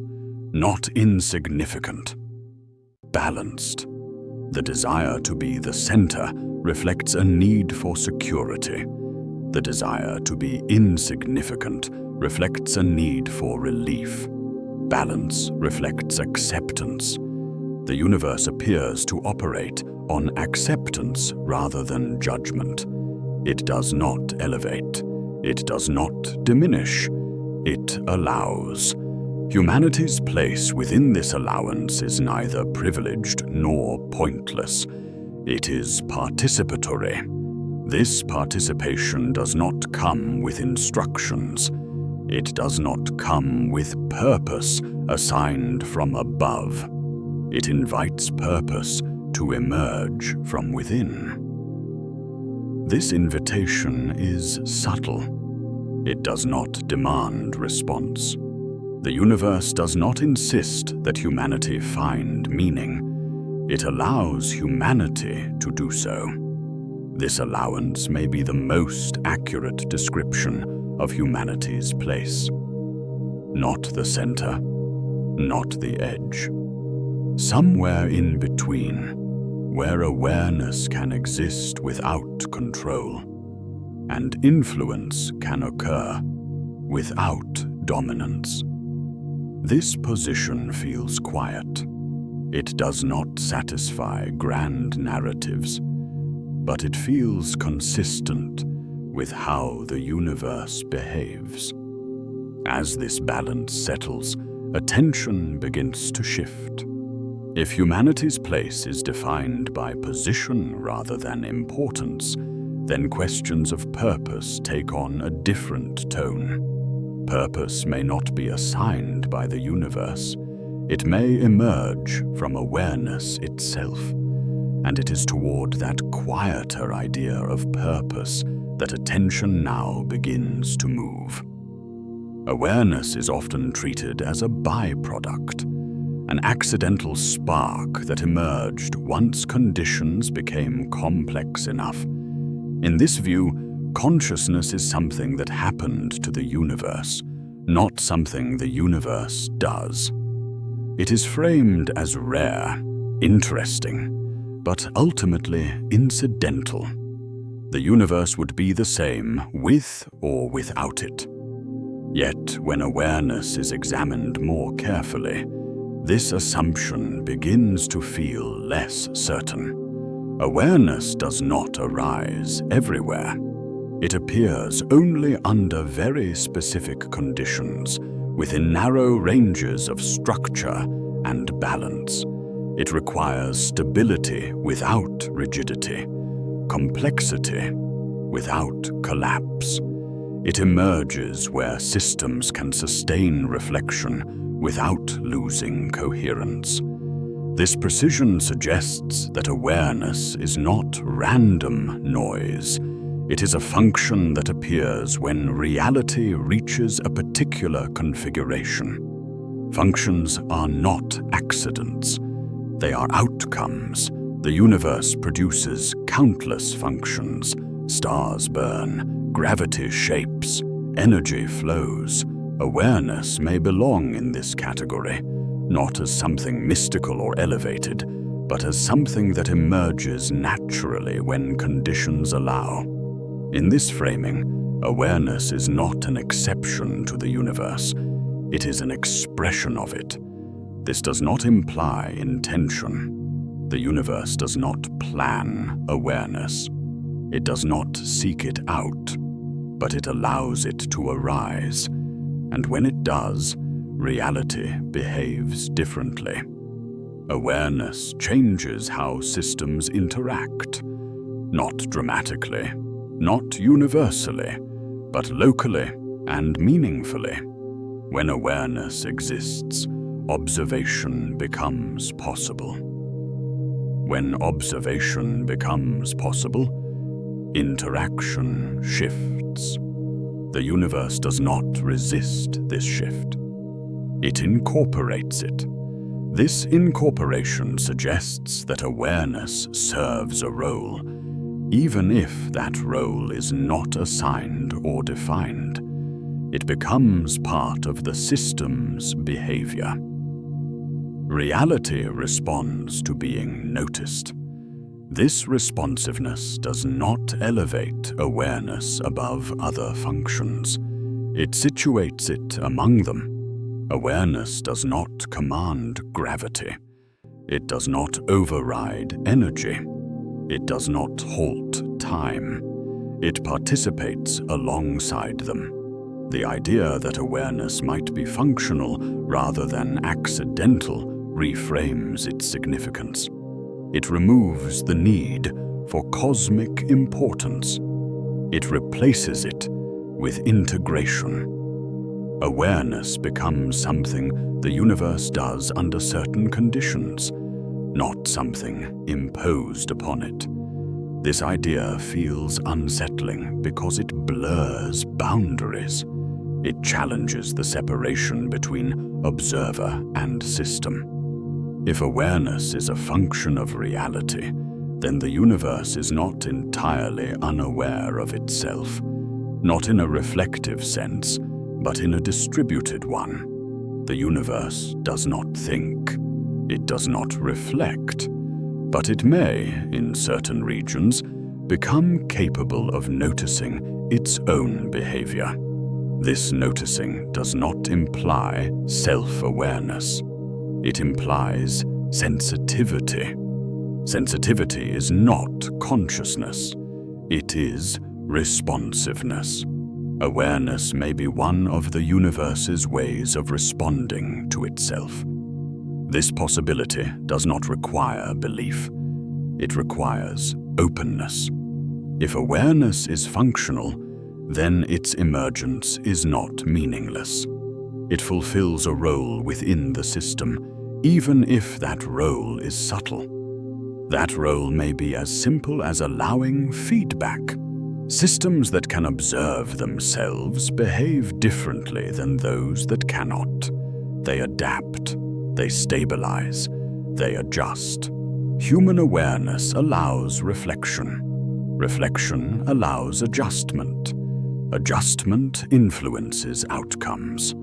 not insignificant. Balanced. The desire to be the center reflects a need for security. The desire to be insignificant reflects a need for relief. Balance reflects acceptance. The universe appears to operate on acceptance rather than judgment. It does not elevate. It does not diminish. It allows. Humanity's place within this allowance is neither privileged nor pointless. It is participatory. This participation does not come with instructions. It does not come with purpose assigned from above. It invites purpose to emerge from within. This invitation is subtle. It does not demand response. The universe does not insist that humanity find meaning. It allows humanity to do so. This allowance may be the most accurate description of humanity's place. Not the center, not the edge. Somewhere in between, where awareness can exist without control, and influence can occur without dominance. This position feels quiet. It does not satisfy grand narratives, but it feels consistent with how the universe behaves. As this balance settles, attention begins to shift. If humanity's place is defined by position rather than importance, then questions of purpose take on a different tone. Purpose may not be assigned by the universe. It may emerge from awareness itself. And it is toward that quieter idea of purpose that attention now begins to move. Awareness is often treated as a byproduct, an accidental spark that emerged once conditions became complex enough. In this view, consciousness is something that happened to the universe, not something the universe does. It is framed as rare, interesting, but ultimately incidental. The universe would be the same with or without it. Yet, when awareness is examined more carefully, this assumption begins to feel less certain. Awareness does not arise everywhere. It appears only under very specific conditions, within narrow ranges of structure and balance. It requires stability without rigidity, complexity without collapse. It emerges where systems can sustain reflection without losing coherence. This precision suggests that awareness is not random noise. It is a function that appears when reality reaches a particular configuration. Functions are not accidents. They are outcomes. The universe produces countless functions. Stars burn, gravity shapes, energy flows. Awareness may belong in this category, not as something mystical or elevated, but as something that emerges naturally when conditions allow. In this framing, awareness is not an exception to the universe. It is an expression of it. This does not imply intention. The universe does not plan awareness. It does not seek it out, but it allows it to arise. And when it does, reality behaves differently. Awareness changes how systems interact, not dramatically, not universally, but locally and meaningfully. When awareness exists, observation becomes possible. When observation becomes possible, interaction shifts. The universe does not resist this shift. It incorporates it. This incorporation suggests that awareness serves a role, even if that role is not assigned or defined. It becomes part of the system's behavior. Reality responds to being noticed. This responsiveness does not elevate awareness above other functions. It situates it among them. Awareness does not command gravity. It does not override energy. It does not halt time. It participates alongside them. The idea that awareness might be functional rather than accidental reframes its significance. It removes the need for cosmic importance. It replaces it with integration. Awareness becomes something the universe does under certain conditions, not something imposed upon it. This idea feels unsettling because it blurs boundaries. It challenges the separation between observer and system. If awareness is a function of reality, then the universe is not entirely unaware of itself, not in a reflective sense, but in a distributed one. The universe does not think. It does not reflect, but it may, in certain regions, become capable of noticing its own behavior. This noticing does not imply self-awareness. It implies sensitivity. Sensitivity is not consciousness. It is responsiveness. Awareness may be one of the universe's ways of responding to itself. This possibility does not require belief. It requires openness. If awareness is functional, then its emergence is not meaningless. It fulfills a role within the system, even if that role is subtle. That role may be as simple as allowing feedback. Systems that can observe themselves behave differently than those that cannot. They adapt, they stabilize, they adjust. Human awareness allows reflection. Reflection allows adjustment. Adjustment influences outcomes.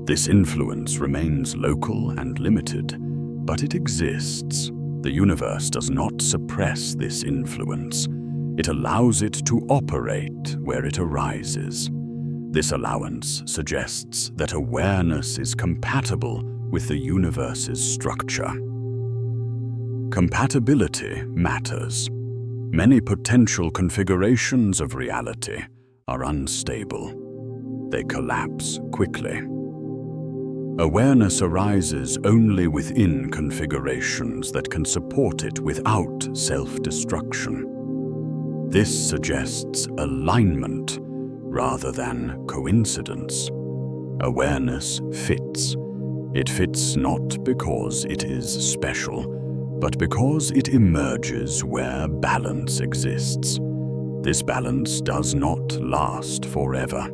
This influence remains local and limited, but it exists. The universe does not suppress this influence. It allows it to operate where it arises. This allowance suggests that awareness is compatible with the universe's structure. Compatibility matters. Many potential configurations of reality are unstable. They collapse quickly. Awareness arises only within configurations that can support it without self-destruction. This suggests alignment rather than coincidence. Awareness fits. It fits not because it is special, but because it emerges where balance exists. This balance does not last forever.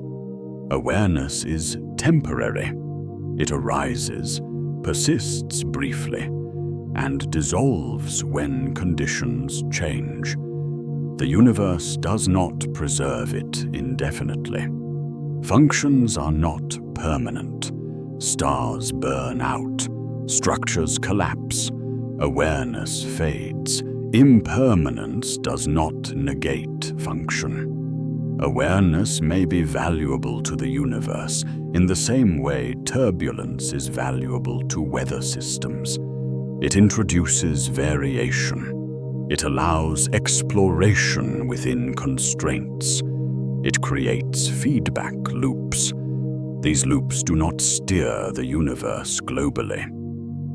Awareness is temporary. It arises, persists briefly, and dissolves when conditions change. The universe does not preserve it indefinitely. Functions are not permanent. Stars burn out. Structures collapse. Awareness fades. Impermanence does not negate function. Awareness may be valuable to the universe in the same way turbulence is valuable to weather systems. It introduces variation. It allows exploration within constraints. It creates feedback loops. These loops do not steer the universe globally.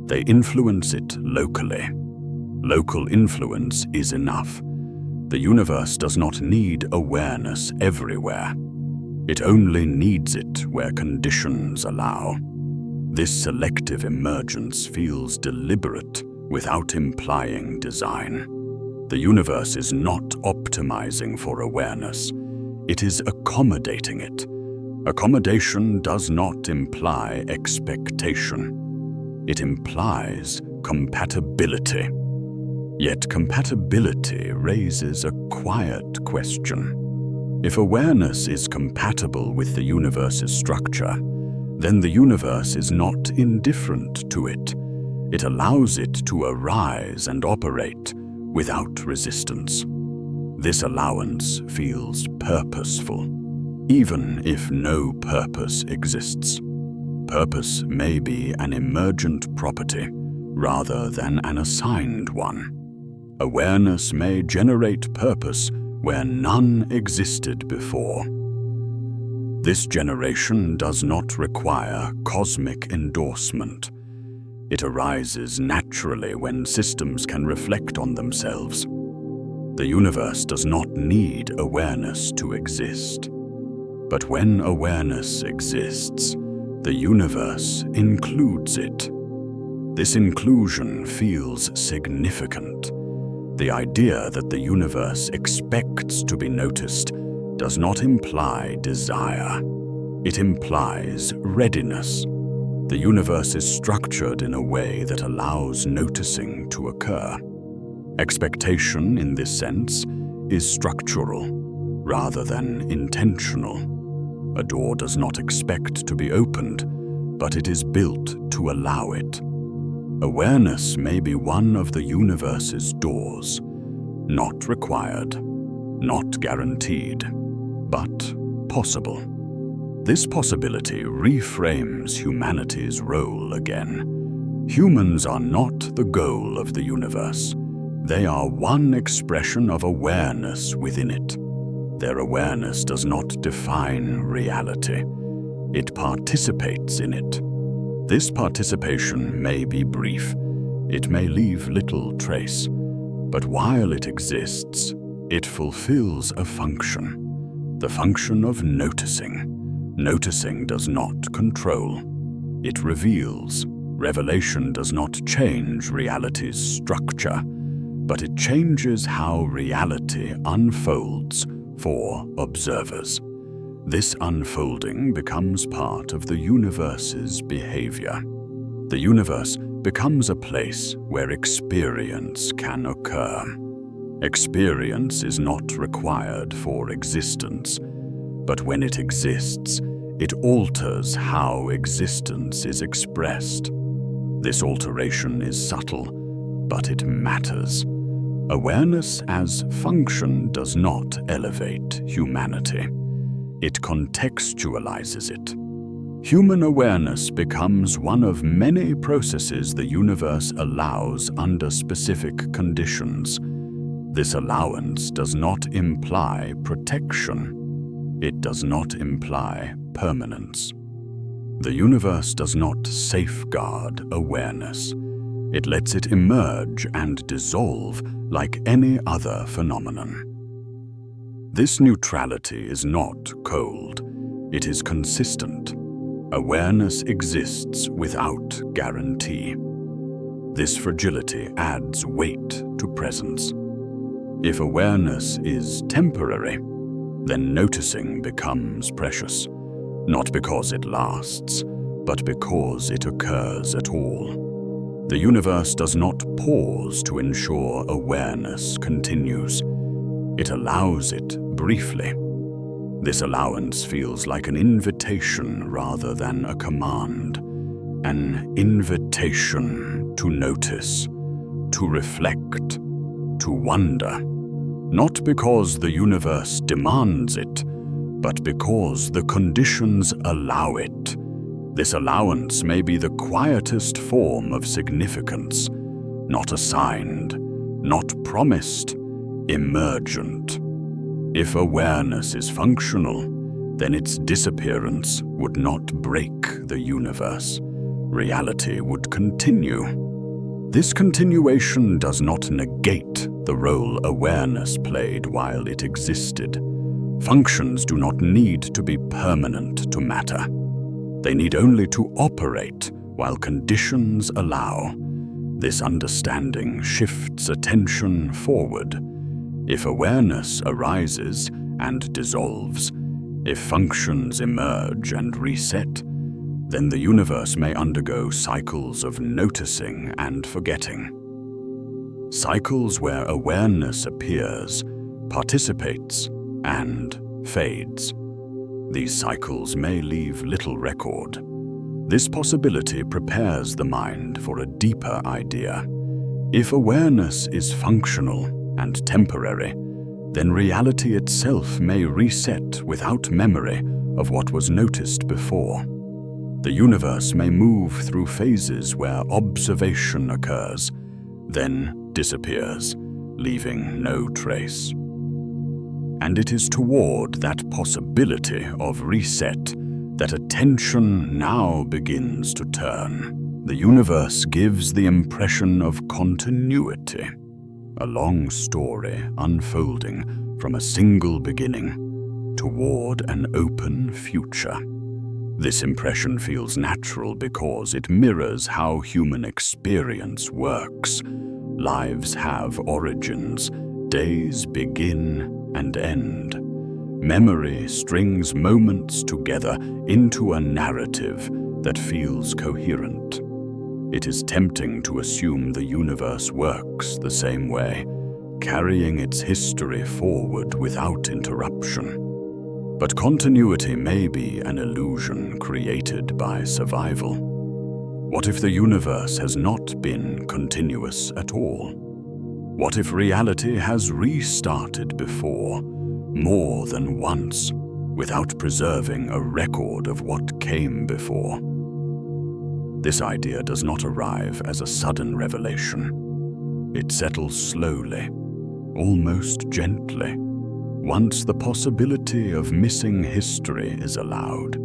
They influence it locally. Local influence is enough. The universe does not need awareness everywhere. It only needs it where conditions allow. This selective emergence feels deliberate without implying design. The universe is not optimizing for awareness. It is accommodating it. Accommodation does not imply expectation. It implies compatibility. Yet compatibility raises a quiet question. If awareness is compatible with the universe's structure, then the universe is not indifferent to it. It allows it to arise and operate without resistance. This allowance feels purposeful, even if no purpose exists. Purpose may be an emergent property rather than an assigned one. Awareness may generate purpose where none existed before. This generation does not require cosmic endorsement. It arises naturally when systems can reflect on themselves. The universe does not need awareness to exist. But when awareness exists, the universe includes it. This inclusion feels significant. The idea that the universe expects to be noticed does not imply desire. It implies readiness. The universe is structured in a way that allows noticing to occur. Expectation, in this sense, is structural rather than intentional. A door does not expect to be opened, but it is built to allow it. Awareness may be one of the universe's doors, not required, not guaranteed, but possible. This possibility reframes humanity's role again. Humans are not the goal of the universe. They are one expression of awareness within it. Their awareness does not define reality. It participates in it. This participation may be brief. It may leave little trace. But while it exists, it fulfills a function. The function of noticing. Noticing does not control. It reveals. Revelation does not change reality's structure, but it changes how reality unfolds for observers. This unfolding becomes part of the universe's behavior. The universe becomes a place where experience can occur. Experience is not required for existence, but when it exists, it alters how existence is expressed. This alteration is subtle, but it matters. Awareness as function does not elevate humanity. It contextualizes it. Human awareness becomes one of many processes the universe allows under specific conditions. This allowance does not imply protection. It does not imply permanence. The universe does not safeguard awareness. It lets it emerge and dissolve like any other phenomenon. This neutrality is not cold. It is consistent. Awareness exists without guarantee. This fragility adds weight to presence. If awareness is temporary, then noticing becomes precious, not because it lasts, but because it occurs at all. The universe does not pause to ensure awareness continues. It allows it briefly. This allowance feels like an invitation rather than a command. An invitation to notice, to reflect, to wonder. Not because the universe demands it, but because the conditions allow it. This allowance may be the quietest form of significance, not assigned, not promised, emergent. If awareness is functional, then its disappearance would not break the universe. Reality would continue. This continuation does not negate the role awareness played while it existed. Functions do not need to be permanent to matter. They need only to operate while conditions allow. This understanding shifts attention forward. If awareness arises and dissolves, if functions emerge and reset, then the universe may undergo cycles of noticing and forgetting. Cycles where awareness appears, participates, and fades. These cycles may leave little record. This possibility prepares the mind for a deeper idea. If awareness is functional and temporary, then reality itself may reset without memory of what was noticed before. The universe may move through phases where observation occurs, then disappears, leaving no trace. And it is toward that possibility of reset that attention now begins to turn. The universe gives the impression of continuity, a long story unfolding from a single beginning toward an open future. This impression feels natural because it mirrors how human experience works. Lives have origins. Days begin and end. Memory strings moments together into a narrative that feels coherent. It is tempting to assume the universe works the same way, carrying its history forward without interruption. But continuity may be an illusion created by survival. What if the universe has not been continuous at all? What if reality has restarted before, more than once, without preserving a record of what came before? This idea does not arrive as a sudden revelation. It settles slowly, almost gently, once the possibility of missing history is allowed.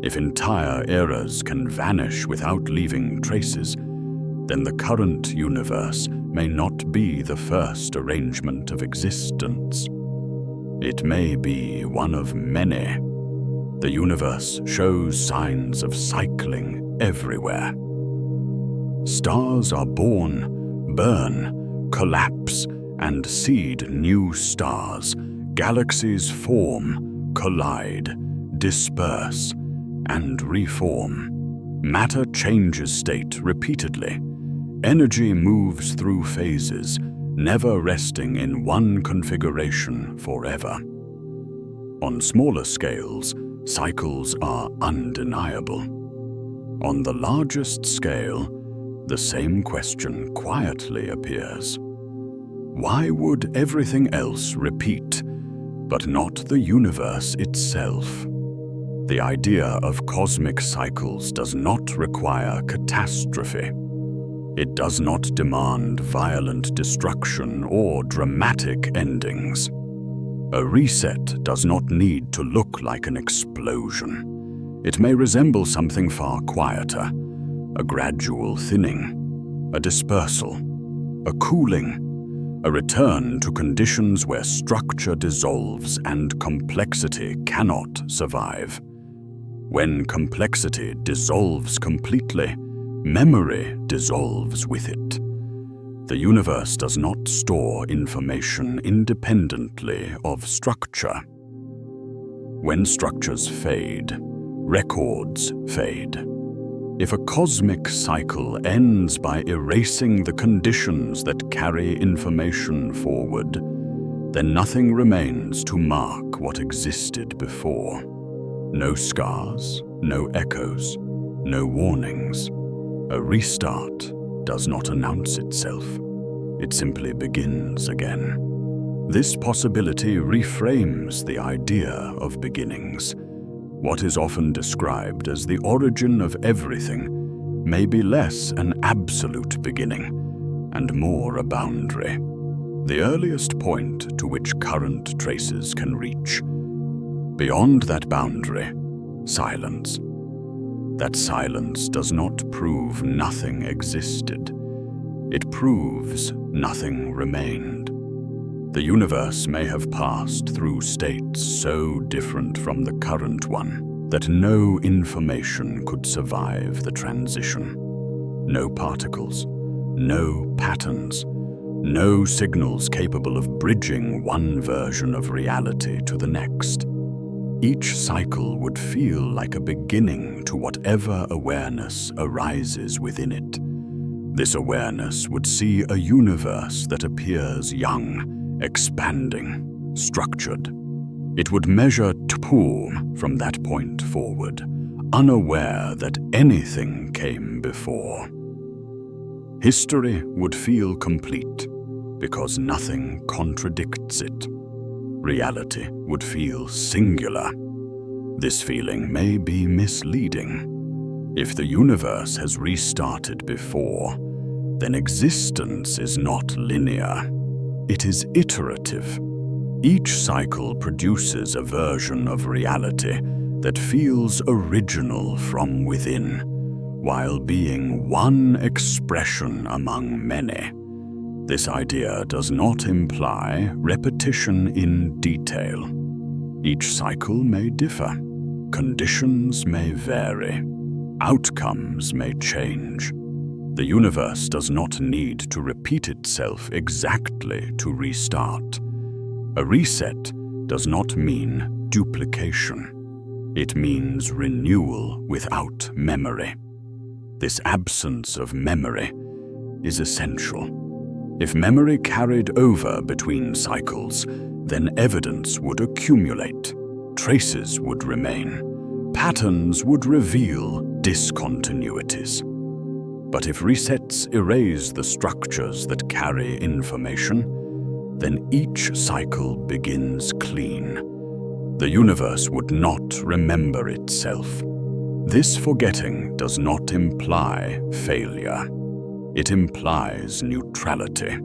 If entire eras can vanish without leaving traces, then the current universe may not be the first arrangement of existence. It may be one of many. The universe shows signs of cycling everywhere. Stars are born, burn, collapse, and seed new stars. Galaxies form, collide, disperse, and reform. Matter changes state repeatedly. Energy moves through phases, never resting in one configuration forever. On smaller scales, cycles are undeniable. On the largest scale, the same question quietly appears. Why would everything else repeat, but not the universe itself? The idea of cosmic cycles does not require catastrophe. It does not demand violent destruction or dramatic endings. A reset does not need to look like an explosion. It may resemble something far quieter, a gradual thinning, a dispersal, a cooling, a return to conditions where structure dissolves and complexity cannot survive. When complexity dissolves completely, memory dissolves with it. The universe does not store information independently of structure. When structures fade, records fade. If a cosmic cycle ends by erasing the conditions that carry information forward, then nothing remains to mark what existed before. No scars, no echoes, no warnings. A restart does not announce itself. It simply begins again. This possibility reframes the idea of beginnings. What is often described as the origin of everything may be less an absolute beginning and more a boundary, the earliest point to which current traces can reach. Beyond that boundary, silence. That silence does not prove nothing existed. It proves nothing remained. The universe may have passed through states so different from the current one that no information could survive the transition. No particles, no patterns, no signals capable of bridging one version of reality to the next. Each cycle would feel like a beginning to whatever awareness arises within it. This awareness would see a universe that appears young, expanding, structured. It would measure T'Pum from that point forward, unaware that anything came before. History would feel complete because nothing contradicts it. Reality would feel singular. This feeling may be misleading. If the universe has restarted before, then existence is not linear. It is iterative. Each cycle produces a version of reality that feels original from within, while being one expression among many. This idea does not imply repetition in detail. Each cycle may differ, Conditions may vary. Outcomes may change. The universe does not need to repeat itself exactly to restart. A reset does not mean duplication. It means renewal without memory. This absence of memory is essential. If memory carried over between cycles, then evidence would accumulate, traces would remain, patterns would reveal discontinuities. But if resets erase the structures that carry information, then each cycle begins clean. The universe would not remember itself. This forgetting does not imply failure. It implies neutrality.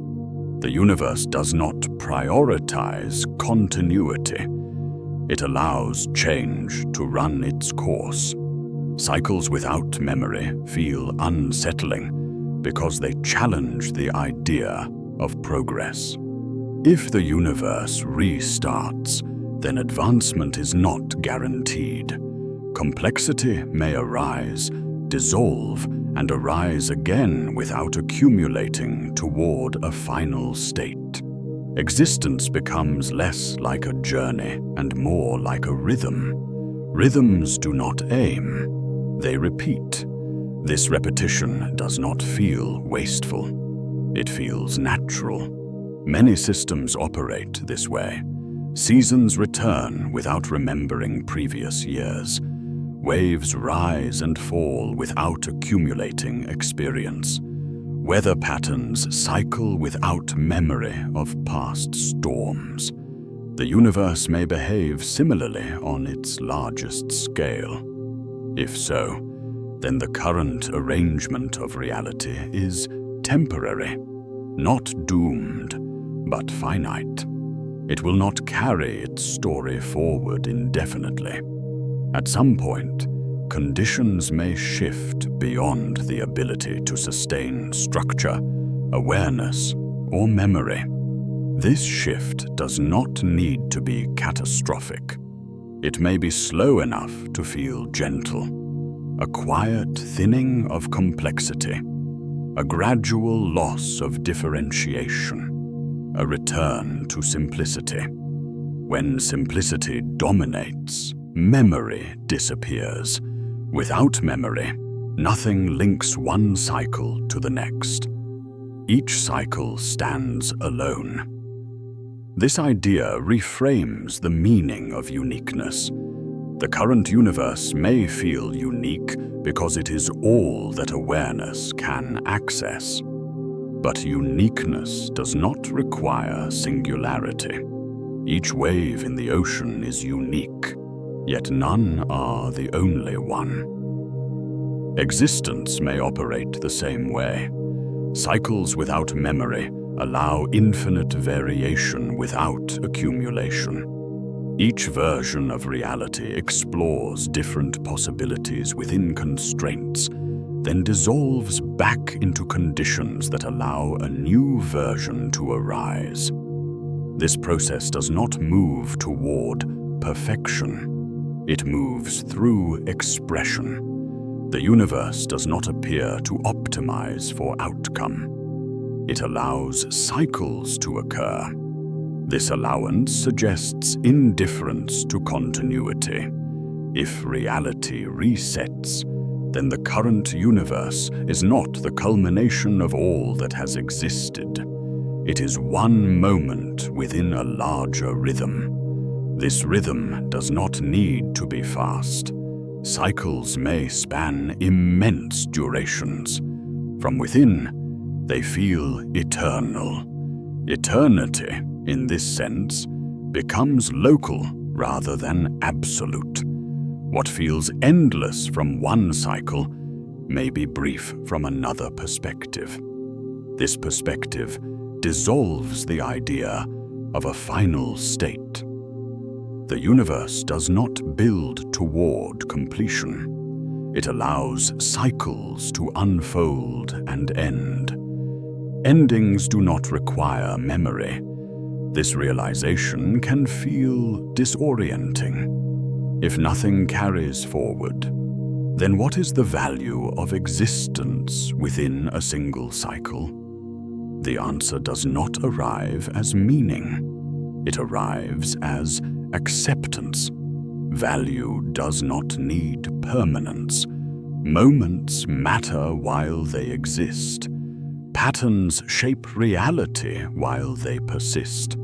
The universe does not prioritize continuity. It allows change to run its course. Cycles without memory feel unsettling because they challenge the idea of progress. If the universe restarts, then advancement is not guaranteed. Complexity may arise, dissolve, and arise again without accumulating toward a final state. Existence becomes less like a journey and more like a rhythm. Rhythms do not aim, they repeat. This repetition does not feel wasteful. It feels natural. Many systems operate this way. Seasons return without remembering previous years. Waves rise and fall without accumulating experience. Weather patterns cycle without memory of past storms. The universe may behave similarly on its largest scale. If so, then the current arrangement of reality is temporary, not doomed, but finite. It will not carry its story forward indefinitely. At some point, conditions may shift beyond the ability to sustain structure, awareness, or memory. This shift does not need to be catastrophic. It may be slow enough to feel gentle, a quiet thinning of complexity, a gradual loss of differentiation, a return to simplicity. When simplicity dominates, memory disappears. Without memory, nothing links one cycle to the next. Each cycle stands alone. This idea reframes the meaning of uniqueness. The current universe may feel unique because it is all that awareness can access. But uniqueness does not require singularity. Each wave in the ocean is unique, yet none are the only one. Existence may operate the same way. Cycles without memory allow infinite variation without accumulation. Each version of reality explores different possibilities within constraints, then dissolves back into conditions that allow a new version to arise. This process does not move toward perfection. It moves through expression. The universe does not appear to optimize for outcome. It allows cycles to occur. This allowance suggests indifference to continuity. If reality resets, then the current universe is not the culmination of all that has existed. It is one moment within a larger rhythm. This rhythm does not need to be fast. Cycles may span immense durations. From within, they feel eternal. Eternity, in this sense, becomes local rather than absolute. What feels endless from one cycle may be brief from another perspective. This perspective dissolves the idea of a final state. The universe does not build toward completion. It allows cycles to unfold and end. Endings do not require memory. This realization can feel disorienting. If nothing carries forward, then what is the value of existence within a single cycle? The answer does not arrive as meaning. It arrives as acceptance. Value does not need permanence. Moments matter while they exist. Patterns shape reality while they persist.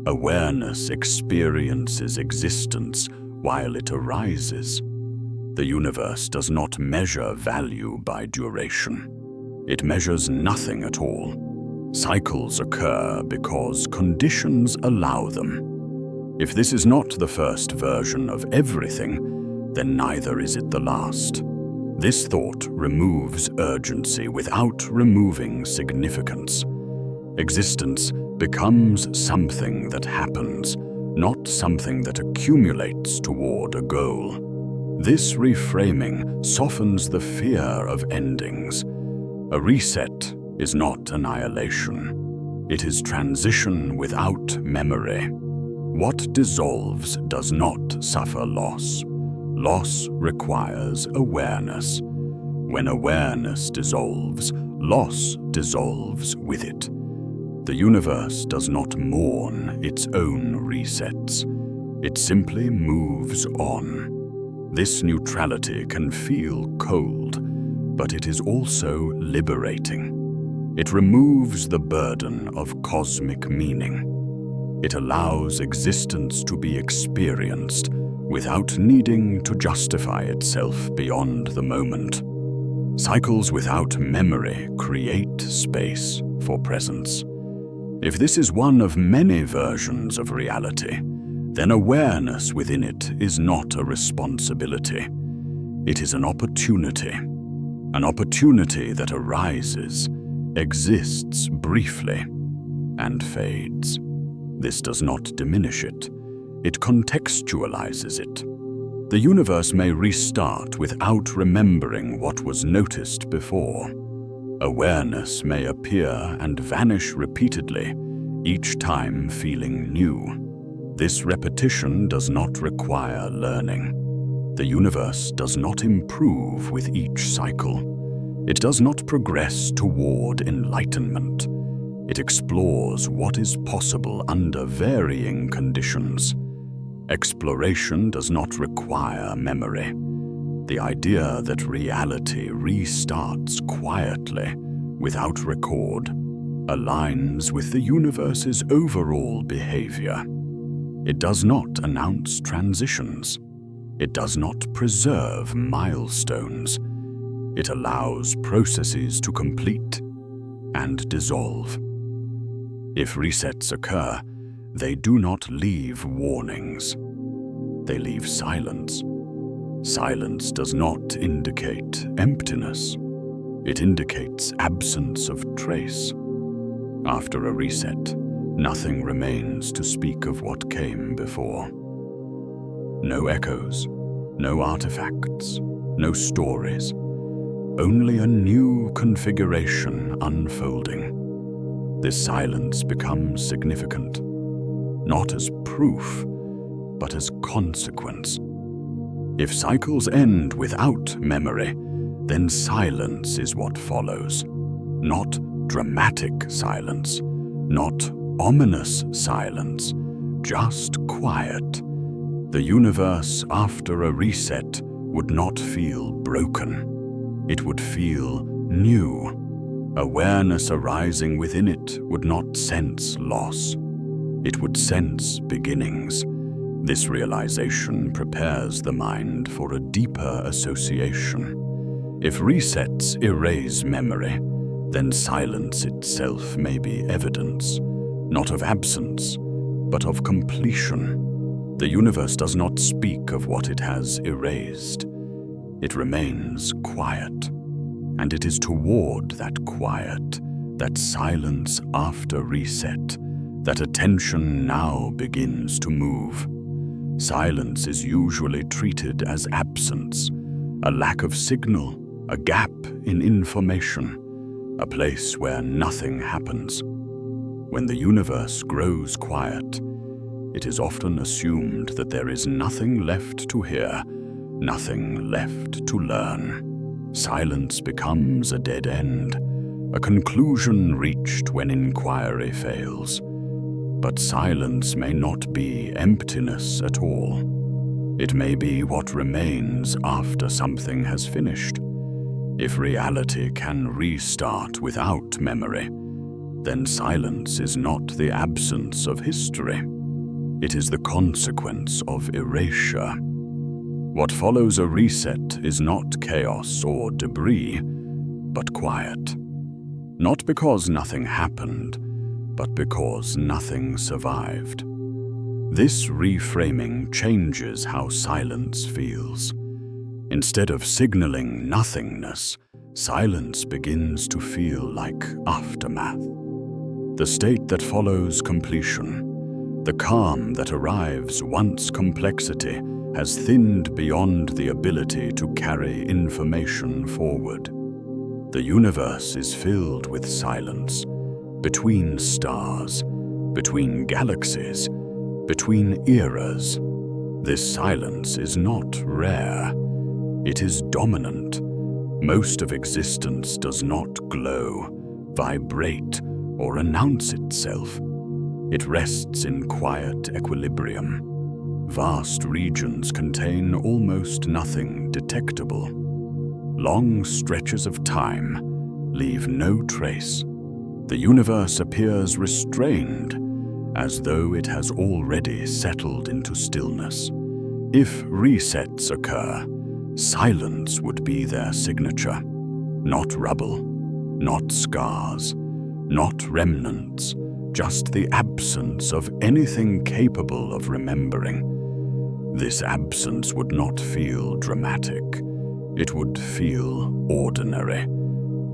Awareness experiences existence while it arises. The universe does not measure value by duration. It measures nothing at all. Cycles occur because conditions allow them. If this is not the first version of everything, then neither is it the last. This thought removes urgency without removing significance. Existence becomes something that happens, not something that accumulates toward a goal. This reframing softens the fear of endings. A reset is not annihilation. It is transition without memory. What dissolves does not suffer loss. Loss requires awareness. When awareness dissolves, loss dissolves with it. The universe does not mourn its own resets. It simply moves on. This neutrality can feel cold, but it is also liberating. It removes the burden of cosmic meaning. It allows existence to be experienced without needing to justify itself beyond the moment. Cycles without memory create space for presence. If this is one of many versions of reality, then awareness within it is not a responsibility. It is an opportunity that arises, exists briefly, and fades. This does not diminish it. It contextualizes it. The universe may restart without remembering what was noticed before. Awareness may appear and vanish repeatedly, each time feeling new. This repetition does not require learning. The universe does not improve with each cycle. It does not progress toward enlightenment. It explores what is possible under varying conditions. Exploration does not require memory. The idea that reality restarts quietly, without record, aligns with the universe's overall behavior. It does not announce transitions. It does not preserve milestones. It allows processes to complete and dissolve. If resets occur, they do not leave warnings. They leave silence. Silence does not indicate emptiness. It indicates absence of trace. After a reset, nothing remains to speak of what came before. No echoes, no artifacts, no stories, only a new configuration unfolding. This silence becomes significant, not as proof, but as consequence. If cycles end without memory, then silence is what follows. Not dramatic silence, not ominous silence, just quiet. The universe, after a reset, would not feel broken. It would feel new. Awareness arising within it would not sense loss. It would sense beginnings. This realization prepares the mind for a deeper association. If resets erase memory, then silence itself may be evidence, not of absence, but of completion. The universe does not speak of what it has erased. It remains quiet, and it is toward that quiet, that silence after reset, that attention now begins to move. Silence is usually treated as absence, a lack of signal, a gap in information, a place where nothing happens. When the universe grows quiet, it is often assumed that there is nothing left to hear, nothing left to learn. Silence becomes a dead end, a conclusion reached when inquiry fails. But silence may not be emptiness at all. It may be what remains after something has finished. If reality can restart without memory, then silence is not the absence of history. It is the consequence of erasure. What follows a reset is not chaos or debris, but quiet. Not because nothing happened, but because nothing survived. This reframing changes how silence feels. Instead of signaling nothingness, silence begins to feel like aftermath. The state that follows completion, the calm that arrives once complexity has thinned beyond the ability to carry information forward. The universe is filled with silence, between stars, between galaxies, between eras. This silence is not rare. It is dominant. Most of existence does not glow, vibrate, or announce itself. It rests in quiet equilibrium. Vast regions contain almost nothing detectable. Long stretches of time leave no trace. The universe appears restrained, as though it has already settled into stillness. If resets occur, silence would be their signature. Not rubble, not scars, not remnants, just the absence of anything capable of remembering. This absence would not feel dramatic. It would feel ordinary.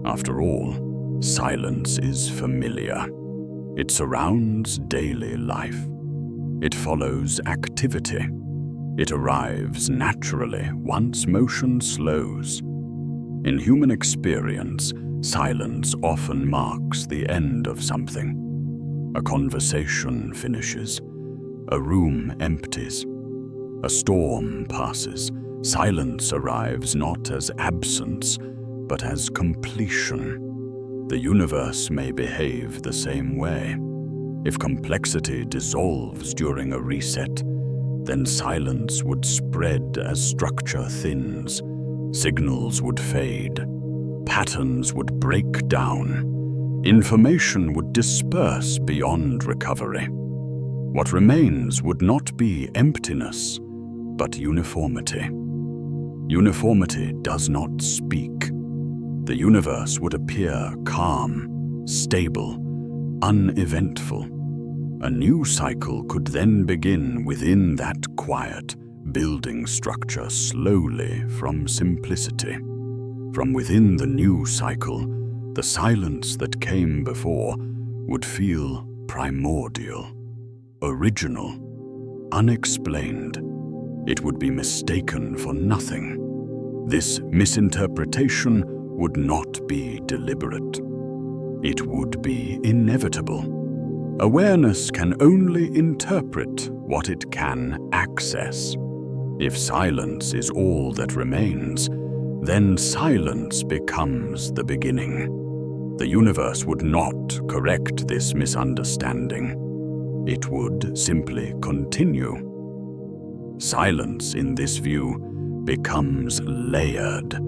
After all, silence is familiar. It surrounds daily life. It follows activity. It arrives naturally once motion slows. In human experience, silence often marks the end of something. A conversation finishes. A room empties. A storm passes. Silence arrives not as absence, but as completion. The universe may behave the same way. If complexity dissolves during a reset, then silence would spread as structure thins. Signals would fade. Patterns would break down. Information would disperse beyond recovery. What remains would not be emptiness, but uniformity. Uniformity does not speak. The universe would appear calm, stable, uneventful. A new cycle could then begin within that quiet, building structure slowly from simplicity. From within the new cycle, the silence that came before would feel primordial, original, unexplained. It would be mistaken for nothing. This misinterpretation would not be deliberate. It would be inevitable. Awareness can only interpret what it can access. If silence is all that remains, then silence becomes the beginning. The universe would not correct this misunderstanding. It would simply continue. Silence, in this view, becomes layered.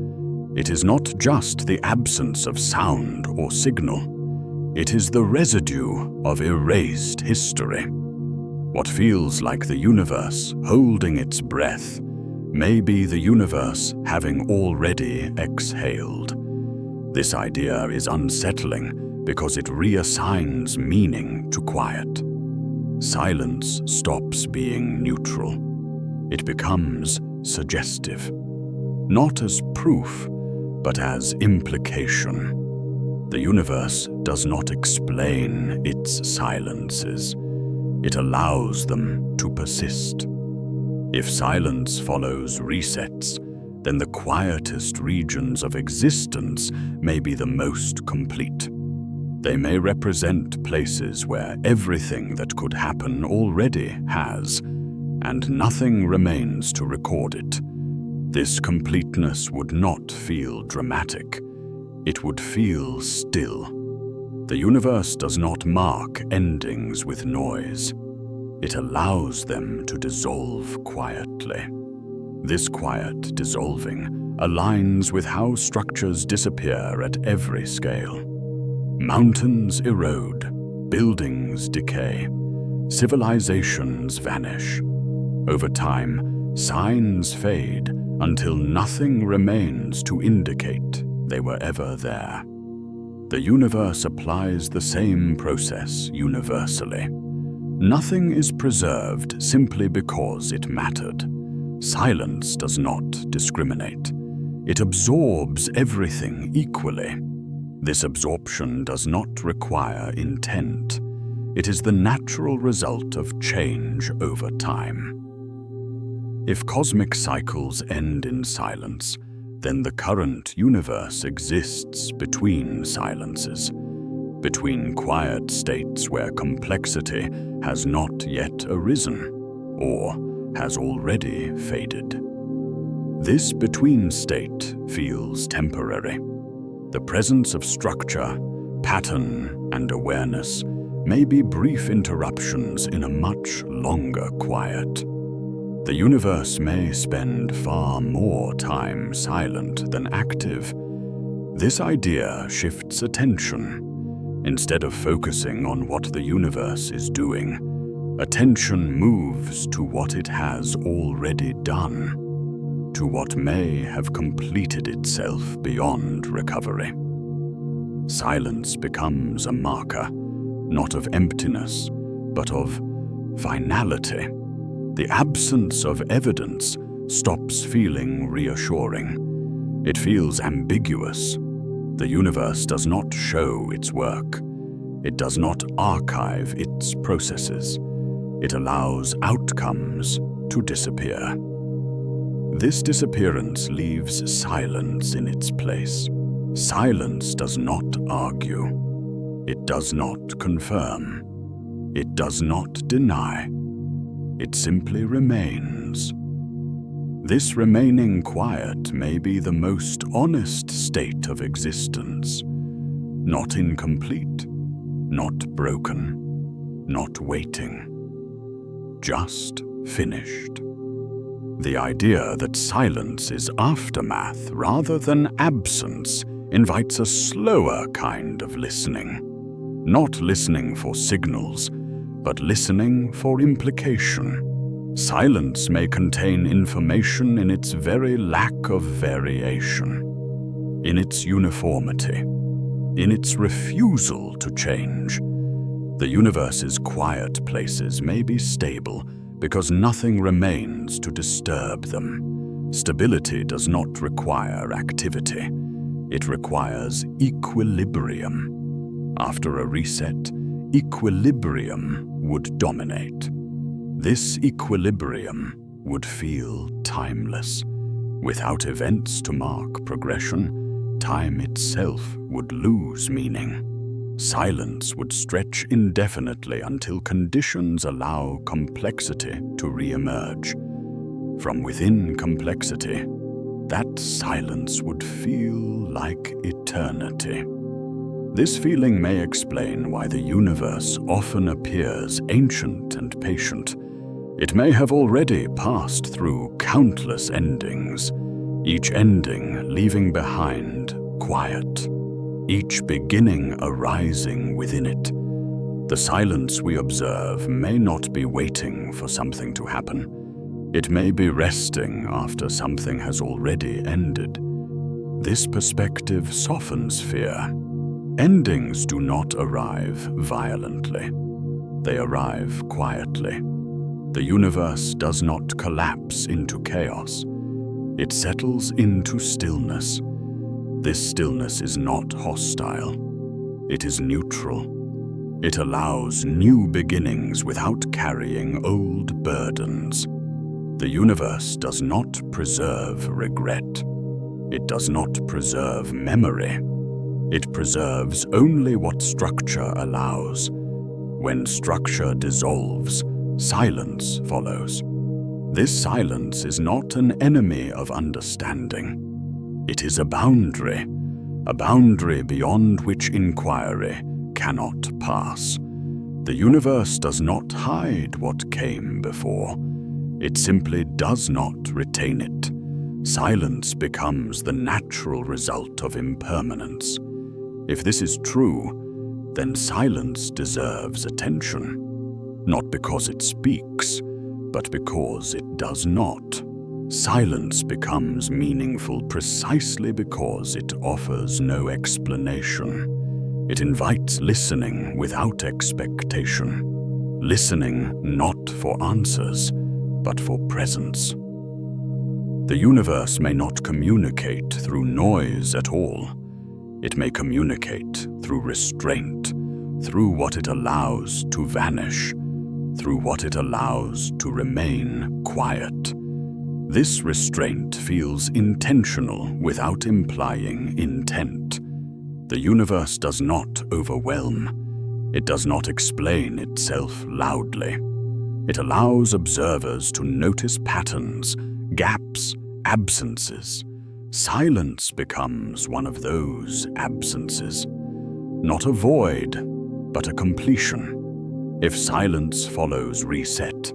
It is not just the absence of sound or signal. It is the residue of erased history. What feels like the universe holding its breath may be the universe having already exhaled. This idea is unsettling because it reassigns meaning to quiet. Silence stops being neutral. It becomes suggestive, not as proof, but as implication. The universe does not explain its silences. It allows them to persist. If silence follows resets, then the quietest regions of existence may be the most complete. They may represent places where everything that could happen already has, and nothing remains to record it. This completeness would not feel dramatic. It would feel still. The universe does not mark endings with noise. It allows them to dissolve quietly. This quiet dissolving aligns with how structures disappear at every scale. Mountains erode, buildings decay, civilizations vanish. Over time, signs fade until nothing remains to indicate they were ever there. The universe applies the same process universally. Nothing is preserved simply because it mattered. Silence does not discriminate. It absorbs everything equally. This absorption does not require intent. It is the natural result of change over time. If cosmic cycles end in silence, then the current universe exists between silences, between quiet states where complexity has not yet arisen or has already faded. This between state feels temporary. The presence of structure, pattern, and awareness may be brief interruptions in a much longer quiet. The universe may spend far more time silent than active. This idea shifts attention. Instead of focusing on what the universe is doing, attention moves to what it has already done, to what may have completed itself beyond recovery. Silence becomes a marker, not of emptiness, but of finality. The absence of evidence stops feeling reassuring. It feels ambiguous. The universe does not show its work. It does not archive its processes. It allows outcomes to disappear. This disappearance leaves silence in its place. Silence does not argue. It does not confirm. It does not deny. It simply remains. This remaining quiet may be the most honest state of existence. Not incomplete, not broken, not waiting. Just finished. The idea that silence is aftermath rather than absence invites a slower kind of listening. Not listening for signals, but listening for implication. Silence may contain information in its very lack of variation, in its uniformity, in its refusal to change. The universe's quiet places may be stable because nothing remains to disturb them. Stability does not require activity. It requires equilibrium. After a reset, equilibrium would dominate. This equilibrium would feel timeless. Without events to mark progression, time itself would lose meaning. Silence would stretch indefinitely until conditions allow complexity to re-emerge. From within complexity, that silence would feel like eternity. This feeling may explain why the universe often appears ancient and patient. It may have already passed through countless endings, each ending leaving behind quiet, each beginning arising within it. The silence we observe may not be waiting for something to happen. It may be resting after something has already ended. This perspective softens fear. Endings do not arrive violently. They arrive quietly. The universe does not collapse into chaos. It settles into stillness. This stillness is not hostile. It is neutral. It allows new beginnings without carrying old burdens. The universe does not preserve regret. It does not preserve memory. It preserves only what structure allows. When structure dissolves, silence follows. This silence is not an enemy of understanding. It is a boundary beyond which inquiry cannot pass. The universe does not hide what came before. It simply does not retain it. Silence becomes the natural result of impermanence. If this is true, then silence deserves attention. Not because it speaks, but because it does not. Silence becomes meaningful precisely because it offers no explanation. It invites listening without expectation. Listening not for answers, but for presence. The universe may not communicate through noise at all. It may communicate through restraint, through what it allows to vanish, through what it allows to remain quiet. This restraint feels intentional without implying intent. The universe does not overwhelm. It does not explain itself loudly. It allows observers to notice patterns, gaps, absences. Silence becomes one of those absences. Not a void, but a completion. If silence follows reset,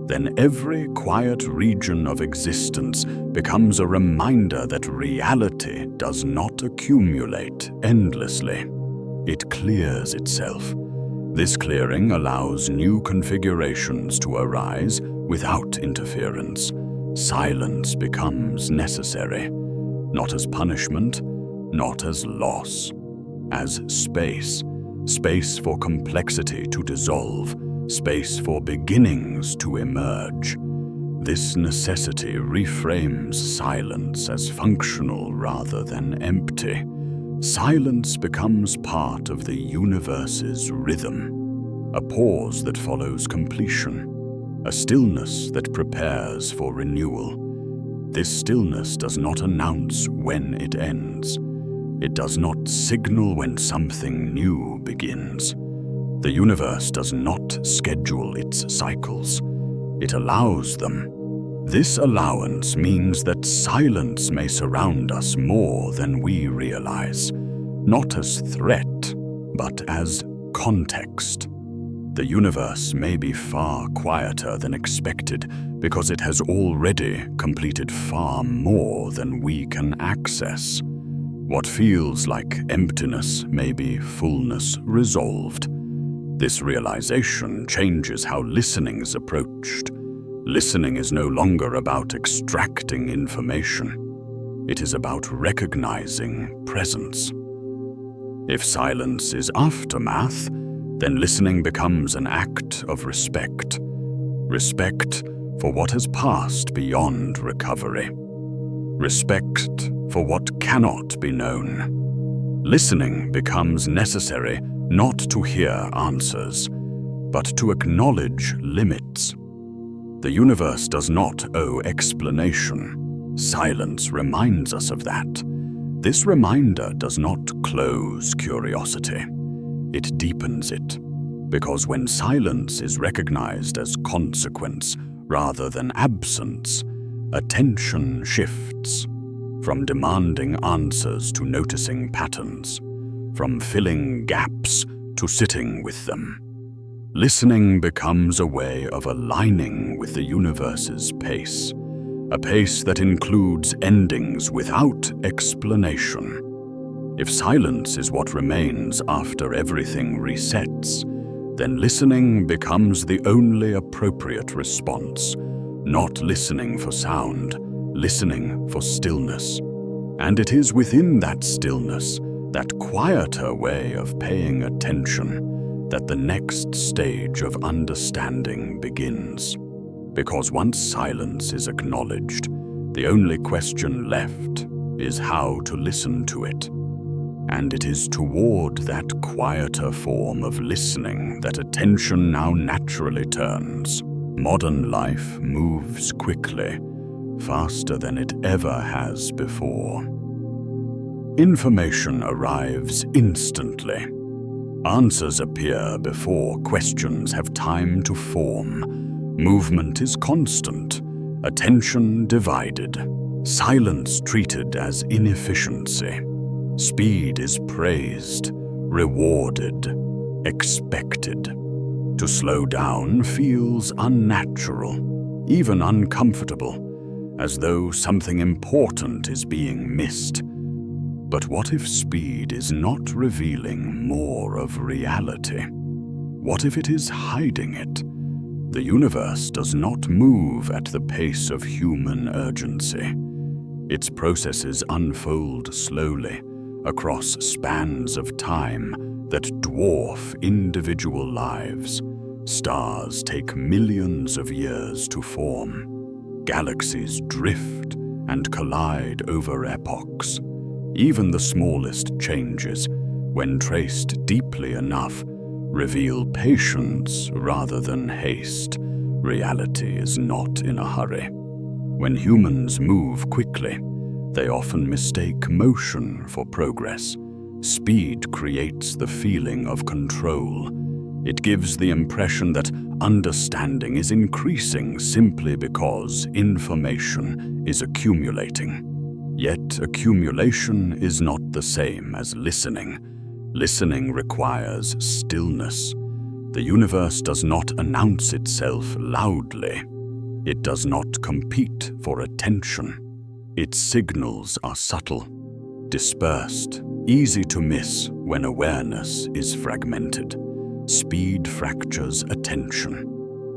then every quiet region of existence becomes a reminder that reality does not accumulate endlessly. It clears itself. This clearing allows new configurations to arise without interference. Silence becomes necessary, not as punishment, not as loss, as space. Space for complexity to dissolve, space for beginnings to emerge. This necessity reframes silence as functional rather than empty. Silence becomes part of the universe's rhythm, a pause that follows completion, a stillness that prepares for renewal. This stillness does not announce when it ends. It does not signal when something new begins. The universe does not schedule its cycles. It allows them. This allowance means that silence may surround us more than we realize, not as threat, but as context. The universe may be far quieter than expected because it has already completed far more than we can access. What feels like emptiness may be fullness resolved. This realization changes how listening is approached. Listening is no longer about extracting information. It is about recognizing presence. If silence is aftermath, then listening becomes an act of respect. Respect for what has passed beyond recovery. Respect for what cannot be known. Listening becomes necessary not to hear answers, but to acknowledge limits. The universe does not owe explanation. Silence reminds us of that. This reminder does not close curiosity. It deepens it, because when silence is recognized as consequence rather than absence, attention shifts from demanding answers to noticing patterns, from filling gaps to sitting with them. Listening becomes a way of aligning with the universe's pace, a pace that includes endings without explanation. If silence is what remains after everything resets, then listening becomes the only appropriate response, not listening for sound, listening for stillness. And it is within that stillness, that quieter way of paying attention, that the next stage of understanding begins. Because once silence is acknowledged, the only question left is how to listen to it. And it is toward that quieter form of listening that attention now naturally turns. Modern life moves quickly, faster than it ever has before. Information arrives instantly. Answers appear before questions have time to form. Movement is constant, attention divided, silence treated as inefficiency. Speed is praised, rewarded, expected. To slow down feels unnatural, even uncomfortable, as though something important is being missed. But what if speed is not revealing more of reality? What if it is hiding it? The universe does not move at the pace of human urgency. Its processes unfold slowly across spans of time that dwarf individual lives. Stars take millions of years to form. Galaxies drift and collide over epochs. Even the smallest changes, when traced deeply enough, reveal patience rather than haste. Reality is not in a hurry. When humans move quickly, they often mistake motion for progress. Speed creates the feeling of control. It gives the impression that understanding is increasing simply because information is accumulating. Yet accumulation is not the same as listening. Listening requires stillness. The universe does not announce itself loudly. It does not compete for attention. Its signals are subtle, dispersed, easy to miss when awareness is fragmented. Speed fractures attention.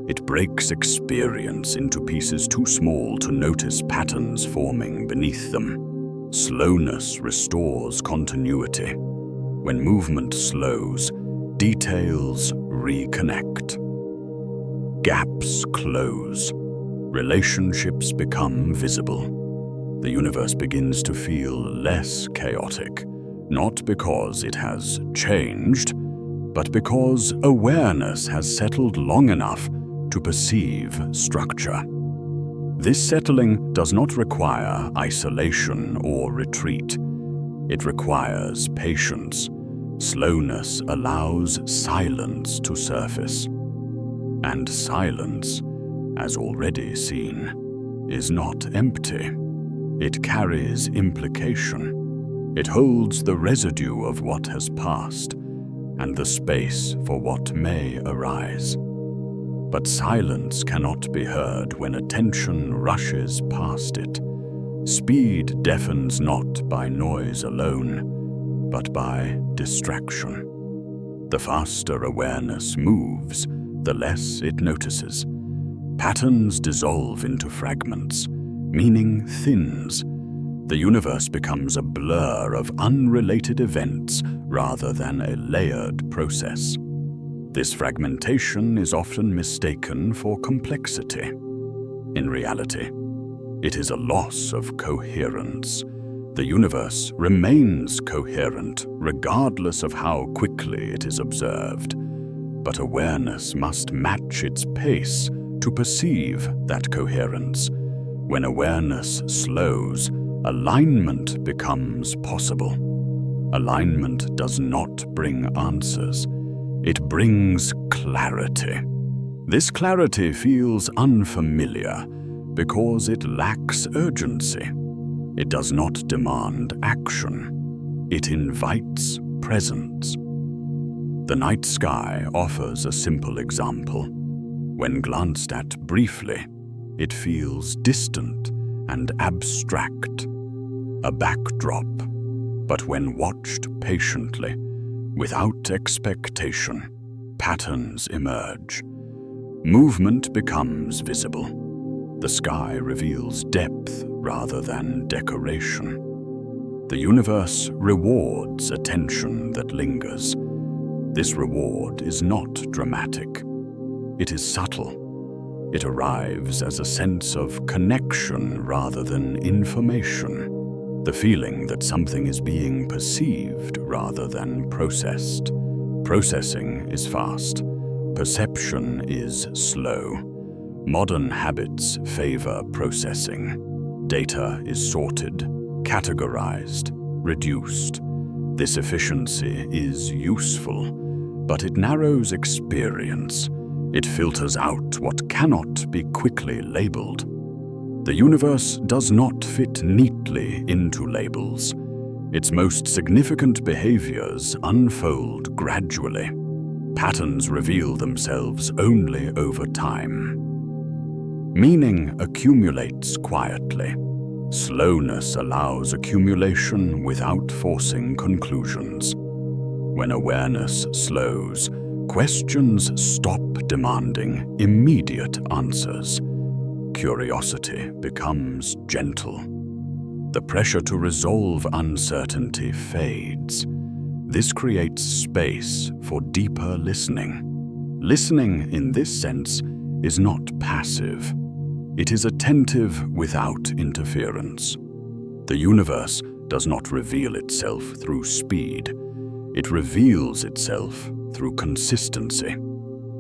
It breaks experience into pieces too small to notice patterns forming beneath them. Slowness restores continuity. When movement slows, details reconnect. Gaps close. Relationships become visible. The universe begins to feel less chaotic, not because it has changed, but because awareness has settled long enough to perceive structure. This settling does not require isolation or retreat. It requires patience. Slowness allows silence to surface. And silence, as already seen, is not empty. It carries implication. It holds the residue of what has passed and the space for what may arise. But silence cannot be heard when attention rushes past it. Speed deafens not by noise alone, but by distraction. The faster awareness moves, the less it notices. Patterns dissolve into fragments, meaning thins. The universe becomes a blur of unrelated events rather than a layered process. This fragmentation is often mistaken for complexity. In reality, it is a loss of coherence. The universe remains coherent regardless of how quickly it is observed. But awareness must match its pace to perceive that coherence. When awareness slows, alignment becomes possible. Alignment does not bring answers. It brings clarity. This clarity feels unfamiliar because it lacks urgency. It does not demand action. It invites presence. The night sky offers a simple example. When glanced at briefly, it feels distant and abstract, a backdrop. But when watched patiently, without expectation, patterns emerge. Movement becomes visible. The sky reveals depth rather than decoration. The universe rewards attention that lingers. This reward is not dramatic. It is subtle. It arrives as a sense of connection rather than information. The feeling that something is being perceived rather than processed. Processing is fast. Perception is slow. Modern habits favor processing. Data is sorted, categorized, reduced. This efficiency is useful, but it narrows experience. It filters out what cannot be quickly labeled. The universe does not fit neatly into labels. Its most significant behaviors unfold gradually. Patterns reveal themselves only over time. Meaning accumulates quietly. Slowness allows accumulation without forcing conclusions. When awareness slows, questions stop demanding immediate answers. Curiosity becomes gentle. The pressure to resolve uncertainty fades. This creates space for deeper listening. Listening, in this sense, is not passive. It is attentive without interference. The universe does not reveal itself through speed. It reveals itself through consistency,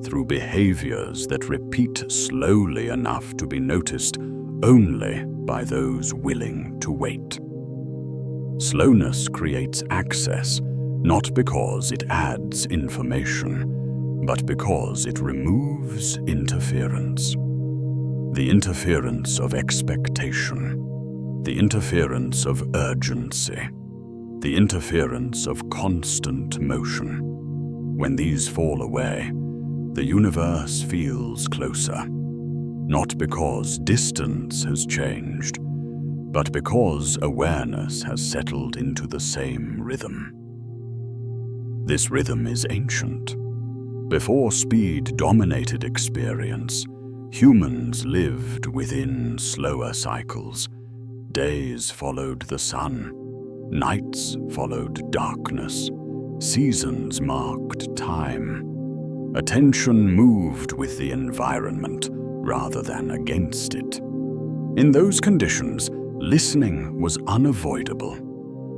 through behaviors that repeat slowly enough to be noticed only by those willing to wait. Slowness creates access, not because it adds information, but because it removes interference. The interference of expectation, the interference of urgency, the interference of constant motion. When these fall away, the universe feels closer, not because distance has changed, but because awareness has settled into the same rhythm. This rhythm is ancient. Before speed dominated experience, humans lived within slower cycles. Days followed the sun, nights followed darkness, seasons marked time. Attention moved with the environment rather than against it. In those conditions, listening was unavoidable.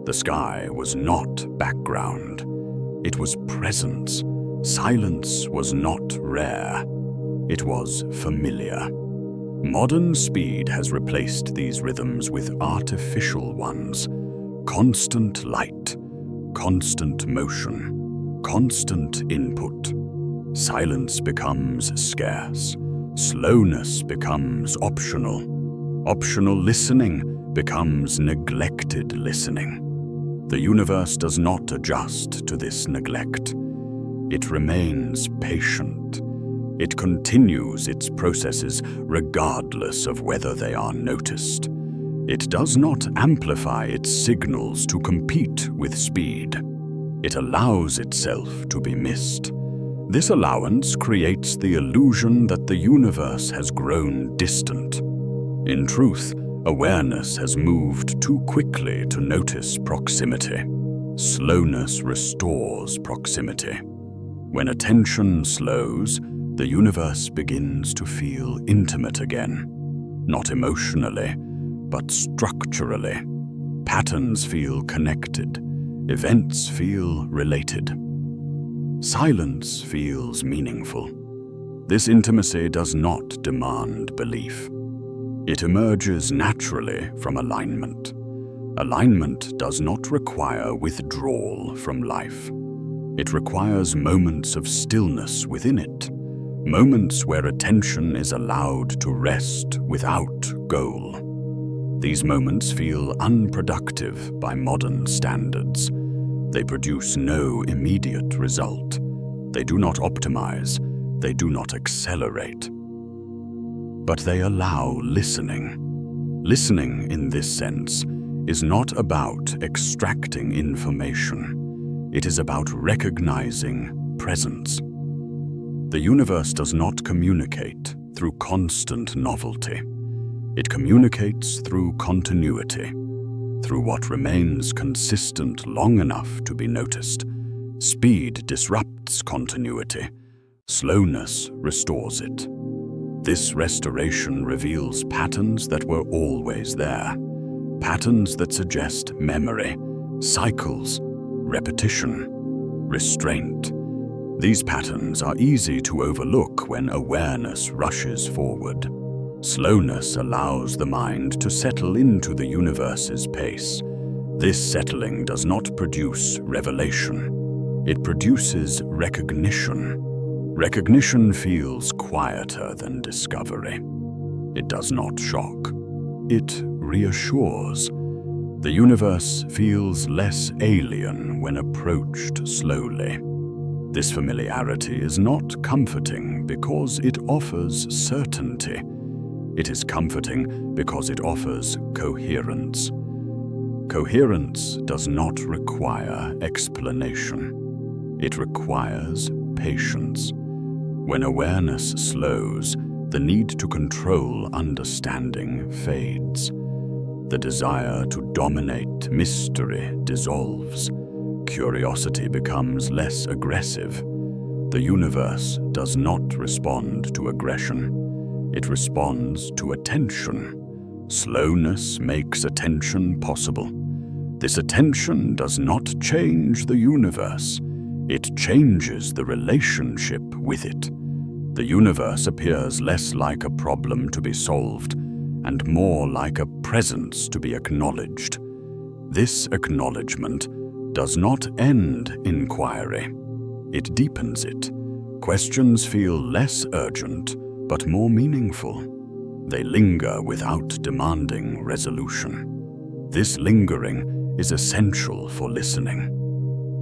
The sky was not background. It was presence. Silence was not rare. It was familiar. Modern speed has replaced these rhythms with artificial ones. Constant light, constant motion, constant input. Silence becomes scarce. Slowness becomes optional. Optional listening becomes neglected listening. The universe does not adjust to this neglect. It remains patient. It continues its processes regardless of whether they are noticed. It does not amplify its signals to compete with speed. It allows itself to be missed. This allowance creates the illusion that the universe has grown distant. In truth, awareness has moved too quickly to notice proximity. Slowness restores proximity. When attention slows, the universe begins to feel intimate again. Not emotionally, but structurally. Patterns feel connected. Events feel related. Silence feels meaningful. This intimacy does not demand belief. It emerges naturally from alignment. Alignment does not require withdrawal from life. It requires moments of stillness within it, moments where attention is allowed to rest without goal. These moments feel unproductive by modern standards. They produce no immediate result. They do not optimize. They do not accelerate. But they allow listening. Listening, in this sense, is not about extracting information. It is about recognizing presence. The universe does not communicate through constant novelty. It communicates through continuity, through what remains consistent long enough to be noticed. Speed disrupts continuity. Slowness restores it. This restoration reveals patterns that were always there, patterns that suggest memory, cycles, repetition, restraint. These patterns are easy to overlook when awareness rushes forward. Slowness allows the mind to settle into the universe's pace. This settling does not produce revelation. It produces recognition. Recognition feels quieter than discovery. It does not shock. It reassures. The universe feels less alien when approached slowly. This familiarity is not comforting because it offers certainty. It is comforting because it offers coherence. Coherence does not require explanation. It requires patience. When awareness slows, the need to control understanding fades. The desire to dominate mystery dissolves. Curiosity becomes less aggressive. The universe does not respond to aggression. It responds to attention. Slowness makes attention possible. This attention does not change the universe. It changes the relationship with it. The universe appears less like a problem to be solved and more like a presence to be acknowledged. This acknowledgement does not end inquiry. It deepens it. Questions feel less urgent, but more meaningful. They linger without demanding resolution. This lingering is essential for listening.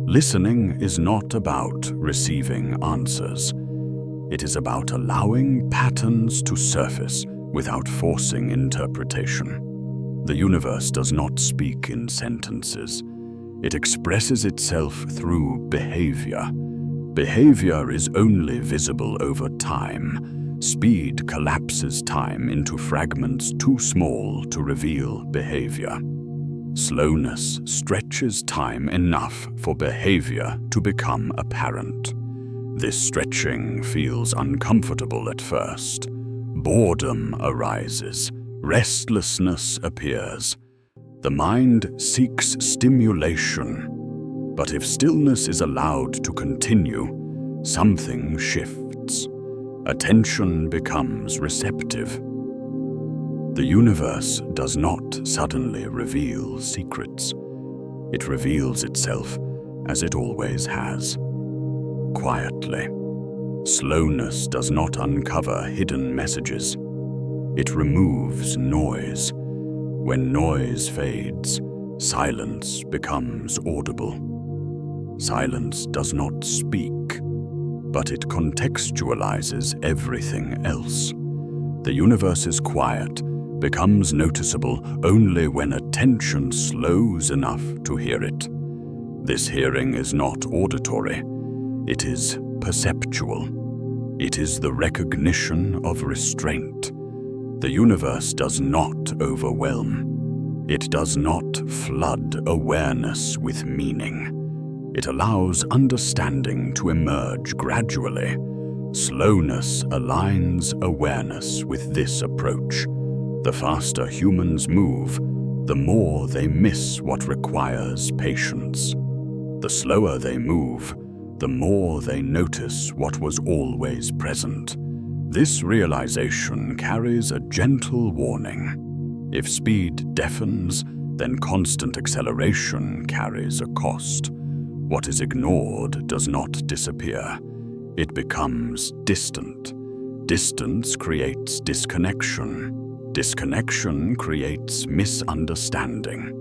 Listening is not about receiving answers. It is about allowing patterns to surface without forcing interpretation. The universe does not speak in sentences. It expresses itself through behavior. Behavior is only visible over time. Speed collapses time into fragments too small to reveal behavior. Slowness stretches time enough for behavior to become apparent. This stretching feels uncomfortable at first. Boredom arises. Restlessness appears. The mind seeks stimulation. But if stillness is allowed to continue, something shifts. Attention becomes receptive. The universe does not suddenly reveal secrets. It reveals itself as it always has. Quietly. Slowness does not uncover hidden messages. It removes noise. When noise fades, silence becomes audible. Silence does not speak, but it contextualizes everything else. The universe's quiet becomes noticeable only when attention slows enough to hear it. This hearing is not auditory. It is perceptual. It is the recognition of restraint. The universe does not overwhelm. It does not flood awareness with meaning. It allows understanding to emerge gradually. Slowness aligns awareness with this approach. The faster humans move, the more they miss what requires patience. The slower they move, the more they notice what was always present. This realization carries a gentle warning. If speed deafens, then constant acceleration carries a cost. What is ignored does not disappear. It becomes distant. Distance creates disconnection. Disconnection creates misunderstanding.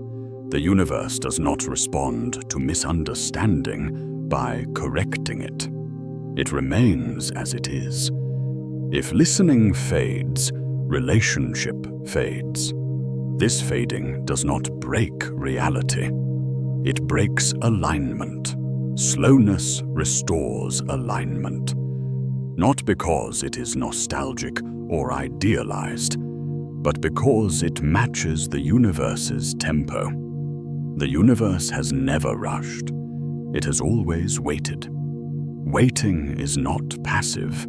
The universe does not respond to misunderstanding by correcting it. It remains as it is. If listening fades, relationship fades. This fading does not break reality. It breaks alignment. Slowness restores alignment. Not because it is nostalgic or idealized, but because it matches the universe's tempo. The universe has never rushed. It has always waited. Waiting is not passive.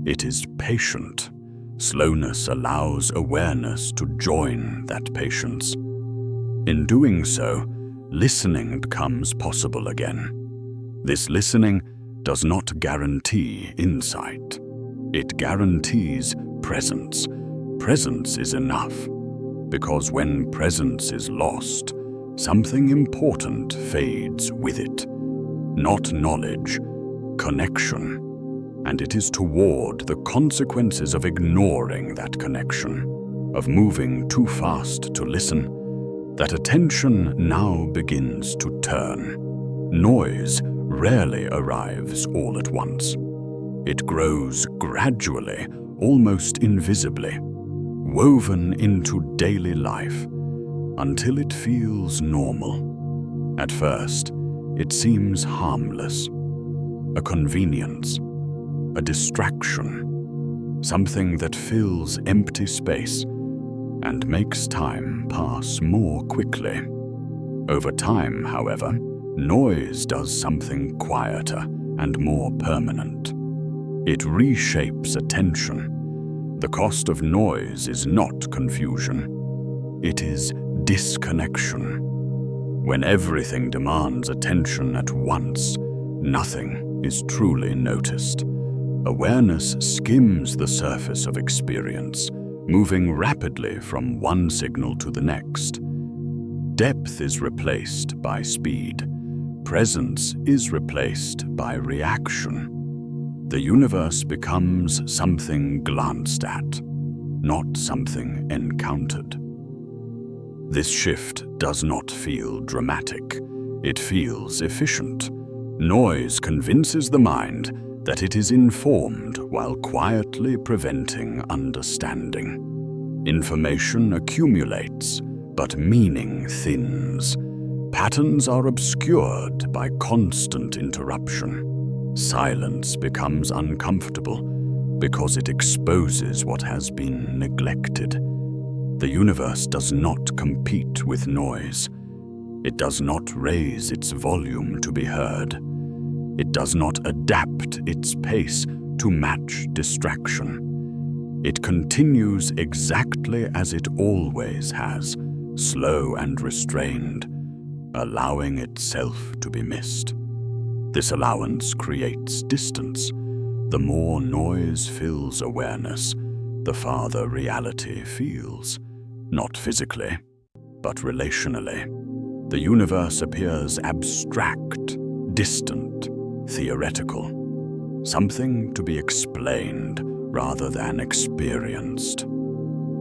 It is patient. Slowness allows awareness to join that patience. In doing so, listening becomes possible again. This listening does not guarantee insight. It guarantees presence. Presence is enough, because when presence is lost, something important fades with it. Not knowledge, connection. And it is toward the consequences of ignoring that connection, of moving too fast to listen, that attention now begins to turn. Noise rarely arrives all at once. It grows gradually, almost invisibly, woven into daily life, until it feels normal. At first, it seems harmless, a convenience, a distraction, something that fills empty space and makes time pass more quickly. Over time, however, noise does something quieter and more permanent. It reshapes attention. The cost of noise is not confusion. It is disconnection. When everything demands attention at once, nothing is truly noticed. Awareness skims the surface of experience, moving rapidly from one signal to the next. Depth is replaced by speed. Presence is replaced by reaction. The universe becomes something glanced at, not something encountered. This shift does not feel dramatic. It feels efficient. Noise convinces the mind that it is informed while quietly preventing understanding. Information accumulates, but meaning thins. Patterns are obscured by constant interruption. Silence becomes uncomfortable because it exposes what has been neglected. The universe does not compete with noise. It does not raise its volume to be heard. It does not adapt its pace to match distraction. It continues exactly as it always has, slow and restrained, allowing itself to be missed. This allowance creates distance. The more noise fills awareness, the farther reality feels, not physically, but relationally. The universe appears abstract, distant, theoretical, something to be explained rather than experienced.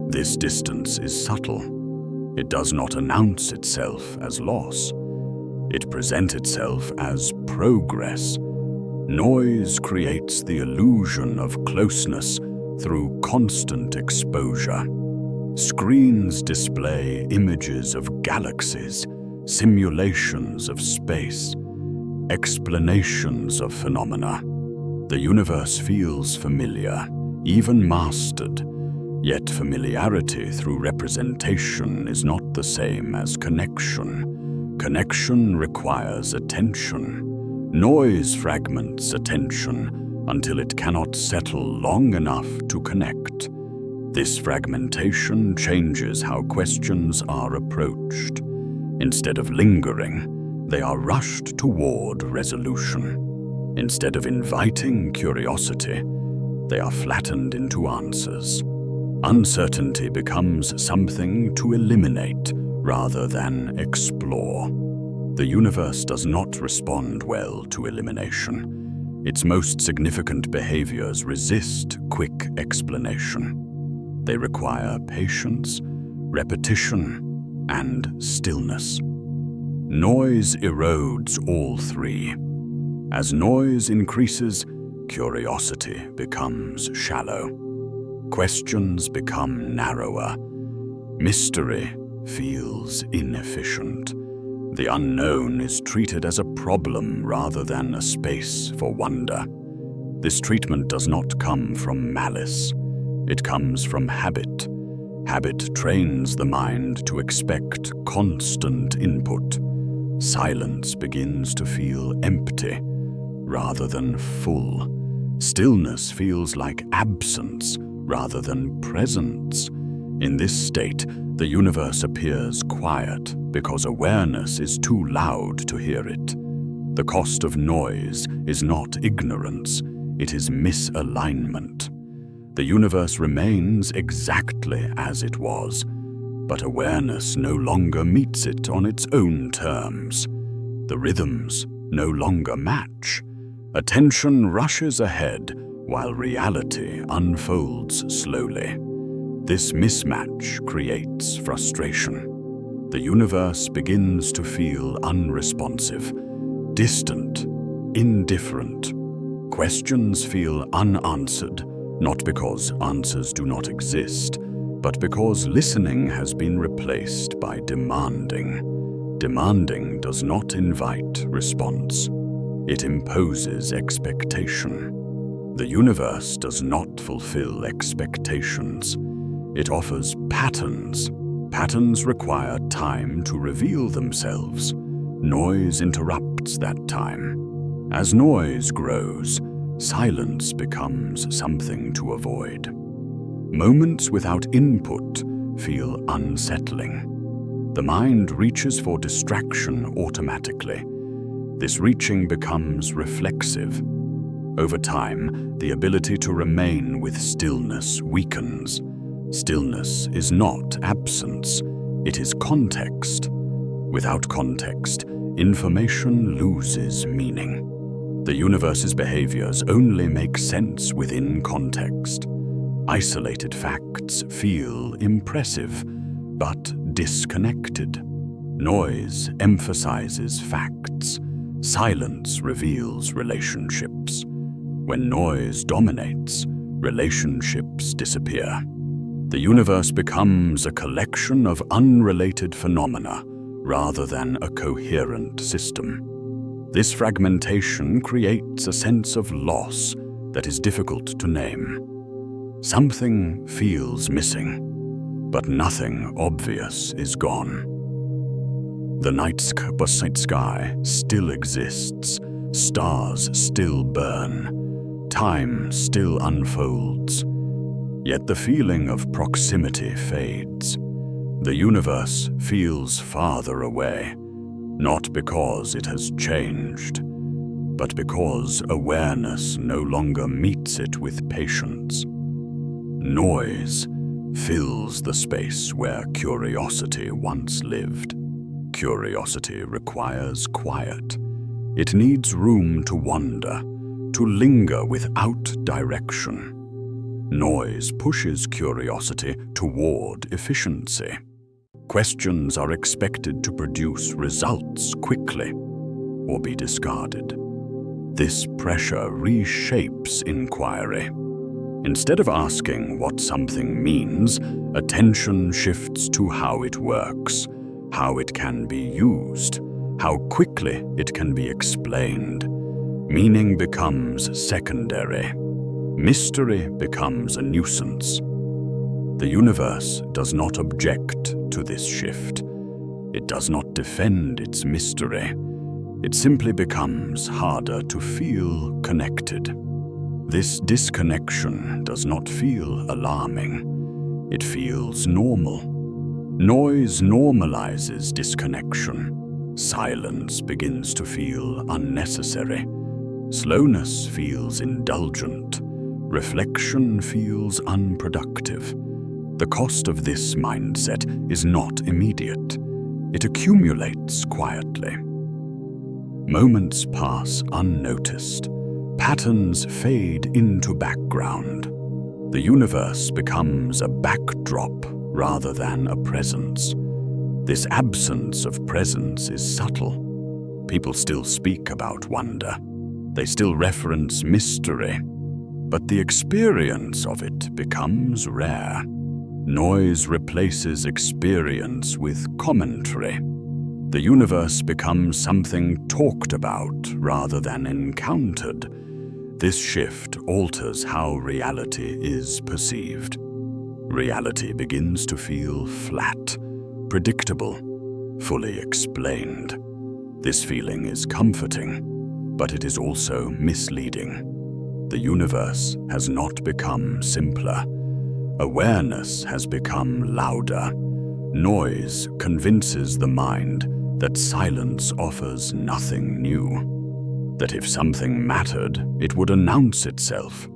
This distance is subtle. It does not announce itself as loss. It presents itself as progress. Noise creates the illusion of closeness through constant exposure. Screens display images of galaxies, simulations of space, explanations of phenomena. The universe feels familiar, even mastered, yet familiarity through representation is not the same as connection. Connection requires attention. Noise fragments attention until it cannot settle long enough to connect. This fragmentation changes how questions are approached. Instead of lingering, they are rushed toward resolution. Instead of inviting curiosity, they are flattened into answers. Uncertainty becomes something to eliminate rather than explore. The universe does not respond well to elimination. Its most significant behaviors resist quick explanation. They require patience, repetition, and stillness. Noise erodes all three. As noise increases, curiosity becomes shallow. Questions become narrower. Mystery feels inefficient. The unknown is treated as a problem rather than a space for wonder. This treatment does not come from malice. It comes from habit. Habit trains the mind to expect constant input. Silence begins to feel empty rather than full. Stillness feels like absence rather than presence. In this state, the universe appears quiet because awareness is too loud to hear it. The cost of noise is not ignorance, it is misalignment. The universe remains exactly as it was, But awareness no longer meets it on its own terms. The rhythms no longer match. Attention rushes ahead while reality unfolds slowly. This mismatch creates frustration. The universe begins to feel unresponsive, distant, indifferent. Questions feel unanswered, not because answers do not exist, but because listening has been replaced by demanding. Demanding does not invite response. It imposes expectation. The universe does not fulfill expectations. It offers patterns. Patterns require time to reveal themselves. Noise interrupts that time. As noise grows, silence becomes something to avoid. Moments without input feel unsettling. The mind reaches for distraction automatically. This reaching becomes reflexive. Over time, the ability to remain with stillness weakens. Stillness is not absence, it is context. Without context, information loses meaning. The universe's behaviors only make sense within context. Isolated facts feel impressive, but disconnected. Noise emphasizes facts. Silence reveals relationships. When noise dominates, relationships disappear. The universe becomes a collection of unrelated phenomena rather than a coherent system. This fragmentation creates a sense of loss that is difficult to name. Something feels missing, but nothing obvious is gone. The night sky still exists, stars still burn, time still unfolds. Yet the feeling of proximity fades. The universe feels farther away, not because it has changed, but because awareness no longer meets it with patience. Noise fills the space where curiosity once lived. Curiosity requires quiet. It needs room to wander, to linger without direction. Noise pushes curiosity toward efficiency. Questions are expected to produce results quickly or be discarded. This pressure reshapes inquiry. Instead of asking what something means, attention shifts to how it works, how it can be used, how quickly it can be explained. Meaning becomes secondary. Mystery becomes a nuisance. The universe does not object to this shift. It does not defend its mystery. It simply becomes harder to feel connected. This disconnection does not feel alarming. It feels normal. Noise normalizes disconnection. Silence begins to feel unnecessary. Slowness feels indulgent. Reflection feels unproductive. The cost of this mindset is not immediate. It accumulates quietly. Moments pass unnoticed. Patterns fade into background. The universe becomes a backdrop rather than a presence. This absence of presence is subtle. People still speak about wonder. They still reference mystery. But the experience of it becomes rare. Noise replaces experience with commentary. The universe becomes something talked about rather than encountered. This shift alters how reality is perceived. Reality begins to feel flat, predictable, fully explained. This feeling is comforting, but it is also misleading. The universe has not become simpler. Awareness has become louder. Noise convinces the mind that silence offers nothing new. That if something mattered, it would announce itself.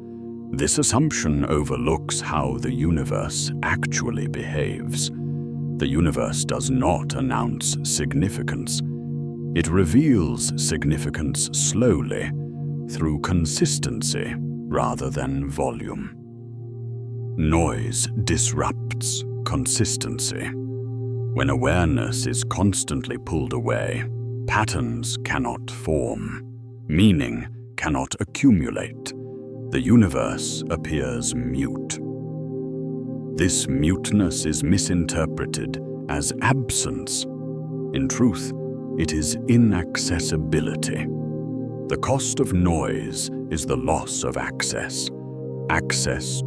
This assumption overlooks how the universe actually behaves. The universe does not announce significance. It reveals significance slowly, through consistency rather than volume. Noise disrupts consistency. When awareness is constantly pulled away, patterns cannot form, meaning cannot accumulate. The universe appears mute. This muteness is misinterpreted as absence. In truth, it is inaccessibility. The cost of noise is the loss of access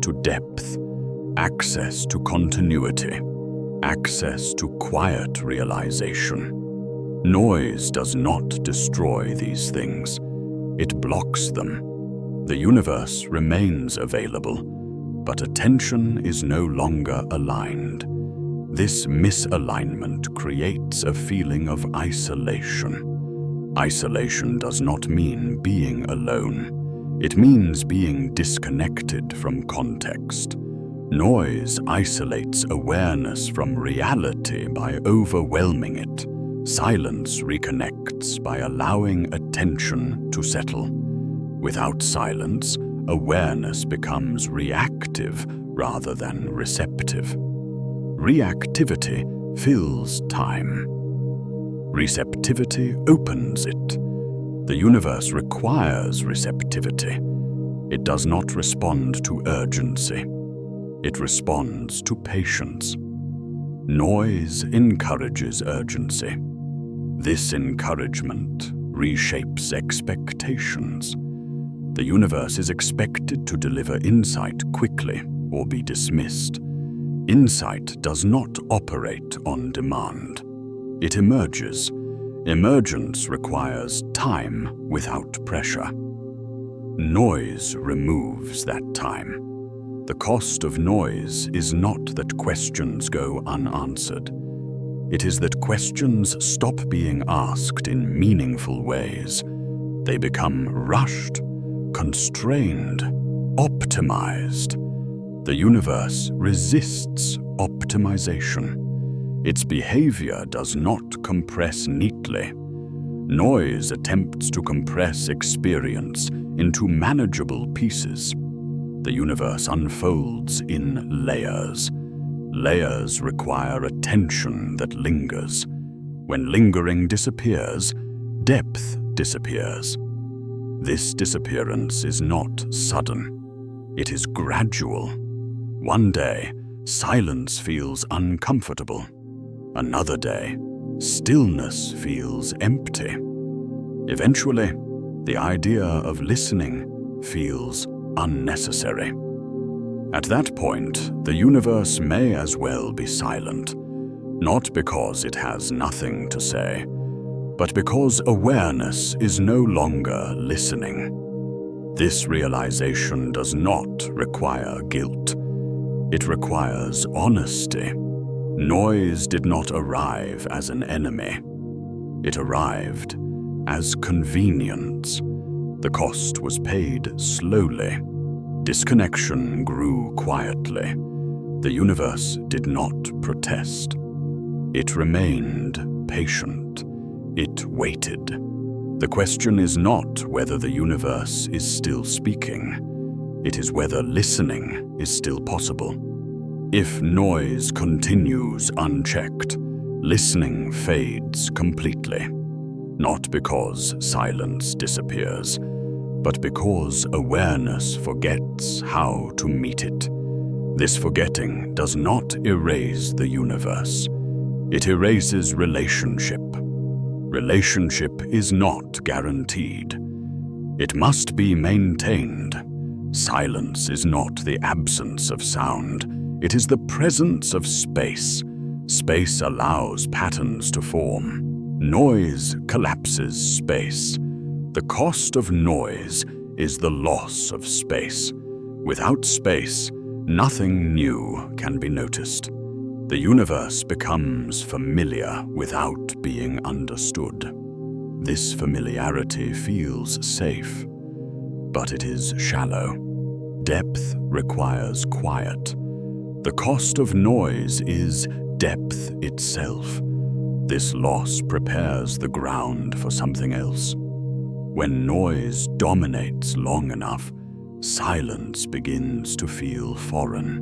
to depth, access to continuity, access to quiet realization. Noise does not destroy these things. It blocks them. The universe remains available, but attention is no longer aligned. This misalignment creates a feeling of isolation. Isolation does not mean being alone. It means being disconnected from context. Noise isolates awareness from reality by overwhelming it. Silence reconnects by allowing attention to settle. Without silence, awareness becomes reactive rather than receptive. Reactivity fills time. Receptivity opens it. The universe requires receptivity. It does not respond to urgency. It responds to patience. Noise encourages urgency. This encouragement reshapes expectations. The universe is expected to deliver insight quickly or be dismissed. Insight does not operate on demand. It emerges. Emergence requires time without pressure. Noise removes that time. The cost of noise is not that questions go unanswered. It is that questions stop being asked in meaningful ways. They become rushed, constrained, optimized. The universe resists optimization. Its behavior does not compress neatly. Noise attempts to compress experience into manageable pieces. The universe unfolds in layers. Layers require attention that lingers. When lingering disappears, depth disappears. This disappearance is not sudden. It is gradual. One day, silence feels uncomfortable. Another day, stillness feels empty. Eventually, the idea of listening feels unnecessary. At that point, the universe may as well be silent, not because it has nothing to say, but because awareness is no longer listening. This realization does not require guilt. It requires honesty. Noise did not arrive as an enemy. It arrived as convenience. The cost was paid slowly. Disconnection grew quietly. The universe did not protest. It remained patient. It waited. The question is not whether the universe is still speaking. It is whether listening is still possible. If noise continues unchecked, listening fades completely. Not because silence disappears, but because awareness forgets how to meet it. This forgetting does not erase the universe. It erases relationship. Relationship is not guaranteed. It must be maintained. Silence is not the absence of sound. It is the presence of space. Space allows patterns to form. Noise collapses space. The cost of noise is the loss of space. Without space, nothing new can be noticed. The universe becomes familiar without being understood. This familiarity feels safe, but it is shallow. Depth requires quiet. The cost of noise is depth itself. This loss prepares the ground for something else. When noise dominates long enough, silence begins to feel foreign.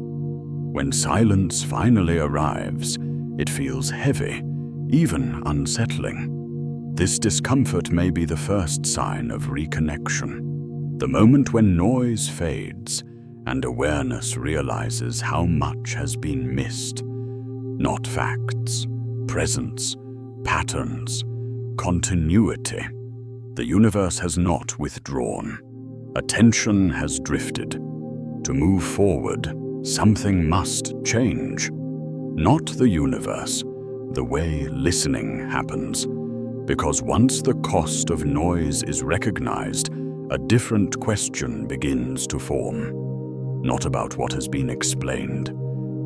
When silence finally arrives, it feels heavy, even unsettling. This discomfort may be the first sign of reconnection, the moment when noise fades and awareness realizes how much has been missed. Not facts, presence, patterns, continuity. The universe has not withdrawn. Attention has drifted. To move forward, something must change. Not the universe, the way listening happens. Because once the cost of noise is recognized, a different question begins to form. Not about what has been explained,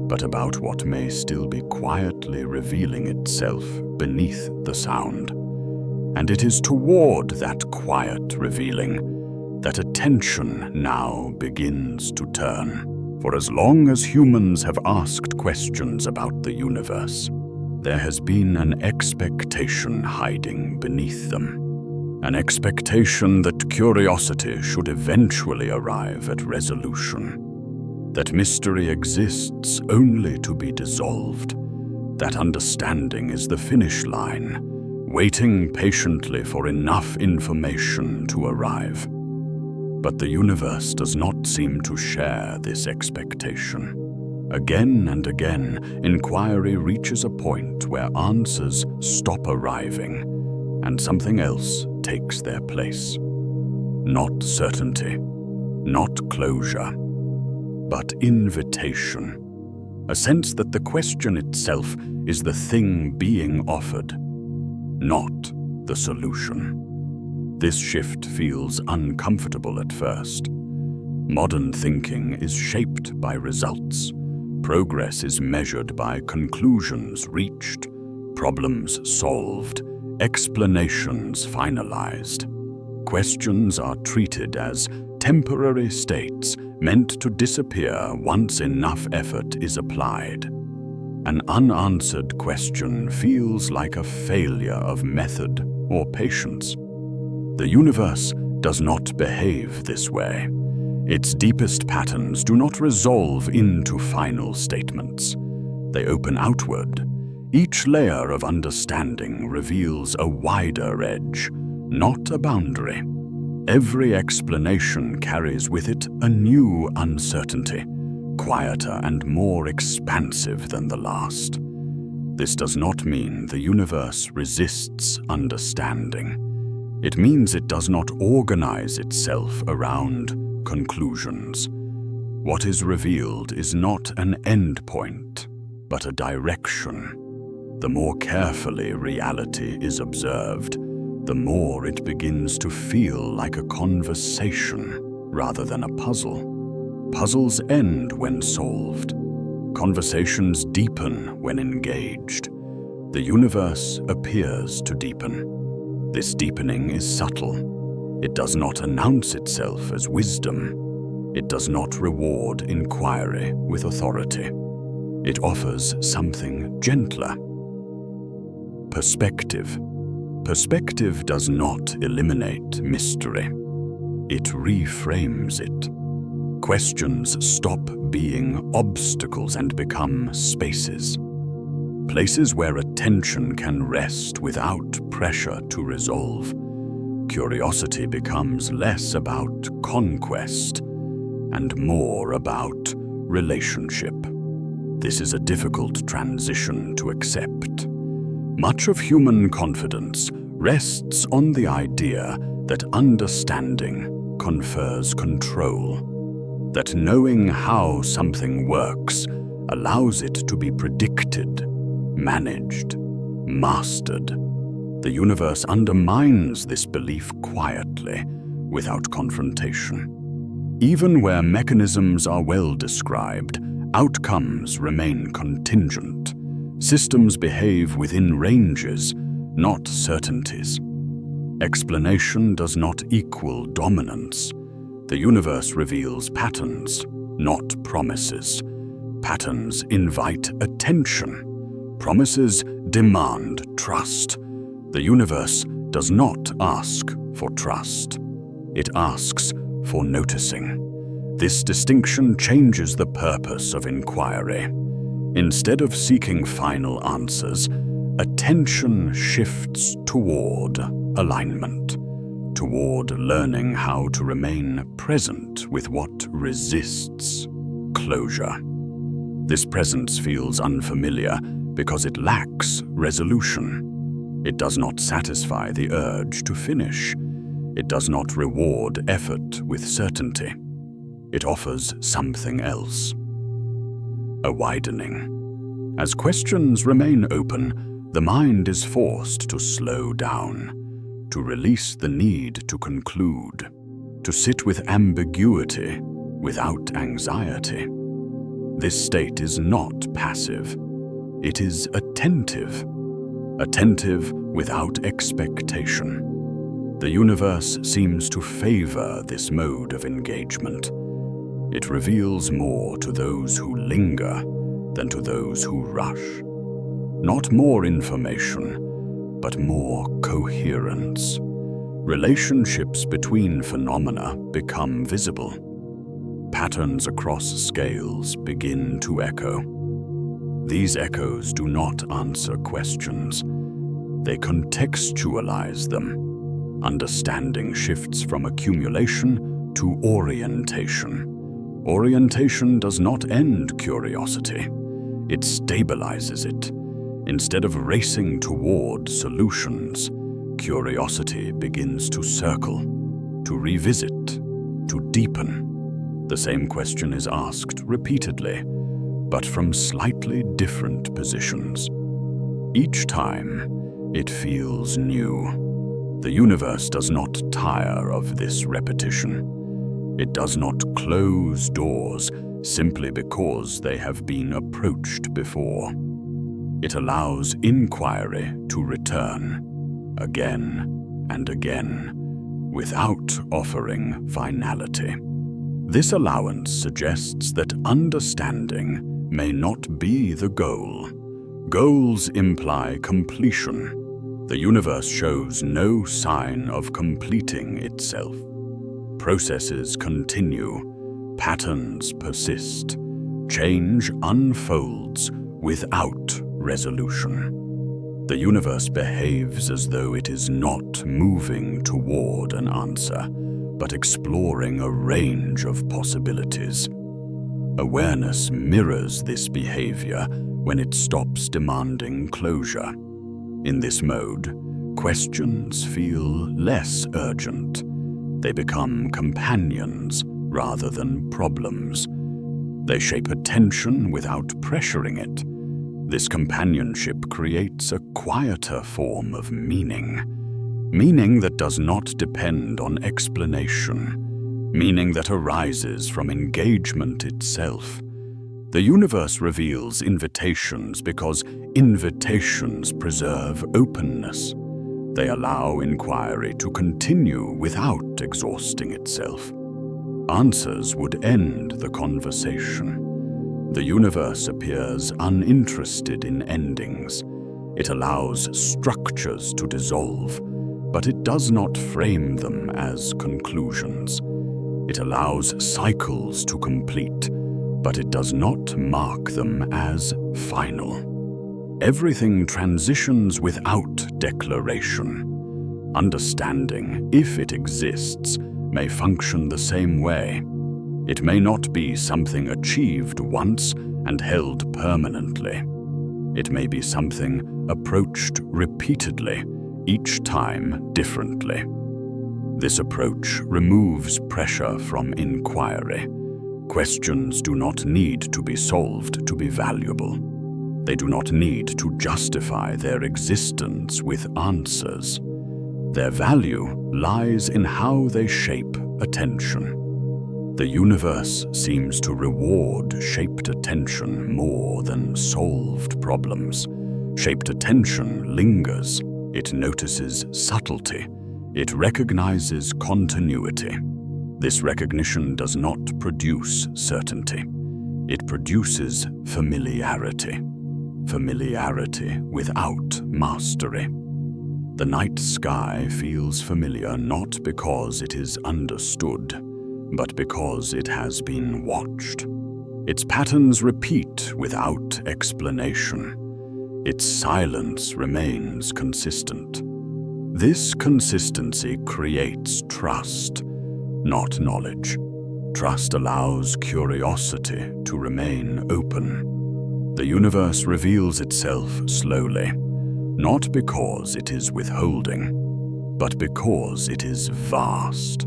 but about what may still be quietly revealing itself beneath the sound. And it is toward that quiet revealing that attention now begins to turn. For as long as humans have asked questions about the universe, there has been an expectation hiding beneath them. An expectation that curiosity should eventually arrive at resolution. That mystery exists only to be dissolved. That understanding is the finish line, waiting patiently for enough information to arrive. But the universe does not seem to share this expectation. Again and again, inquiry reaches a point where answers stop arriving, and something else takes their place. Not certainty, not closure, but invitation. A sense that the question itself is the thing being offered, not the solution. This shift feels uncomfortable at first. Modern thinking is shaped by results. Progress is measured by conclusions reached, problems solved, explanations finalized. Questions are treated as temporary states meant to disappear once enough effort is applied. An unanswered question feels like a failure of method or patience. The universe does not behave this way. Its deepest patterns do not resolve into final statements. They open outward. Each layer of understanding reveals a wider edge, not a boundary. Every explanation carries with it a new uncertainty, quieter and more expansive than the last. This does not mean the universe resists understanding. It means it does not organize itself around conclusions. What is revealed is not an end point, but a direction. The more carefully reality is observed, the more it begins to feel like a conversation rather than a puzzle. Puzzles end when solved. Conversations deepen when engaged. The universe appears to deepen. This deepening is subtle. It does not announce itself as wisdom. It does not reward inquiry with authority. It offers something gentler. Perspective. Perspective does not eliminate mystery. It reframes it. Questions stop being obstacles and become spaces. Places where attention can rest without pressure to resolve. Curiosity becomes less about conquest and more about relationship. This is a difficult transition to accept. Much of human confidence rests on the idea that understanding confers control, that knowing how something works allows it to be predicted, managed, mastered. The universe undermines this belief quietly, without confrontation. Even where mechanisms are well described, outcomes remain contingent. Systems behave within ranges, not certainties. Explanation does not equal dominance. The universe reveals patterns, not promises. Patterns invite attention. Promises demand trust. The universe does not ask for trust. It asks for noticing. This distinction changes the purpose of inquiry. Instead of seeking final answers, attention shifts toward alignment, toward learning how to remain present with what resists closure. This presence feels unfamiliar because it lacks resolution. It does not satisfy the urge to finish. It does not reward effort with certainty. It offers something else. A widening. As questions remain open, the mind is forced to slow down, to release the need to conclude, to sit with ambiguity without anxiety. This state is not passive. It is attentive. Attentive without expectation. The universe seems to favor this mode of engagement. It reveals more to those who linger than to those who rush. Not more information, but more coherence. Relationships between phenomena become visible. Patterns across scales begin to echo. These echoes do not answer questions. They contextualize them. Understanding shifts from accumulation to orientation. Orientation does not end curiosity. It stabilizes it. Instead of racing toward solutions, curiosity begins to circle, to revisit, to deepen. The same question is asked repeatedly, but from slightly different positions. Each time, it feels new. The universe does not tire of this repetition. It does not close doors simply because they have been approached before. It allows inquiry to return, again and again, without offering finality. This allowance suggests that understanding may not be the goal. Goals imply completion. The universe shows no sign of completing itself. Processes continue, patterns persist, change unfolds without resolution. The universe behaves as though it is not moving toward an answer, but exploring a range of possibilities. Awareness mirrors this behavior when it stops demanding closure. In this mode, questions feel less urgent. They become companions rather than problems. They shape attention without pressuring it. This companionship creates a quieter form of meaning. Meaning that does not depend on explanation. Meaning that arises from engagement itself. The universe reveals invitations because invitations preserve openness. They allow inquiry to continue without exhausting itself. Answers would end the conversation. The universe appears uninterested in endings. It allows structures to dissolve, but it does not frame them as conclusions. It allows cycles to complete, but it does not mark them as final. Everything transitions without declaration. Understanding, if it exists, may function the same way. It may not be something achieved once and held permanently. It may be something approached repeatedly, each time differently. This approach removes pressure from inquiry. Questions do not need to be solved to be valuable. They do not need to justify their existence with answers. Their value lies in how they shape attention. The universe seems to reward shaped attention more than solved problems. Shaped attention lingers. It notices subtlety. It recognizes continuity. This recognition does not produce certainty. It produces familiarity. familiarity without mastery. The night sky feels familiar not because it is understood, but because it has been watched. Its patterns repeat without explanation. Its silence remains consistent. This consistency creates trust, not knowledge. Trust allows curiosity to remain open. The universe reveals itself slowly, not because it is withholding, but because it is vast.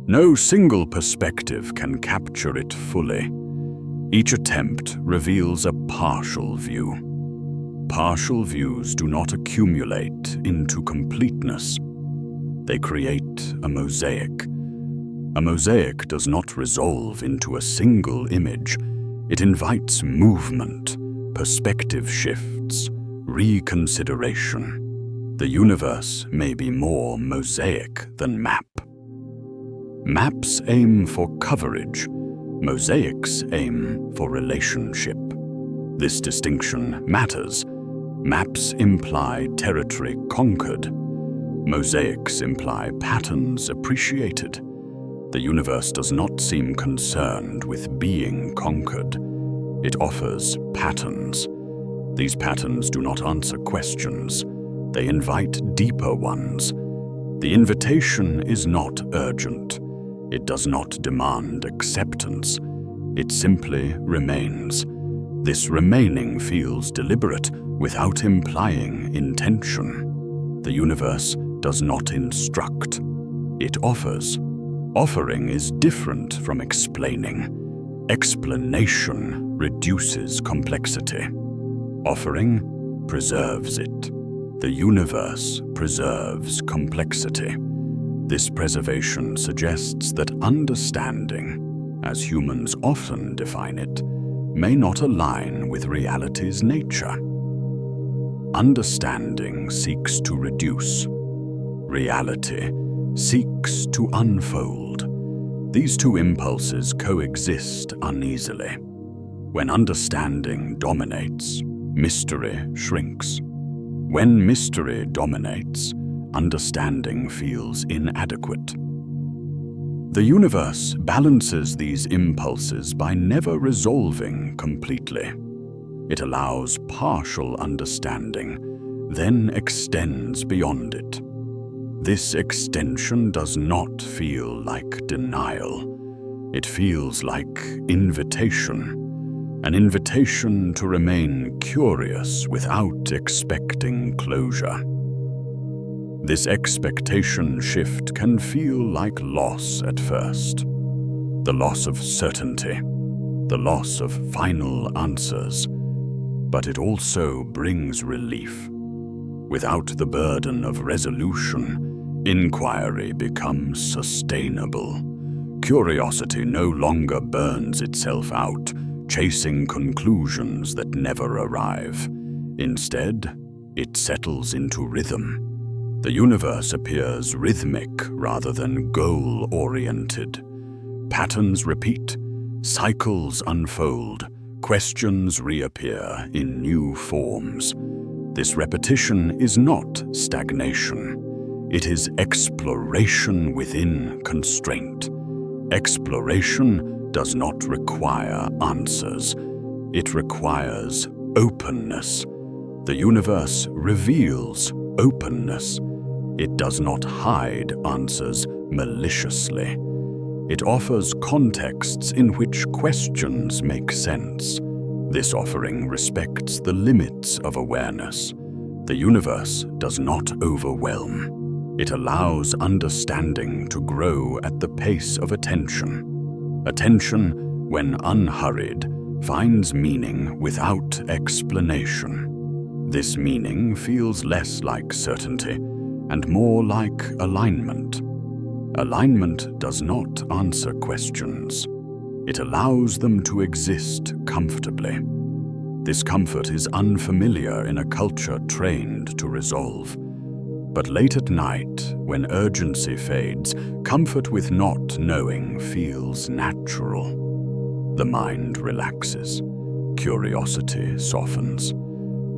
No single perspective can capture it fully. Each attempt reveals a partial view. Partial views do not accumulate into completeness. They create a mosaic. A mosaic does not resolve into a single image. It invites movement, perspective shifts, reconsideration. The universe may be more mosaic than map. Maps aim for coverage. Mosaics aim for relationship. This distinction matters. Maps imply territory conquered. Mosaics imply patterns appreciated. The universe does not seem concerned with being conquered. It offers patterns. These patterns do not answer questions. They invite deeper ones. The invitation is not urgent. It does not demand acceptance. It simply remains. This remaining feels deliberate without implying intention. The universe does not instruct. It offers. Offering is different from explaining. Explanation reduces complexity. Offering preserves it. The universe preserves complexity. This preservation suggests that understanding, as humans often define it, may not align with reality's nature. Understanding seeks to reduce. Reality seeks to unfold. These two impulses coexist uneasily. When understanding dominates, mystery shrinks. When mystery dominates, understanding feels inadequate. The universe balances these impulses by never resolving completely. It allows partial understanding, then extends beyond it. This extension does not feel like denial. It feels like invitation. An invitation to remain curious without expecting closure. This expectation shift can feel like loss at first. The loss of certainty, the loss of final answers. But it also brings relief. Without the burden of resolution, inquiry becomes sustainable. Curiosity no longer burns itself out, chasing conclusions that never arrive. Instead, it settles into rhythm. The universe appears rhythmic rather than goal-oriented. Patterns repeat, cycles unfold, questions reappear in new forms. This repetition is not stagnation. It is exploration within constraint. Exploration does not require answers. It requires openness. The universe reveals openness. It does not hide answers maliciously. It offers contexts in which questions make sense. This offering respects the limits of awareness. The universe does not overwhelm. It allows understanding to grow at the pace of attention. Attention, when unhurried, finds meaning without explanation. This meaning feels less like certainty and more like alignment. Alignment does not answer questions. It allows them to exist comfortably. This comfort is unfamiliar in a culture trained to resolve. But late at night, when urgency fades, comfort with not knowing feels natural. The mind relaxes. Curiosity softens.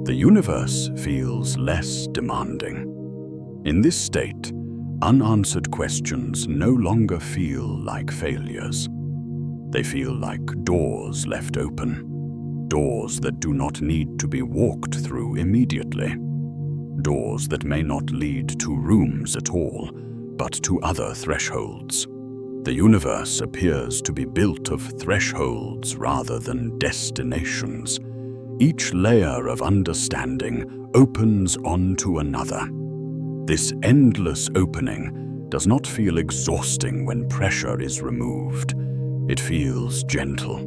The universe feels less demanding. In this state, unanswered questions no longer feel like failures. They feel like doors left open, doors that do not need to be walked through immediately, doors that may not lead to rooms at all, but to other thresholds. The universe appears to be built of thresholds rather than destinations. Each layer of understanding opens onto another. This endless opening does not feel exhausting when pressure is removed. It feels gentle.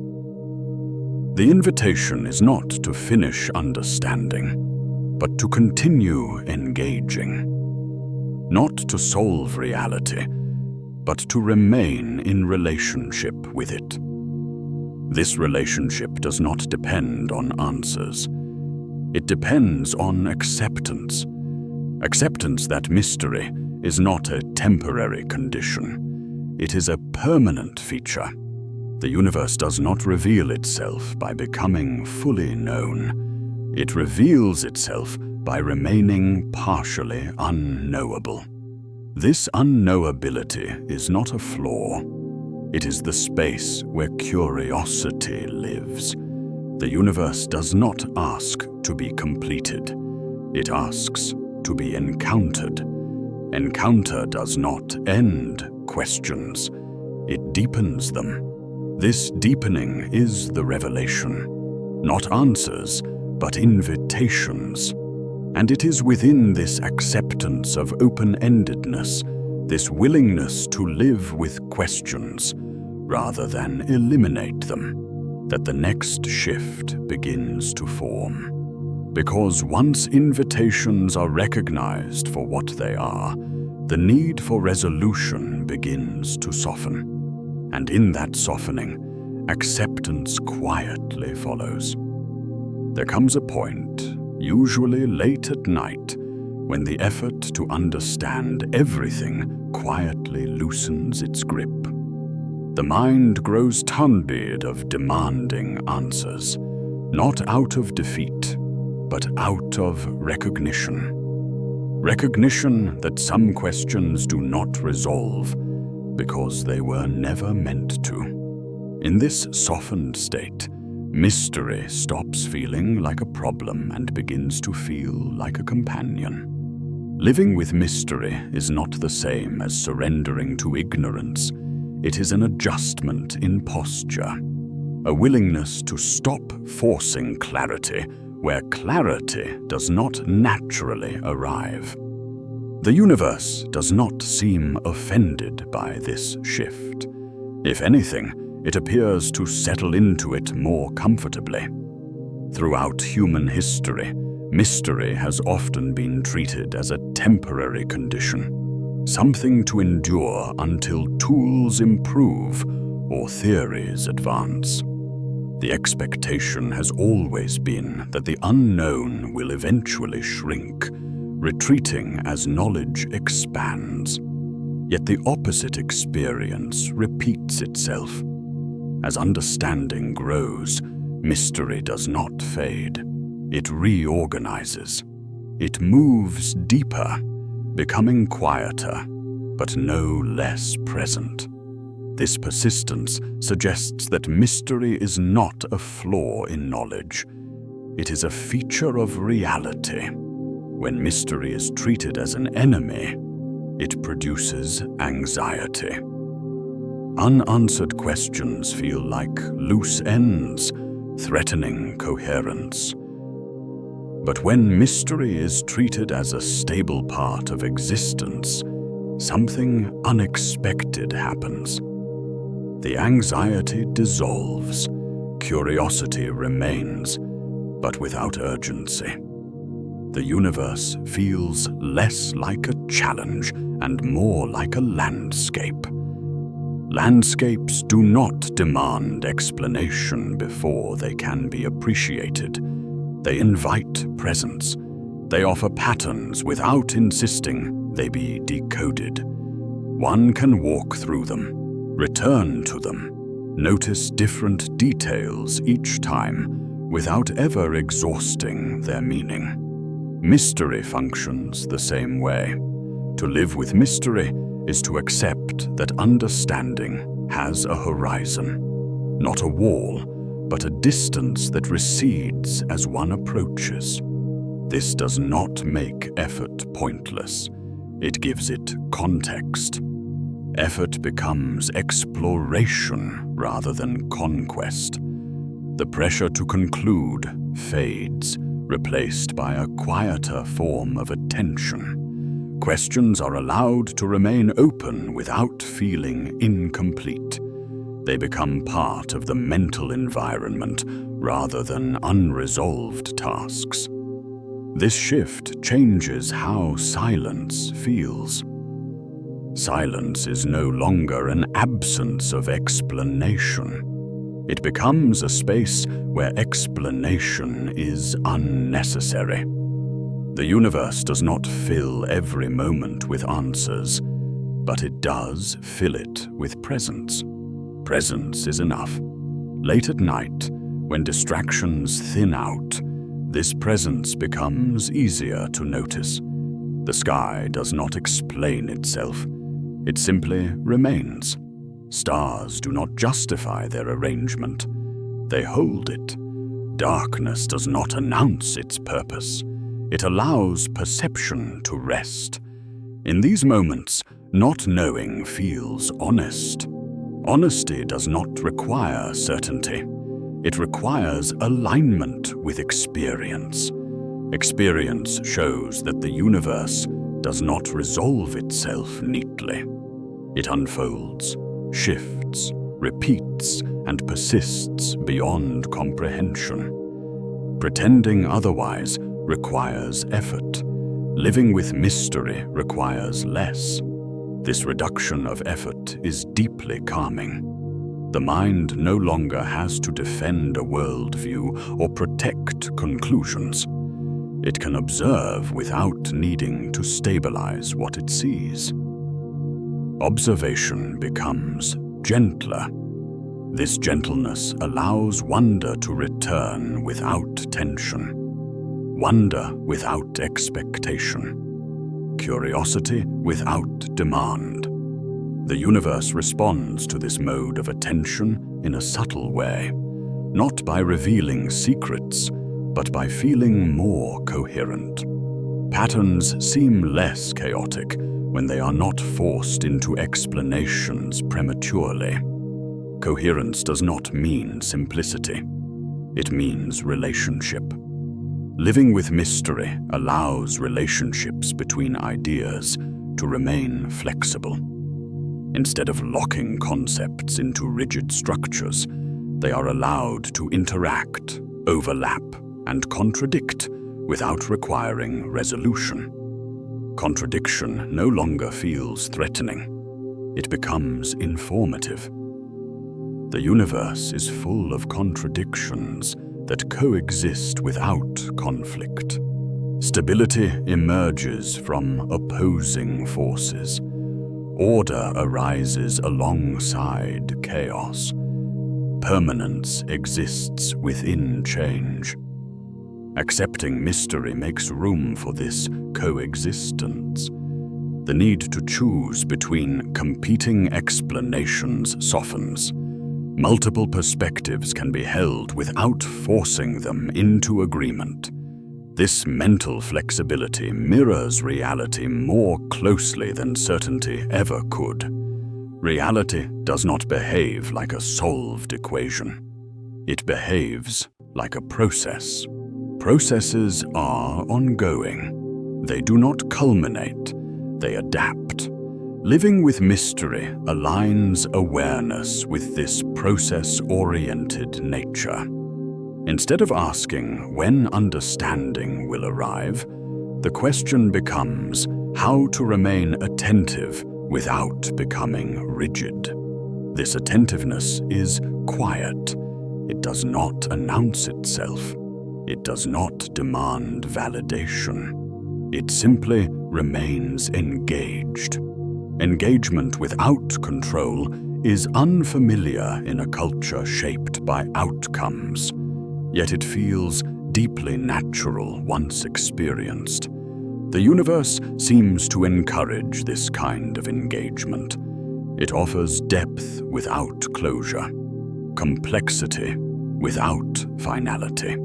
The invitation is not to finish understanding, but to continue engaging. Not to solve reality, but to remain in relationship with it. This relationship does not depend on answers. It depends on acceptance. Acceptance that mystery is not a temporary condition. It is a permanent feature. The universe does not reveal itself by becoming fully known. It reveals itself by remaining partially unknowable. This unknowability is not a flaw. It is the space where curiosity lives. The universe does not ask to be completed. It asks to be encountered. Encounter does not end questions. It deepens them. This deepening is the revelation. Not answers, but invitations. And it is within this acceptance of open-endedness, this willingness to live with questions, rather than eliminate them, that the next shift begins to form. Because once invitations are recognized for what they are, the need for resolution begins to soften. And in that softening, acceptance quietly follows. There comes a point, usually late at night, when the effort to understand everything quietly loosens its grip. The mind grows tired of demanding answers, not out of defeat, but out of recognition. Recognition that some questions do not resolve because they were never meant to. In this softened state, mystery stops feeling like a problem and begins to feel like a companion. Living with mystery is not the same as surrendering to ignorance. It is an adjustment in posture, a willingness to stop forcing clarity where clarity does not naturally arrive. The universe does not seem offended by this shift. If anything, it appears to settle into it more comfortably. Throughout human history, mystery has often been treated as a temporary condition, something to endure until tools improve or theories advance. The expectation has always been that the unknown will eventually shrink, retreating as knowledge expands. Yet the opposite experience repeats itself. As understanding grows, mystery does not fade. It reorganizes. It moves deeper, becoming quieter, but no less present. This persistence suggests that mystery is not a flaw in knowledge. It is a feature of reality. When mystery is treated as an enemy, it produces anxiety. Unanswered questions feel like loose ends, threatening coherence. But when mystery is treated as a stable part of existence, something unexpected happens. The anxiety dissolves, curiosity remains, but without urgency. The universe feels less like a challenge and more like a landscape. Landscapes do not demand explanation before they can be appreciated. They invite presence. They offer patterns without insisting they be decoded. One can walk through them, return to them, notice different details each time, without ever exhausting their meaning. Mystery functions the same way. To live with mystery is to accept that understanding has a horizon, not a wall, but a distance that recedes as one approaches. This does not make effort pointless. It gives it context. Effort becomes exploration rather than conquest. The pressure to conclude fades, replaced by a quieter form of attention. Questions are allowed to remain open without feeling incomplete. They become part of the mental environment rather than unresolved tasks. This shift changes how silence feels. Silence is no longer an absence of explanation. It becomes a space where explanation is unnecessary. The universe does not fill every moment with answers, but it does fill it with presence. Presence is enough. Late at night, when distractions thin out, this presence becomes easier to notice. The sky does not explain itself. It simply remains. Stars do not justify their arrangement. They hold it. Darkness does not announce its purpose. It allows perception to rest. In these moments, not knowing feels honest. Honesty does not require certainty. It requires alignment with experience. Experience shows that the universe does not resolve itself neatly. It unfolds, shifts, repeats, and persists beyond comprehension. Pretending otherwise requires effort. Living with mystery requires less. This reduction of effort is deeply calming. The mind no longer has to defend a worldview or protect conclusions. It can observe without needing to stabilize what it sees. Observation becomes gentler. This gentleness allows wonder to return without tension. Wonder without expectation. Curiosity without demand. The universe responds to this mode of attention in a subtle way, not by revealing secrets, but by feeling more coherent. Patterns seem less chaotic when they are not forced into explanations prematurely. Coherence does not mean simplicity. It means relationship. Living with mystery allows relationships between ideas to remain flexible. Instead of locking concepts into rigid structures, they are allowed to interact, overlap, and contradict without requiring resolution. Contradiction no longer feels threatening. It becomes informative. The universe is full of contradictions that coexist without conflict. Stability emerges from opposing forces. Order arises alongside chaos. Permanence exists within change. Accepting mystery makes room for this coexistence. The need to choose between competing explanations softens. Multiple perspectives can be held without forcing them into agreement. This mental flexibility mirrors reality more closely than certainty ever could. Reality does not behave like a solved equation. It behaves like a process. Processes are ongoing. They do not culminate. They adapt. Living with mystery aligns awareness with this process-oriented nature. Instead of asking when understanding will arrive, the question becomes how to remain attentive without becoming rigid. This attentiveness is quiet. It does not announce itself. It does not demand validation. It simply remains engaged. Engagement without control is unfamiliar in a culture shaped by outcomes. yet it feels deeply natural once experienced. The universe seems to encourage this kind of engagement. It offers depth without closure, complexity without finality,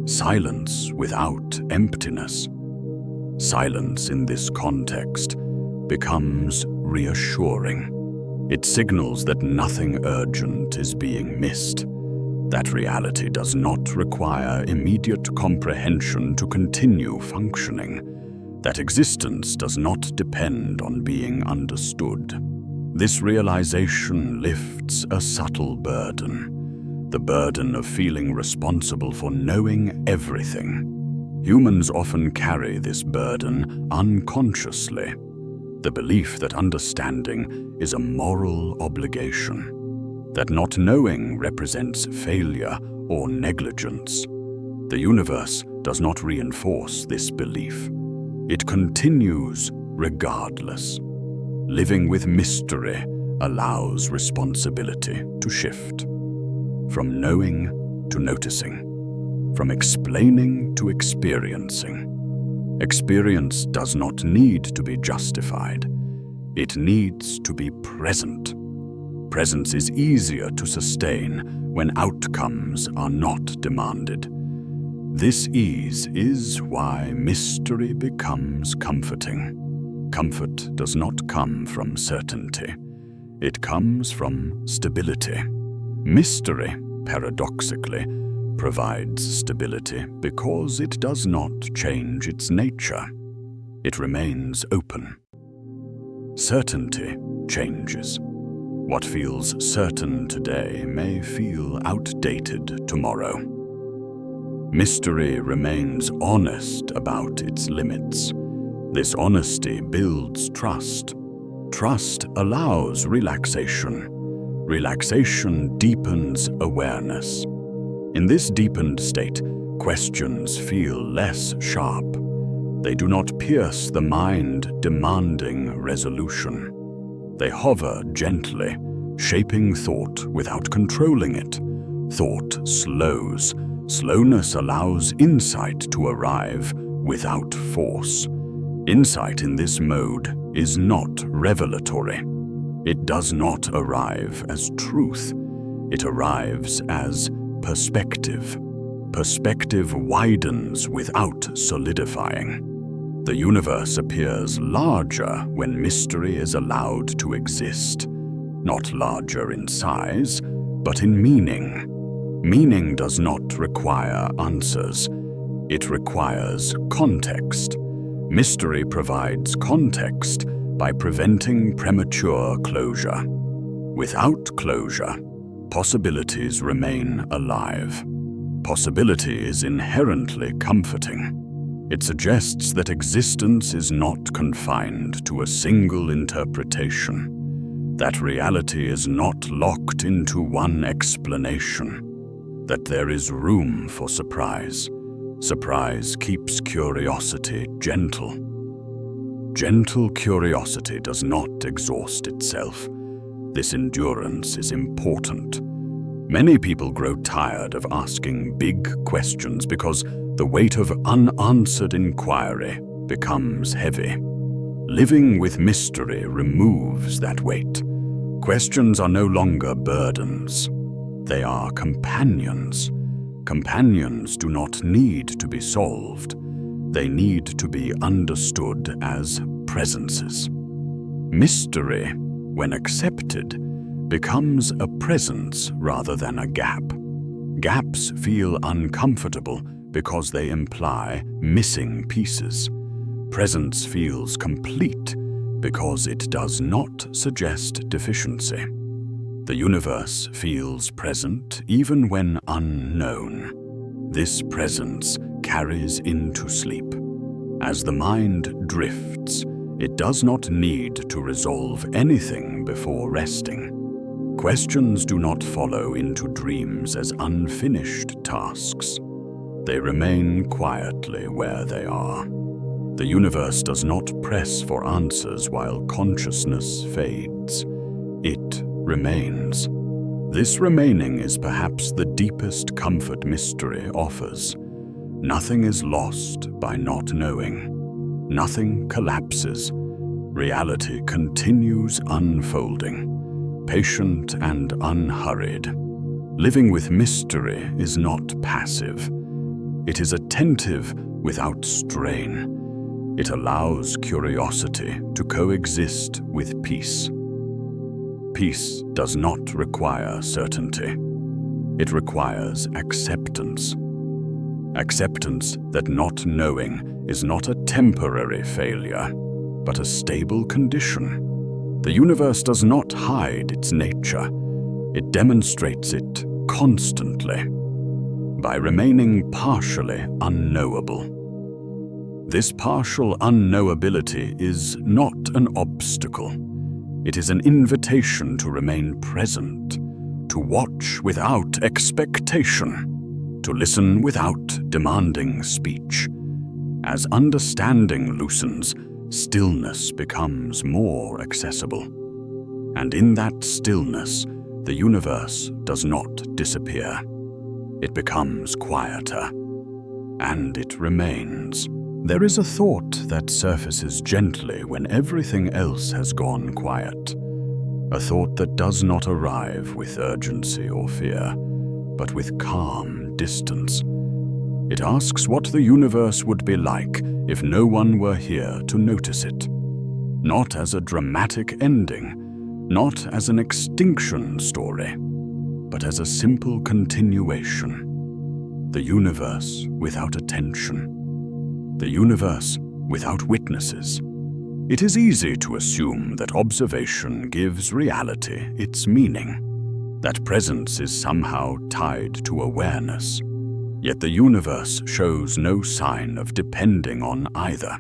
silence without emptiness. Silence in this context becomes reassuring. It signals that nothing urgent is being missed, that reality does not require immediate comprehension to continue functioning, that existence does not depend on being understood. This realization lifts a subtle burden, the burden of feeling responsible for knowing everything. Humans often carry this burden unconsciously, the belief that understanding is a moral obligation, that not knowing represents failure or negligence. The universe does not reinforce this belief. It continues regardless. Living with mystery allows responsibility to shift, from knowing to noticing, from explaining to experiencing. Experience does not need to be justified. It needs to be present. Presence is easier to sustain when outcomes are not demanded. This ease is why mystery becomes comforting. Comfort does not come from certainty. It comes from stability. Mystery, paradoxically, provides stability because it does not change its nature. It remains open. Certainty changes. What feels certain today may feel outdated tomorrow. Mystery remains honest about its limits. This honesty builds trust. Trust allows relaxation. Relaxation deepens awareness. In this deepened state, questions feel less sharp. They do not pierce the mind, demanding resolution. They hover gently, shaping thought without controlling it. Thought slows. Slowness allows insight to arrive without force. Insight in this mode is not revelatory. It does not arrive as truth. It arrives as perspective. Perspective widens without solidifying. The universe appears larger when mystery is allowed to exist. Not larger in size, but in meaning. Meaning does not require answers. It requires context. Mystery provides context by preventing premature closure. Without closure, possibilities remain alive. Possibility is inherently comforting. It suggests that existence is not confined to a single interpretation, that reality is not locked into one explanation, that there is room for surprise. Surprise keeps curiosity gentle. Gentle curiosity does not exhaust itself. This endurance is important. Many people grow tired of asking big questions because the weight of unanswered inquiry becomes heavy. Living with mystery removes that weight. Questions are no longer burdens. They are companions. Companions do not need to be solved. They need to be understood as presences. Mystery, when accepted, becomes a presence rather than a gap. Gaps feel uncomfortable because they imply missing pieces. Presence feels complete because it does not suggest deficiency. The universe feels present even when unknown. This presence carries into sleep. As the mind drifts, it does not need to resolve anything before resting. Questions do not follow into dreams as unfinished tasks. They remain quietly where they are. The universe does not press for answers while consciousness fades. It remains. This remaining is perhaps the deepest comfort mystery offers. Nothing is lost by not knowing. Nothing collapses. Reality continues unfolding, patient and unhurried. Living with mystery is not passive. It is attentive without strain. It allows curiosity to coexist with peace. Peace does not require certainty. It requires acceptance. Acceptance that not knowing is not a temporary failure, but a stable condition. The universe does not hide its nature. It demonstrates it constantly, by remaining partially unknowable. This partial unknowability is not an obstacle. It is an invitation to remain present, to watch without expectation, to listen without demanding speech. As understanding loosens, stillness becomes more accessible. And in that stillness, the universe does not disappear. It becomes quieter, and it remains. There is a thought that surfaces gently when everything else has gone quiet. A thought that does not arrive with urgency or fear, but with calm distance. It asks what the universe would be like if no one were here to notice it. Not as a dramatic ending, not as an extinction story, but as a simple continuation. The universe without attention. The universe without witnesses. It is easy to assume that observation gives reality its meaning, that presence is somehow tied to awareness. Yet the universe shows no sign of depending on either.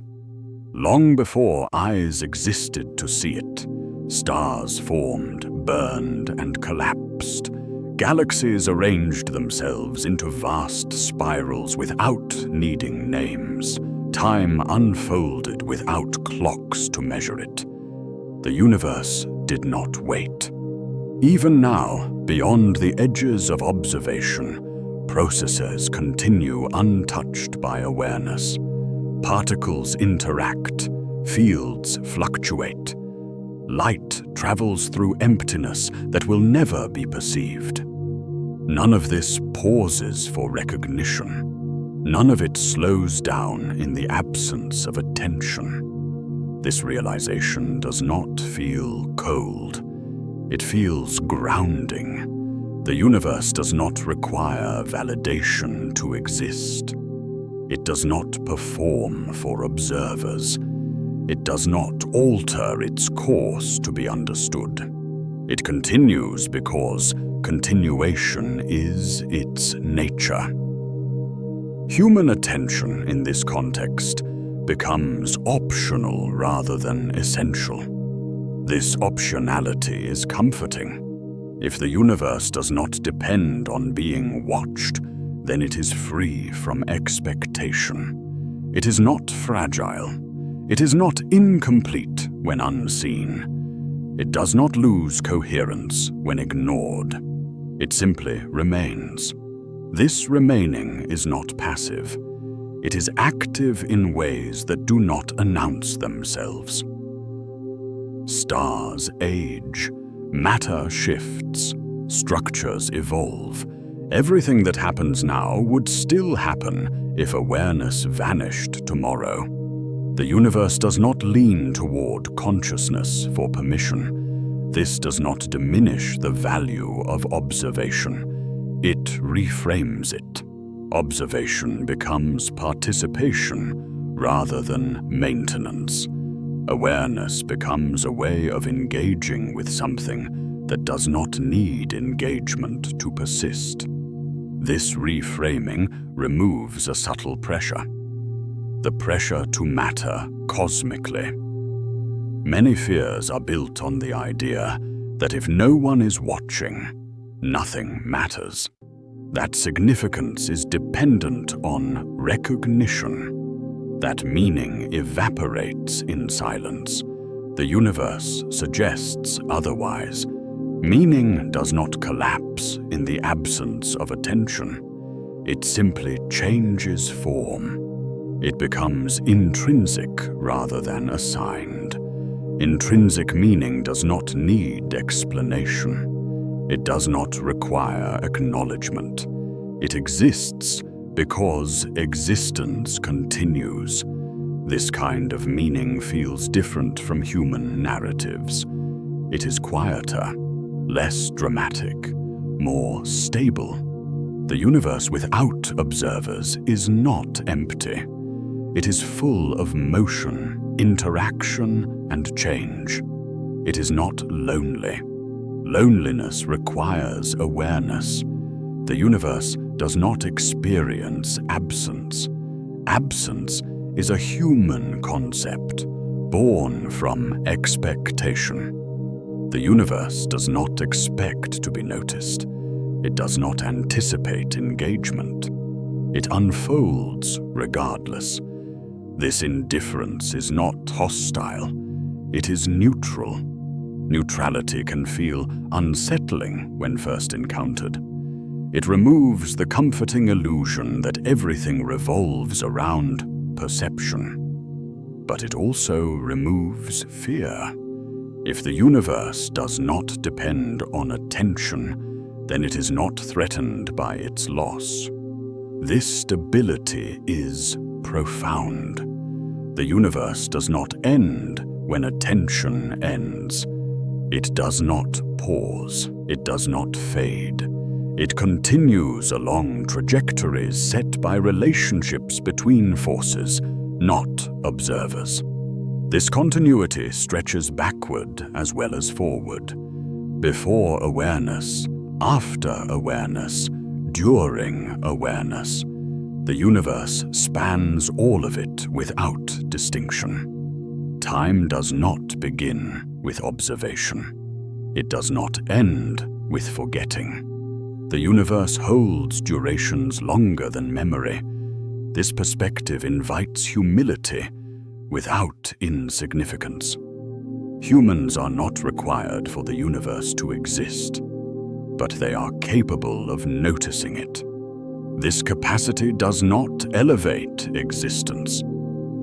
Long before eyes existed to see it, stars formed, burned, and collapsed. Galaxies arranged themselves into vast spirals without needing names. Time unfolded without clocks to measure it. The universe did not wait. Even now, beyond the edges of observation, processes continue untouched by awareness. Particles interact, fields fluctuate. Light travels through emptiness that will never be perceived. None of this pauses for recognition. None of it slows down in the absence of attention. This realization does not feel cold. It feels grounding. The universe does not require validation to exist. It does not perform for observers. It does not alter its course to be understood. It continues because continuation is its nature. Human attention in this context becomes optional rather than essential. This optionality is comforting. If the universe does not depend on being watched, then it is free from expectation. It is not fragile. It is not incomplete when unseen. It does not lose coherence when ignored. It simply remains. This remaining is not passive. It is active in ways that do not announce themselves. Stars age, matter shifts, structures evolve. Everything that happens now would still happen if awareness vanished tomorrow. The universe does not lean toward consciousness for permission. This does not diminish the value of observation. It reframes it. Observation becomes participation rather than maintenance. Awareness becomes a way of engaging with something that does not need engagement to persist. This reframing removes a subtle pressure. The pressure to matter cosmically. Many fears are built on the idea that if no one is watching, nothing matters. That significance is dependent on recognition. That meaning evaporates in silence. The universe suggests otherwise. Meaning does not collapse in the absence of attention. It simply changes form. It becomes intrinsic rather than assigned. Intrinsic meaning does not need explanation. It does not require acknowledgement. It exists because existence continues. This kind of meaning feels different from human narratives. It is quieter, less dramatic, more stable. The universe without observers is not empty. It is full of motion, interaction, and change. It is not lonely. Loneliness requires awareness. The universe does not experience absence. Absence is a human concept, born from expectation. The universe does not expect to be noticed. It does not anticipate engagement. It unfolds regardless. This indifference is not hostile. It is neutral. Neutrality can feel unsettling when first encountered. It removes the comforting illusion that everything revolves around perception. But it also removes fear. If the universe does not depend on attention, then it is not threatened by its loss. This stability is profound. The universe does not end when attention ends. It does not pause. It does not fade. It continues along trajectories set by relationships between forces, not observers. This continuity stretches backward as well as forward. Before awareness, after awareness, during awareness. The universe spans all of it without distinction. Time does not begin with observation. It does not end with forgetting. The universe holds durations longer than memory. This perspective invites humility without insignificance. Humans are not required for the universe to exist, but they are capable of noticing it. This capacity does not elevate existence.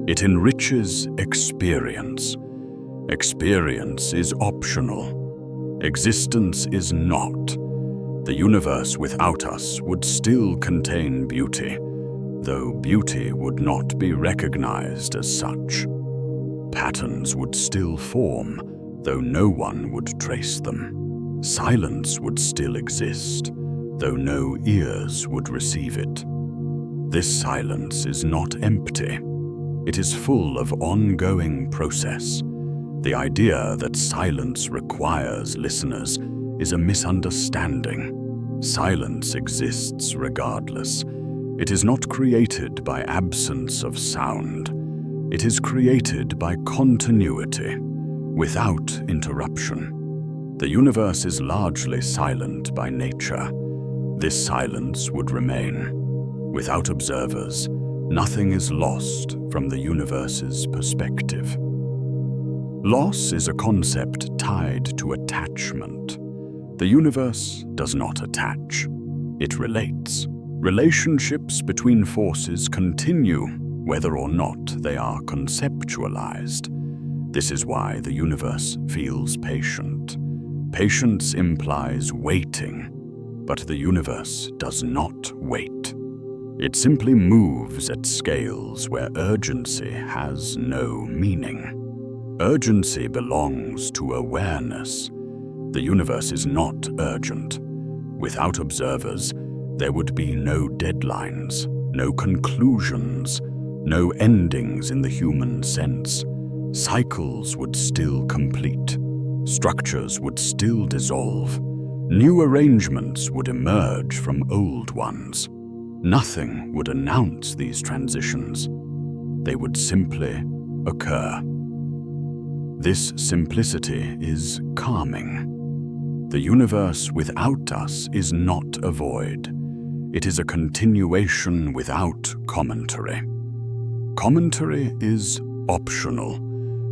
It enriches experience. Experience is optional. Existence is not. The universe without us would still contain beauty, though beauty would not be recognized as such. Patterns would still form, though no one would trace them. Silence would still exist, though no ears would receive it. This silence is not empty. It is full of ongoing process. The idea that silence requires listeners is a misunderstanding. Silence exists regardless. It is not created by absence of sound. It is created by continuity, without interruption. The universe is largely silent by nature. This silence would remain. Without observers, nothing is lost from the universe's perspective. Loss is a concept tied to attachment. The universe does not attach. It relates. Relationships between forces continue, whether or not they are conceptualized. This is why the universe feels patient. Patience implies waiting, but the universe does not wait. It simply moves at scales where urgency has no meaning. Urgency belongs to awareness. The universe is not urgent. Without observers, there would be no deadlines, no conclusions, no endings in the human sense. Cycles would still complete. Structures would still dissolve. New arrangements would emerge from old ones. Nothing would announce these transitions. They would simply occur. This simplicity is calming. The universe without us is not a void. It is a continuation without commentary. Commentary is optional.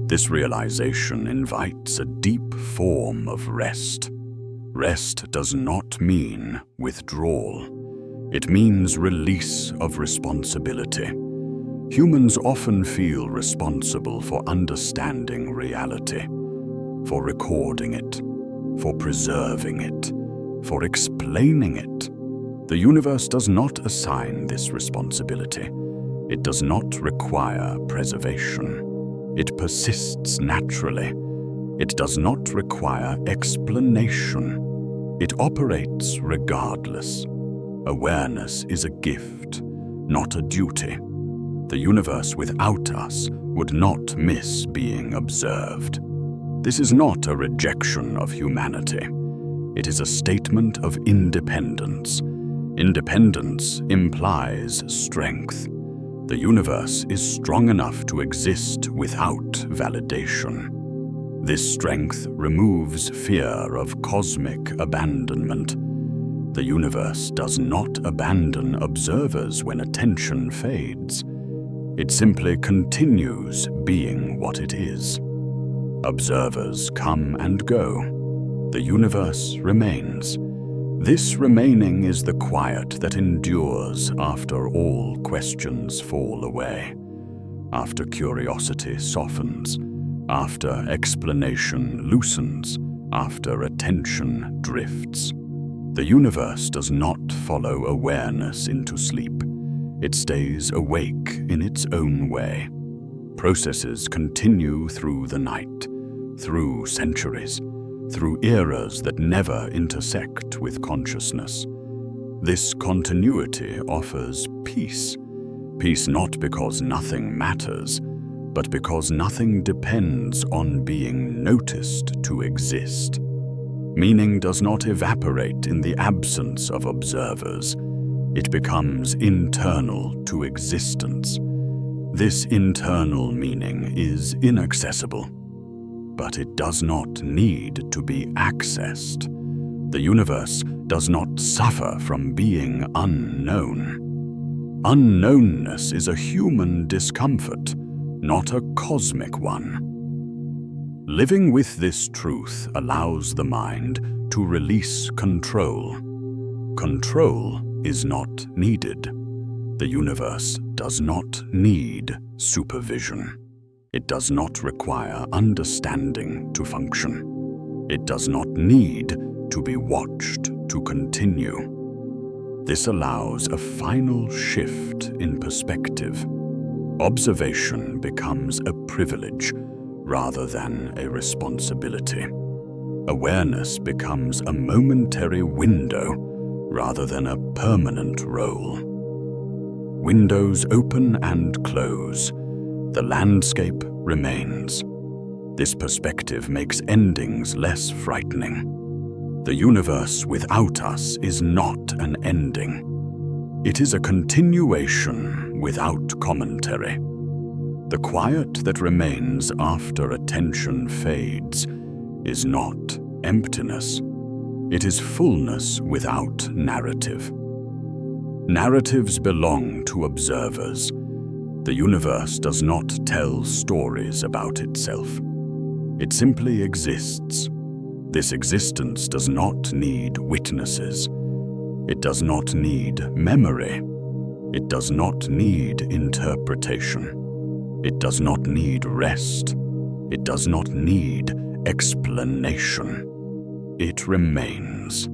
This realization invites a deep form of rest. Rest does not mean withdrawal. It means release of responsibility. Humans often feel responsible for understanding reality, for recording it, for preserving it, for explaining it. The universe does not assign this responsibility. It does not require preservation. It persists naturally. It does not require explanation. It operates regardless. Awareness is a gift, not a duty. The universe without us would not miss being observed. This is not a rejection of humanity. It is a statement of independence. Independence implies strength. The universe is strong enough to exist without validation. This strength removes fear of cosmic abandonment. The universe does not abandon observers when attention fades. It simply continues being what it is. Observers come and go. The universe remains. This remaining is the quiet that endures after all questions fall away, after curiosity softens, after explanation loosens, after attention drifts. The universe does not follow awareness into sleep. It stays awake in its own way. Processes continue through the night, through centuries, through eras that never intersect with consciousness. This continuity offers peace. Peace not because nothing matters, but because nothing depends on being noticed to exist. Meaning does not evaporate in the absence of observers. It becomes internal to existence. This internal meaning is inaccessible, but it does not need to be accessed. The universe does not suffer from being unknown. Unknownness is a human discomfort, not a cosmic one. Living with this truth allows the mind to release control. Control is not needed. The universe does not need supervision. It does not require understanding to function. It does not need to be watched to continue. This allows a final shift in perspective. Observation becomes a privilege rather than a responsibility. Awareness becomes a momentary window rather than a permanent role. Windows open and close. The landscape remains. This perspective makes endings less frightening. The universe without us is not an ending. It is a continuation without commentary. The quiet that remains after attention fades is not emptiness. It is fullness without narrative. Narratives belong to observers. The universe does not tell stories about itself. It simply exists. This existence does not need witnesses. It does not need memory. It does not need interpretation. It does not need rest. It does not need explanation. It remains.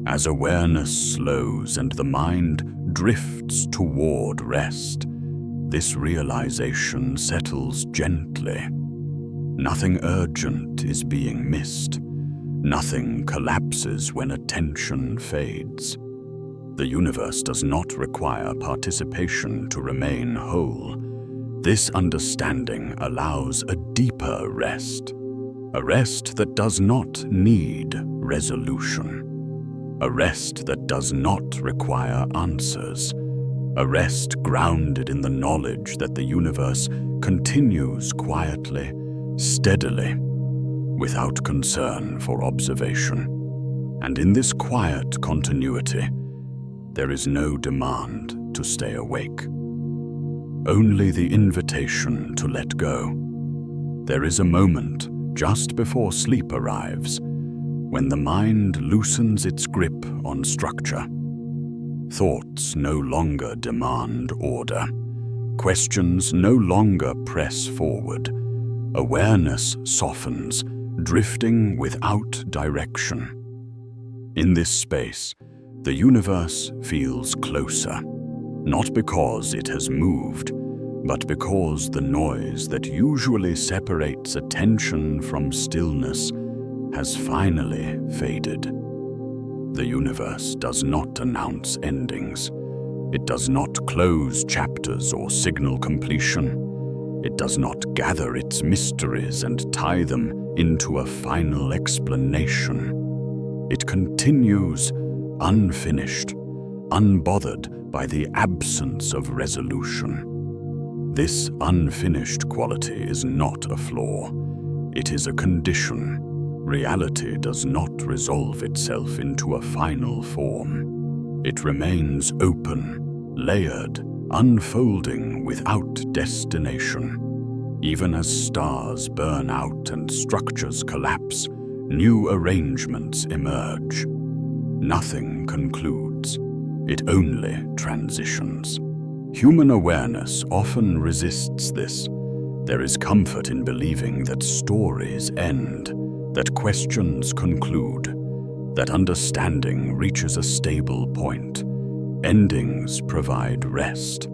As awareness slows and the mind drifts toward rest, this realization settles gently. Nothing urgent is being missed. Nothing collapses when attention fades. The universe does not require participation to remain whole. This understanding allows a deeper rest, a rest that does not need resolution, a rest that does not require answers, a rest grounded in the knowledge that the universe continues quietly, steadily, without concern for observation. And in this quiet continuity, there is no demand to stay awake. Only the invitation to let go. There is a moment just before sleep arrives, when the mind loosens its grip on structure. Thoughts no longer demand order. Questions no longer press forward. Awareness softens, drifting without direction. In this space, the universe feels closer, not because it has moved, but because the noise that usually separates attention from stillness has finally faded. The universe does not announce endings. It does not close chapters or signal completion. It does not gather its mysteries and tie them into a final explanation. It continues unfinished, unbothered by the absence of resolution. This unfinished quality is not a flaw. It is a condition. Reality does not resolve itself into a final form. It remains open, layered, unfolding without destination. Even as stars burn out and structures collapse, new arrangements emerge. Nothing concludes. It only transitions. Human awareness often resists this. There is comfort in believing that stories end, that questions conclude, that understanding reaches a stable point. Endings provide rest.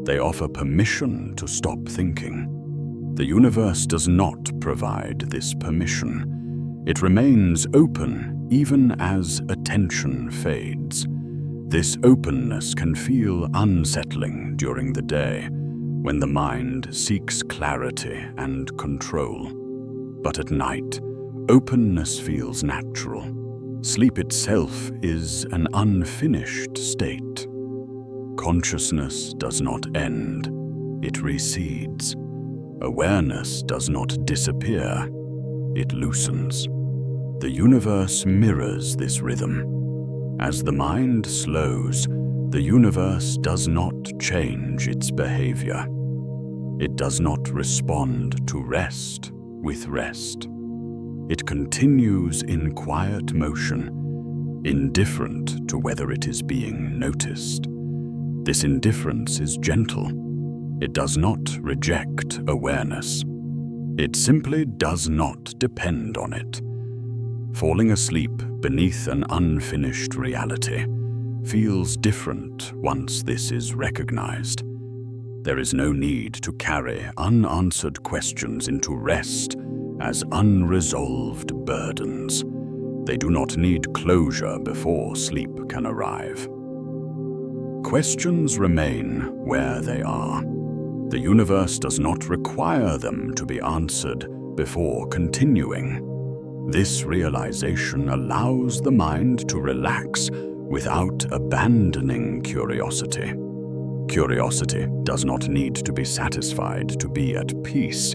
They offer permission to stop thinking. The universe does not provide this permission. It remains open even as attention fades. This openness can feel unsettling during the day, when the mind seeks clarity and control. But at night, openness feels natural. Sleep itself is an unfinished state. Consciousness does not end, it recedes. Awareness does not disappear, it loosens. The universe mirrors this rhythm. As the mind slows, the universe does not change its behavior. It does not respond to rest with rest. It continues in quiet motion, indifferent to whether it is being noticed. This indifference is gentle. It does not reject awareness. It simply does not depend on it. Falling asleep beneath an unfinished reality feels different once this is recognized. There is no need to carry unanswered questions into rest as unresolved burdens. They do not need closure before sleep can arrive. Questions remain where they are. The universe does not require them to be answered before continuing. This realization allows the mind to relax without abandoning curiosity. Curiosity does not need to be satisfied to be at peace.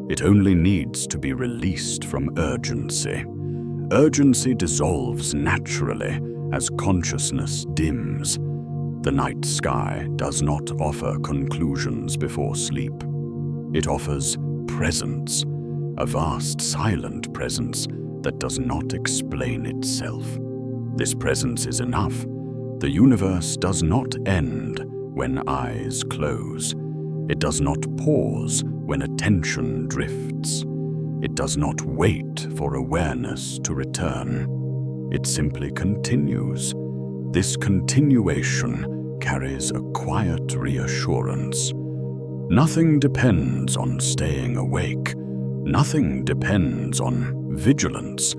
It only needs to be released from urgency. Urgency dissolves naturally as consciousness dims. The night sky does not offer conclusions before sleep. It offers presence, a vast silent presence that does not explain itself. This presence is enough. The universe does not end when eyes close. It does not pause when attention drifts. It does not wait for awareness to return. It simply continues. This continuation carries a quiet reassurance. Nothing depends on staying awake. Nothing depends on vigilance.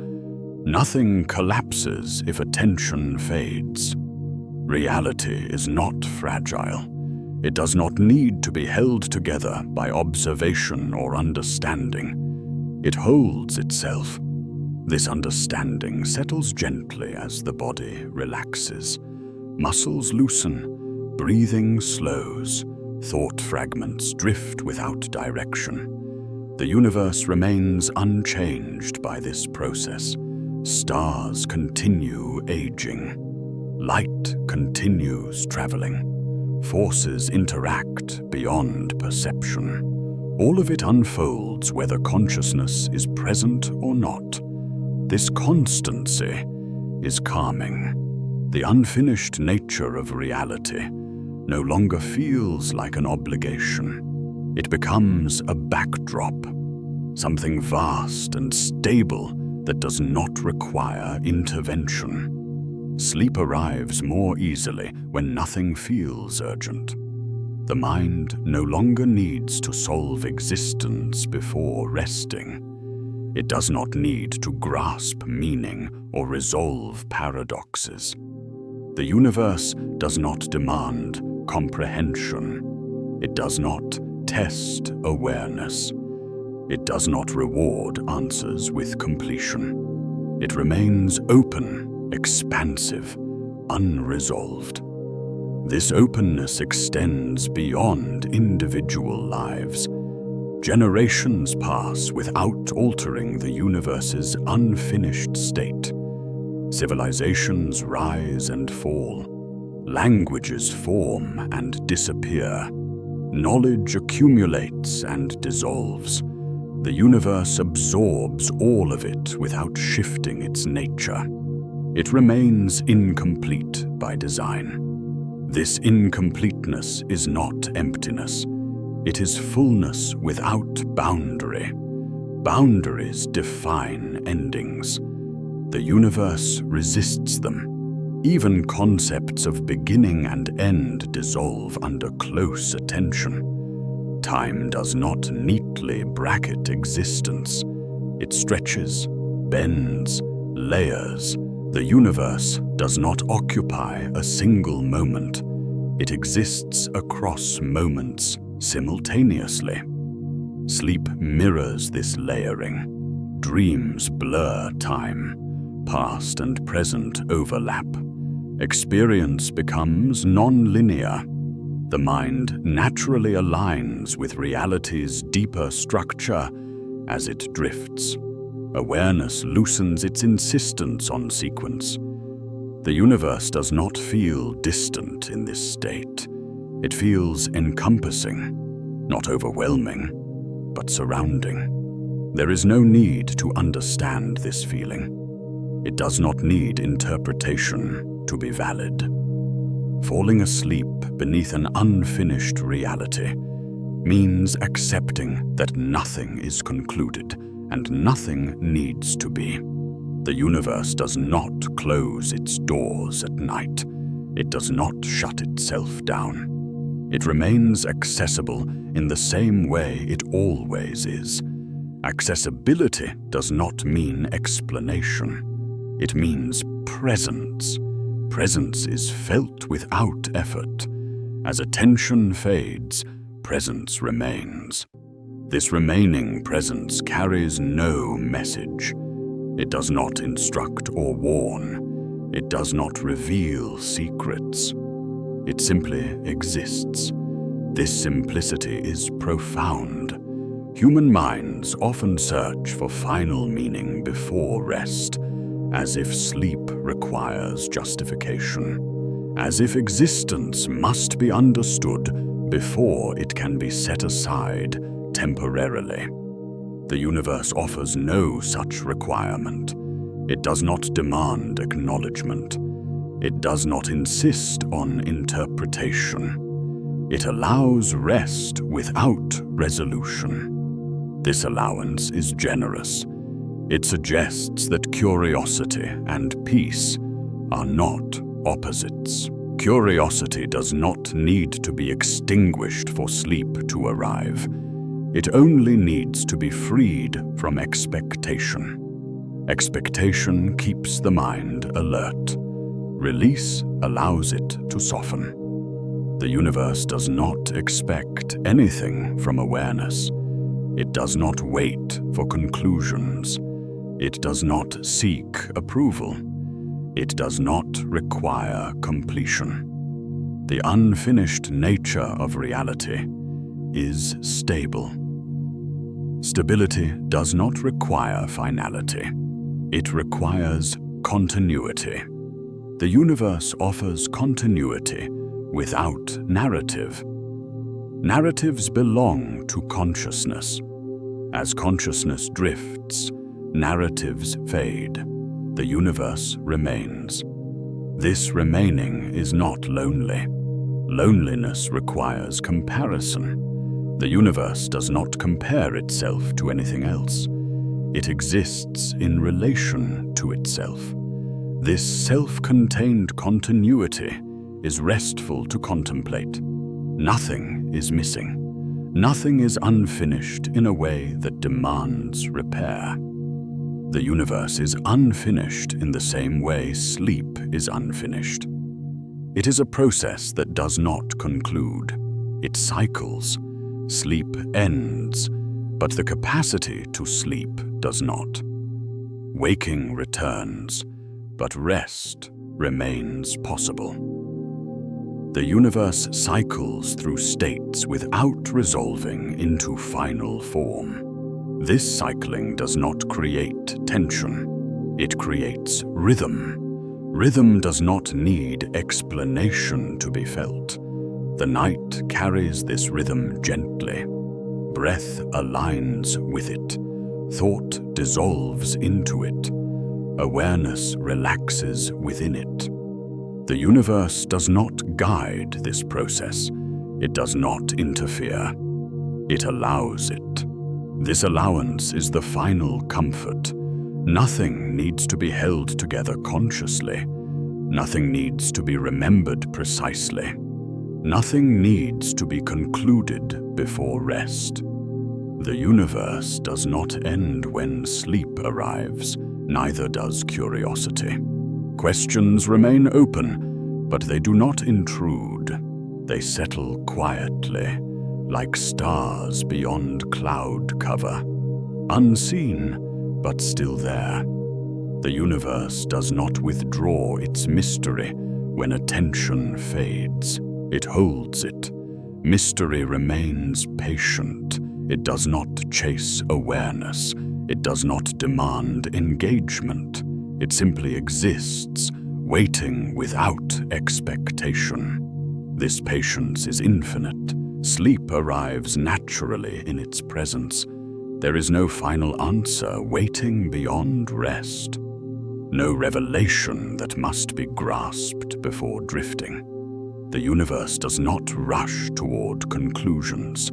Nothing collapses if attention fades. Reality is not fragile. It does not need to be held together by observation or understanding. It holds itself. This understanding settles gently as the body relaxes. Muscles loosen, breathing slows, thought fragments drift without direction. The universe remains unchanged by this process. Stars continue aging. Light continues traveling. Forces interact beyond perception. All of it unfolds whether consciousness is present or not. This constancy is calming. The unfinished nature of reality no longer feels like an obligation. It becomes a backdrop, something vast and stable that does not require intervention. Sleep arrives more easily when nothing feels urgent. The mind no longer needs to solve existence before resting. It does not need to grasp meaning or resolve paradoxes. The universe does not demand comprehension. It does not test awareness. It does not reward answers with completion. It remains open, expansive, unresolved. This openness extends beyond individual lives. Generations pass without altering the universe's unfinished state. Civilizations rise and fall. Languages form and disappear. Knowledge accumulates and dissolves. The universe absorbs all of it without shifting its nature. It remains incomplete by design. This incompleteness is not emptiness. It is fullness without boundary. Boundaries define endings. The universe resists them. Even concepts of beginning and end dissolve under close attention. Time does not neatly bracket existence. It stretches, bends, layers. The universe does not occupy a single moment. It exists across moments simultaneously. Sleep mirrors this layering. Dreams blur time. Past and present overlap. Experience becomes non-linear. The mind naturally aligns with reality's deeper structure as it drifts. Awareness loosens its insistence on sequence. The universe does not feel distant in this state. It feels encompassing, not overwhelming, but surrounding. There is no need to understand this feeling. It does not need interpretation to be valid. Falling asleep beneath an unfinished reality means accepting that nothing is concluded and nothing needs to be. The universe does not close its doors at night. It does not shut itself down. It remains accessible in the same way it always is. Accessibility does not mean explanation. It means presence. Presence is felt without effort. As attention fades, presence remains. This remaining presence carries no message. It does not instruct or warn. It does not reveal secrets. It simply exists. This simplicity is profound. Human minds often search for final meaning before rest, as if sleep requires justification, as if existence must be understood before it can be set aside temporarily. The universe offers no such requirement. It does not demand acknowledgement. It does not insist on interpretation. It allows rest without resolution. This allowance is generous. It suggests that curiosity and peace are not opposites. Curiosity does not need to be extinguished for sleep to arrive. It only needs to be freed from expectation. Expectation keeps the mind alert. Release allows it to soften. The universe does not expect anything from awareness. It does not wait for conclusions. It does not seek approval. It does not require completion. The unfinished nature of reality is stable. Stability does not require finality. It requires continuity. The universe offers continuity without narrative. Narratives belong to consciousness. As consciousness drifts, narratives fade. The universe remains. This remaining is not lonely. Loneliness requires comparison. The universe does not compare itself to anything else. It exists in relation to itself. This self-contained continuity is restful to contemplate. Nothing is missing. Nothing is unfinished in a way that demands repair. The universe is unfinished in the same way sleep is unfinished. It is a process that does not conclude. It cycles. Sleep ends, but the capacity to sleep does not. Waking returns, but rest remains possible. The universe cycles through states without resolving into final form. This cycling does not create tension. It creates rhythm. Rhythm does not need explanation to be felt. The night carries this rhythm gently. Breath aligns with it. Thought dissolves into it. Awareness relaxes within it. The universe does not guide this process. It does not interfere. It allows it. This allowance is the final comfort. Nothing needs to be held together consciously. Nothing needs to be remembered precisely. Nothing needs to be concluded before rest. The universe does not end when sleep arrives, neither does curiosity. Questions remain open, but they do not intrude. They settle quietly, like stars beyond cloud cover. Unseen, but still there. The universe does not withdraw its mystery when attention fades. It holds it. Mystery remains patient. It does not chase awareness. It does not demand engagement. It simply exists, waiting without expectation. This patience is infinite. Sleep arrives naturally in its presence. There is no final answer waiting beyond rest. No revelation that must be grasped before drifting. The universe does not rush toward conclusions.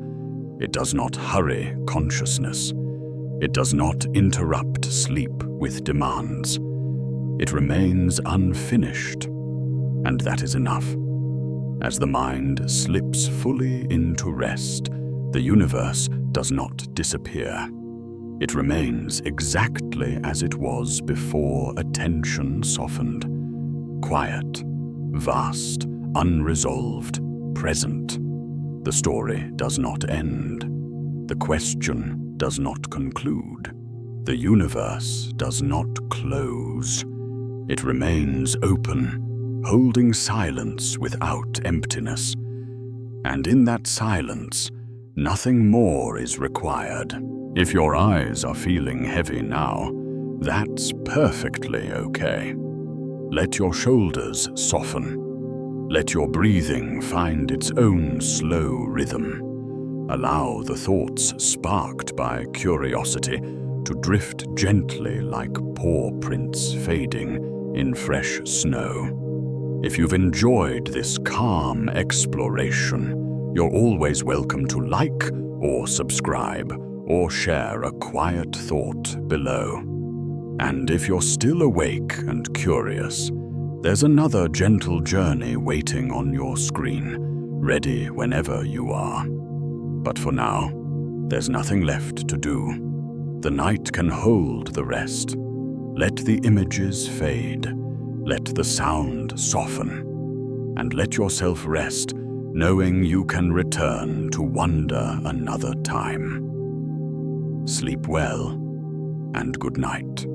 It does not hurry consciousness. It does not interrupt sleep with demands. It remains unfinished, and that is enough. As the mind slips fully into rest, the universe does not disappear. It remains exactly as it was before attention softened. Quiet, vast, unresolved, present. The story does not end. The question does not conclude. The universe does not close. It remains open, holding silence without emptiness. And in that silence, nothing more is required. If your eyes are feeling heavy now, that's perfectly okay. Let your shoulders soften. Let your breathing find its own slow rhythm. Allow the thoughts sparked by curiosity to drift gently like paw prints fading in fresh snow. If you've enjoyed this calm exploration, you're always welcome to like or subscribe or share a quiet thought below. And if you're still awake and curious, there's another gentle journey waiting on your screen, ready whenever you are. But for now, there's nothing left to do. The night can hold the rest. Let the images fade. Let the sound soften. And let yourself rest, knowing you can return to wonder another time. Sleep well, and good night.